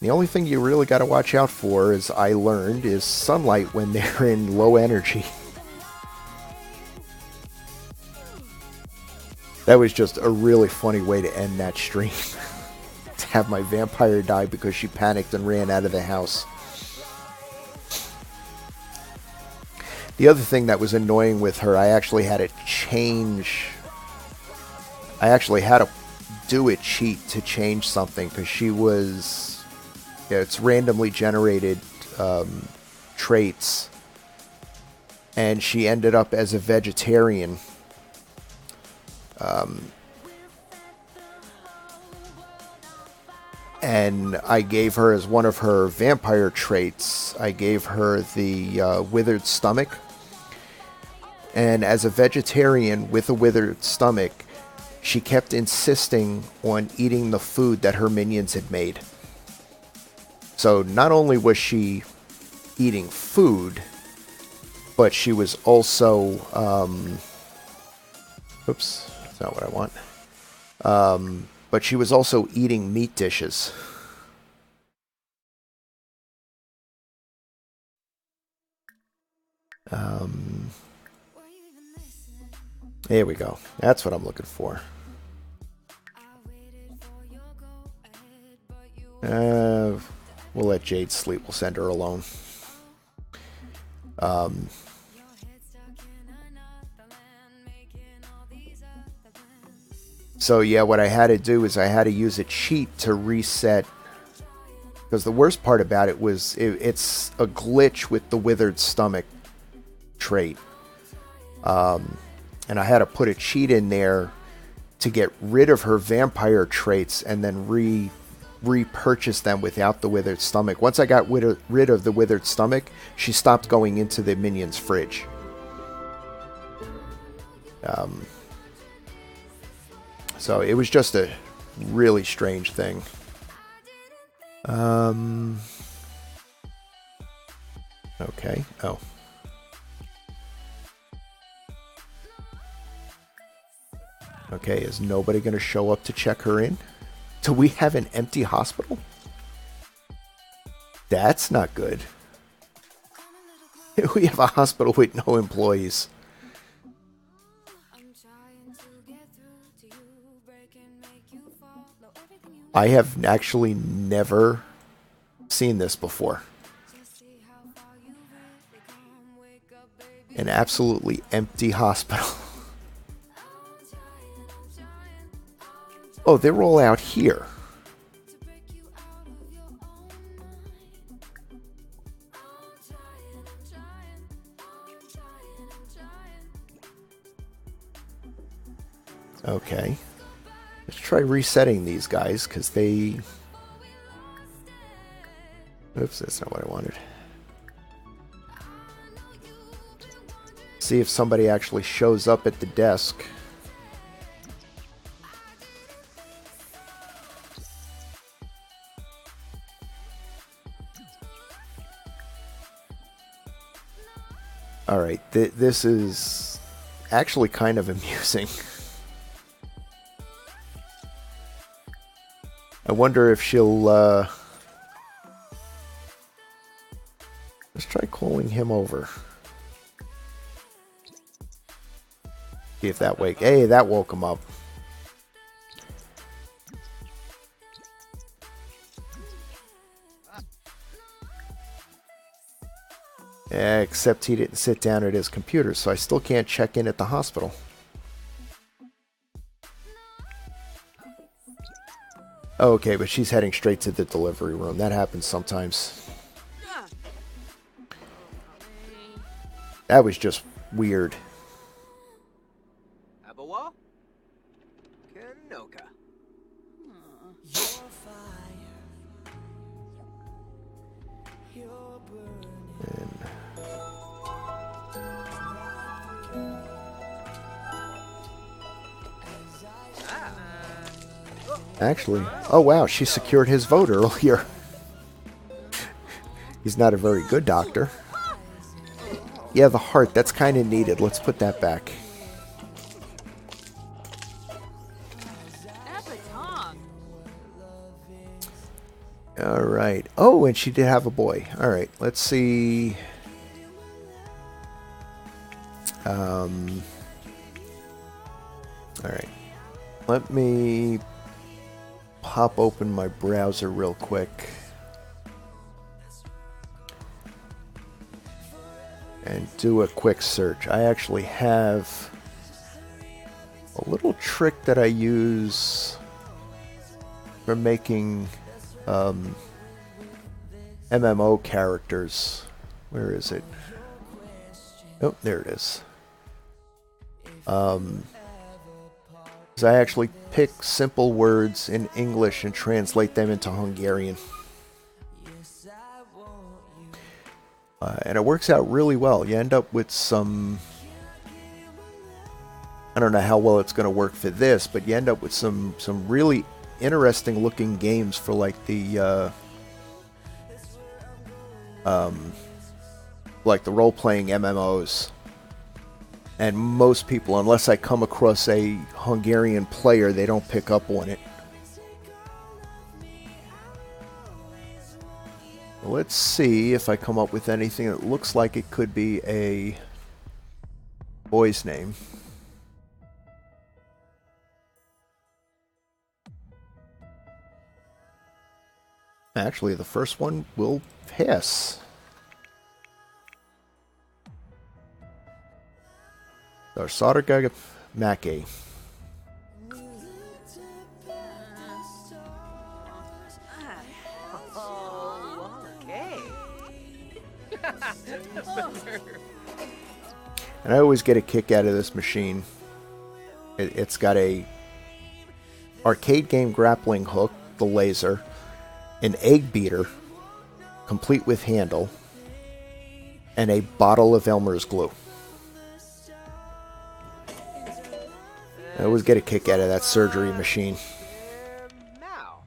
The only thing you really got to watch out for, as I learned, is sunlight when they're in low energy. That was just a really funny way to end that stream. To have my vampire die because she panicked and ran out of the house. The other thing that was annoying with her, I actually had to do a cheat to change something because she was... Yeah, it's randomly generated traits, and she ended up as a vegetarian. And I gave her, as one of her vampire traits, I gave her the withered stomach. And as a vegetarian with a withered stomach, she kept insisting on eating the food that her minions had made. So not only was she eating food, but she was also... oops, that's not what I want. But she was also eating meat dishes. There we go. That's what I'm looking for. We'll let Jade sleep. We'll send her alone. So yeah, what I had to do is I had to use a cheat to reset. Because the worst part about it was it's a glitch with the withered stomach trait. And I had to put a cheat in there to get rid of her vampire traits and then repurchase them without the withered stomach. Once I got rid of the withered stomach, she stopped going into the minion's fridge. So it was just a really strange thing. Okay. Oh. Okay, is nobody going to show up to check her in? Do we have an empty hospital? That's not good. We have a hospital with no employees. I have actually never seen this before. An absolutely empty hospital. Oh, they're all out here. Okay. Let's try resetting these guys, because they... Oops, that's not what I wanted. See if somebody actually shows up at the desk. Alright, this is actually kind of amusing. I wonder if she'll, let's try calling him over. See if that hey, that woke him up. Except he didn't sit down at his computer, so I still can't check in at the hospital. Okay, but she's heading straight to the delivery room. That happens sometimes. That was just weird. Abawa? Kanoka. Actually, oh wow, she secured his vote earlier. He's not a very good doctor. Yeah, the heart, that's kind of needed. Let's put that back. Alright. Oh, and she did have a boy. Alright, let's see. Alright. Let me pop open my browser real quick. And do a quick search. I actually have a little trick that I use for making MMO characters. Where is it? Oh, there it is. I actually pick simple words in English and translate them into Hungarian. And it works out really well. You end up with some... I don't know how well it's going to work for this, but you end up with some really interesting looking games for like the role-playing MMOs. And most people, unless I come across a Hungarian player, they don't pick up on it. Let's see if I come up with anything that looks like it could be a boy's name. Actually, the first one will pass. Sarsaparilla Mackey. Oh, okay. And I always get a kick out of this machine. It's got a arcade game grappling hook, the laser, an egg beater, complete with handle, and a bottle of Elmer's glue. I always get a kick out of that surgery machine. Now.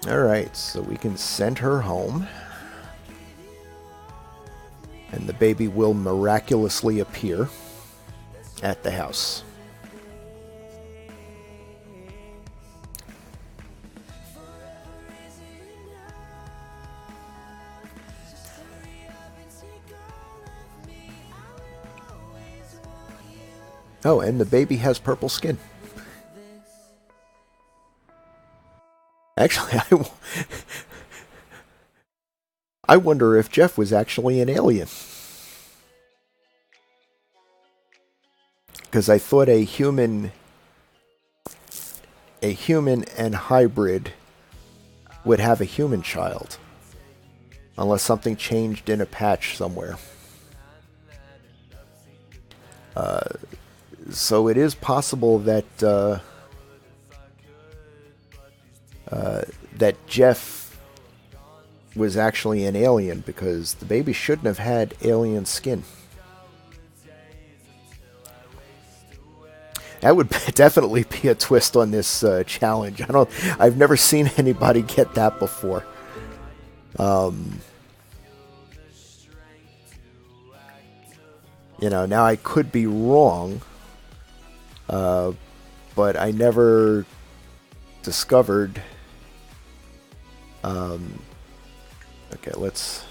Alright, so we can send her home. And the baby will miraculously appear at the house. Oh, and the baby has purple skin. Actually, I wonder if Jeff was actually an alien. Because I thought a human and hybrid would have a human child. Unless something changed in a patch somewhere. So it is possible that that Jeff was actually an alien, because the baby shouldn't have had alien skin. That would definitely be a twist on this challenge. I've never seen anybody get that before. You know, now I could be wrong, but I never discovered. Okay, let's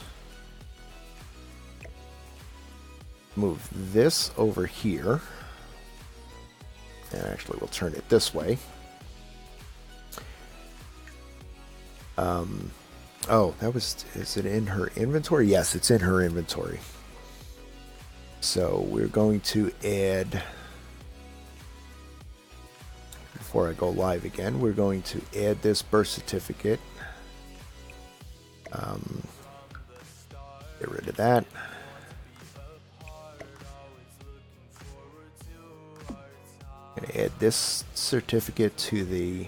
move this over here. And actually, we'll turn it this way. Oh, is it in her inventory? Yes, it's in her inventory. So we're going to add, before I go live again, we're going to add this birth certificate. Get rid of that. Gonna add this certificate to the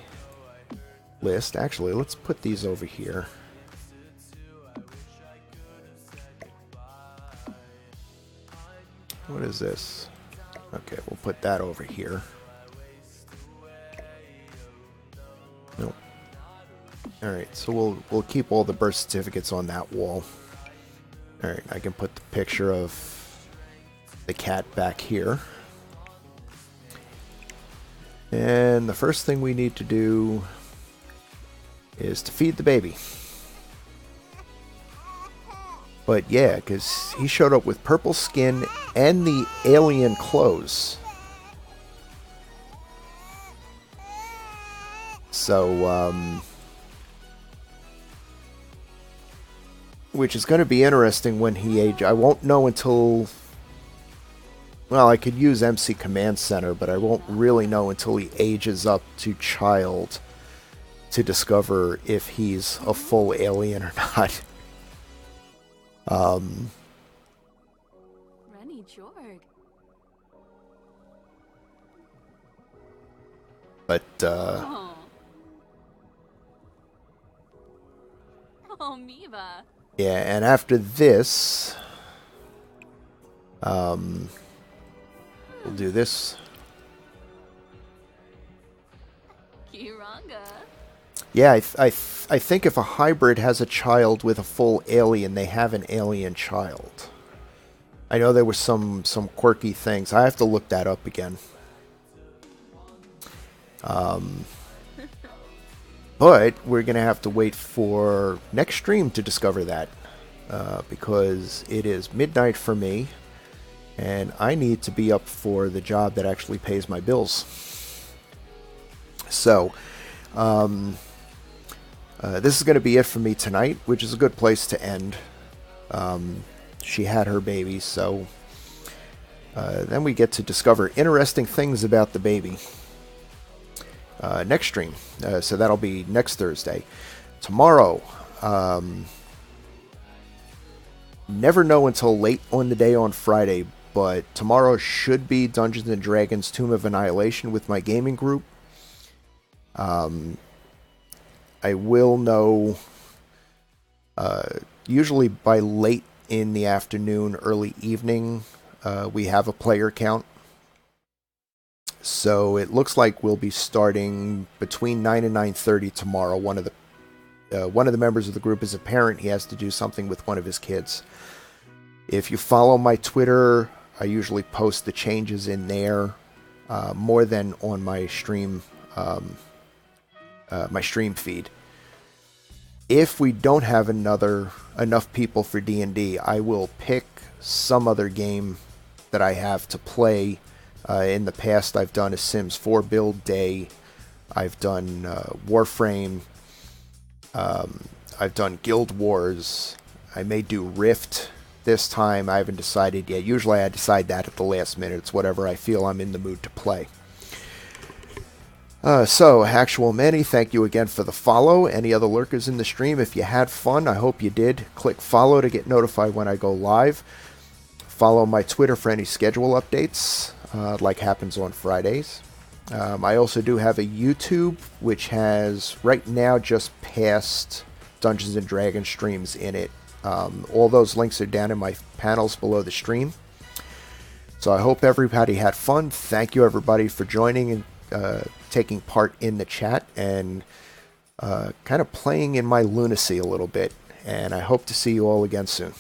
list. Actually, let's put these over here. What is this? Okay, we'll put that over here. Nope. Alright, so we'll keep all the birth certificates on that wall. Alright, I can put the picture of the cat back here. And the first thing we need to do is to feed the baby. But yeah, because he showed up with purple skin and the alien clothes. So, which is going to be interesting when he ages. I won't know until... Well, I could use MC Command Center, but I won't really know until he ages up to child to discover if he's a full alien or not. Rennie Jorg. But, Oh. Oh, Miva. yeah, and after this, we'll do this. Kiranga. Yeah, I think if a hybrid has a child with a full alien, they have an alien child. I know there were some quirky things. I have to look that up again. But we're going to have to wait for next stream to discover that. Because it is midnight for me. And I need to be up for the job that actually pays my bills. So, this is going to be it for me tonight, which is a good place to end. She had her baby, so then we get to discover interesting things about the baby. Next stream, so that'll be next Thursday. Tomorrow, never know until late on the day on Friday, but tomorrow should be Dungeons & Dragons Tomb of Annihilation with my gaming group. I will know usually by late in the afternoon, early evening, we have a player count. So it looks like we'll be starting between 9 and 9:30 tomorrow. One of the members of the group is a parent. He has to do something with one of his kids. If you follow my Twitter, I usually post the changes in there more than on my stream feed. If we don't have enough people for D&D, I will pick some other game that I have to play. In the past, I've done a Sims 4 build day. I've done Warframe. I've done Guild Wars. I may do Rift this time. I haven't decided yet. Usually I decide that at the last minute. It's whatever I feel I'm in the mood to play. So, Actual Manny, thank you again for the follow. Any other lurkers in the stream, if you had fun, I hope you did. Click follow to get notified when I go live. Follow my Twitter for any schedule updates, like happens on Fridays. I also do have a YouTube, which has right now just past Dungeons & Dragons streams in it. All those links are down in my panels below the stream. So I hope everybody had fun. Thank you everybody for joining and taking part in the chat and kind of playing in my lunacy a little bit. And I hope to see you all again soon.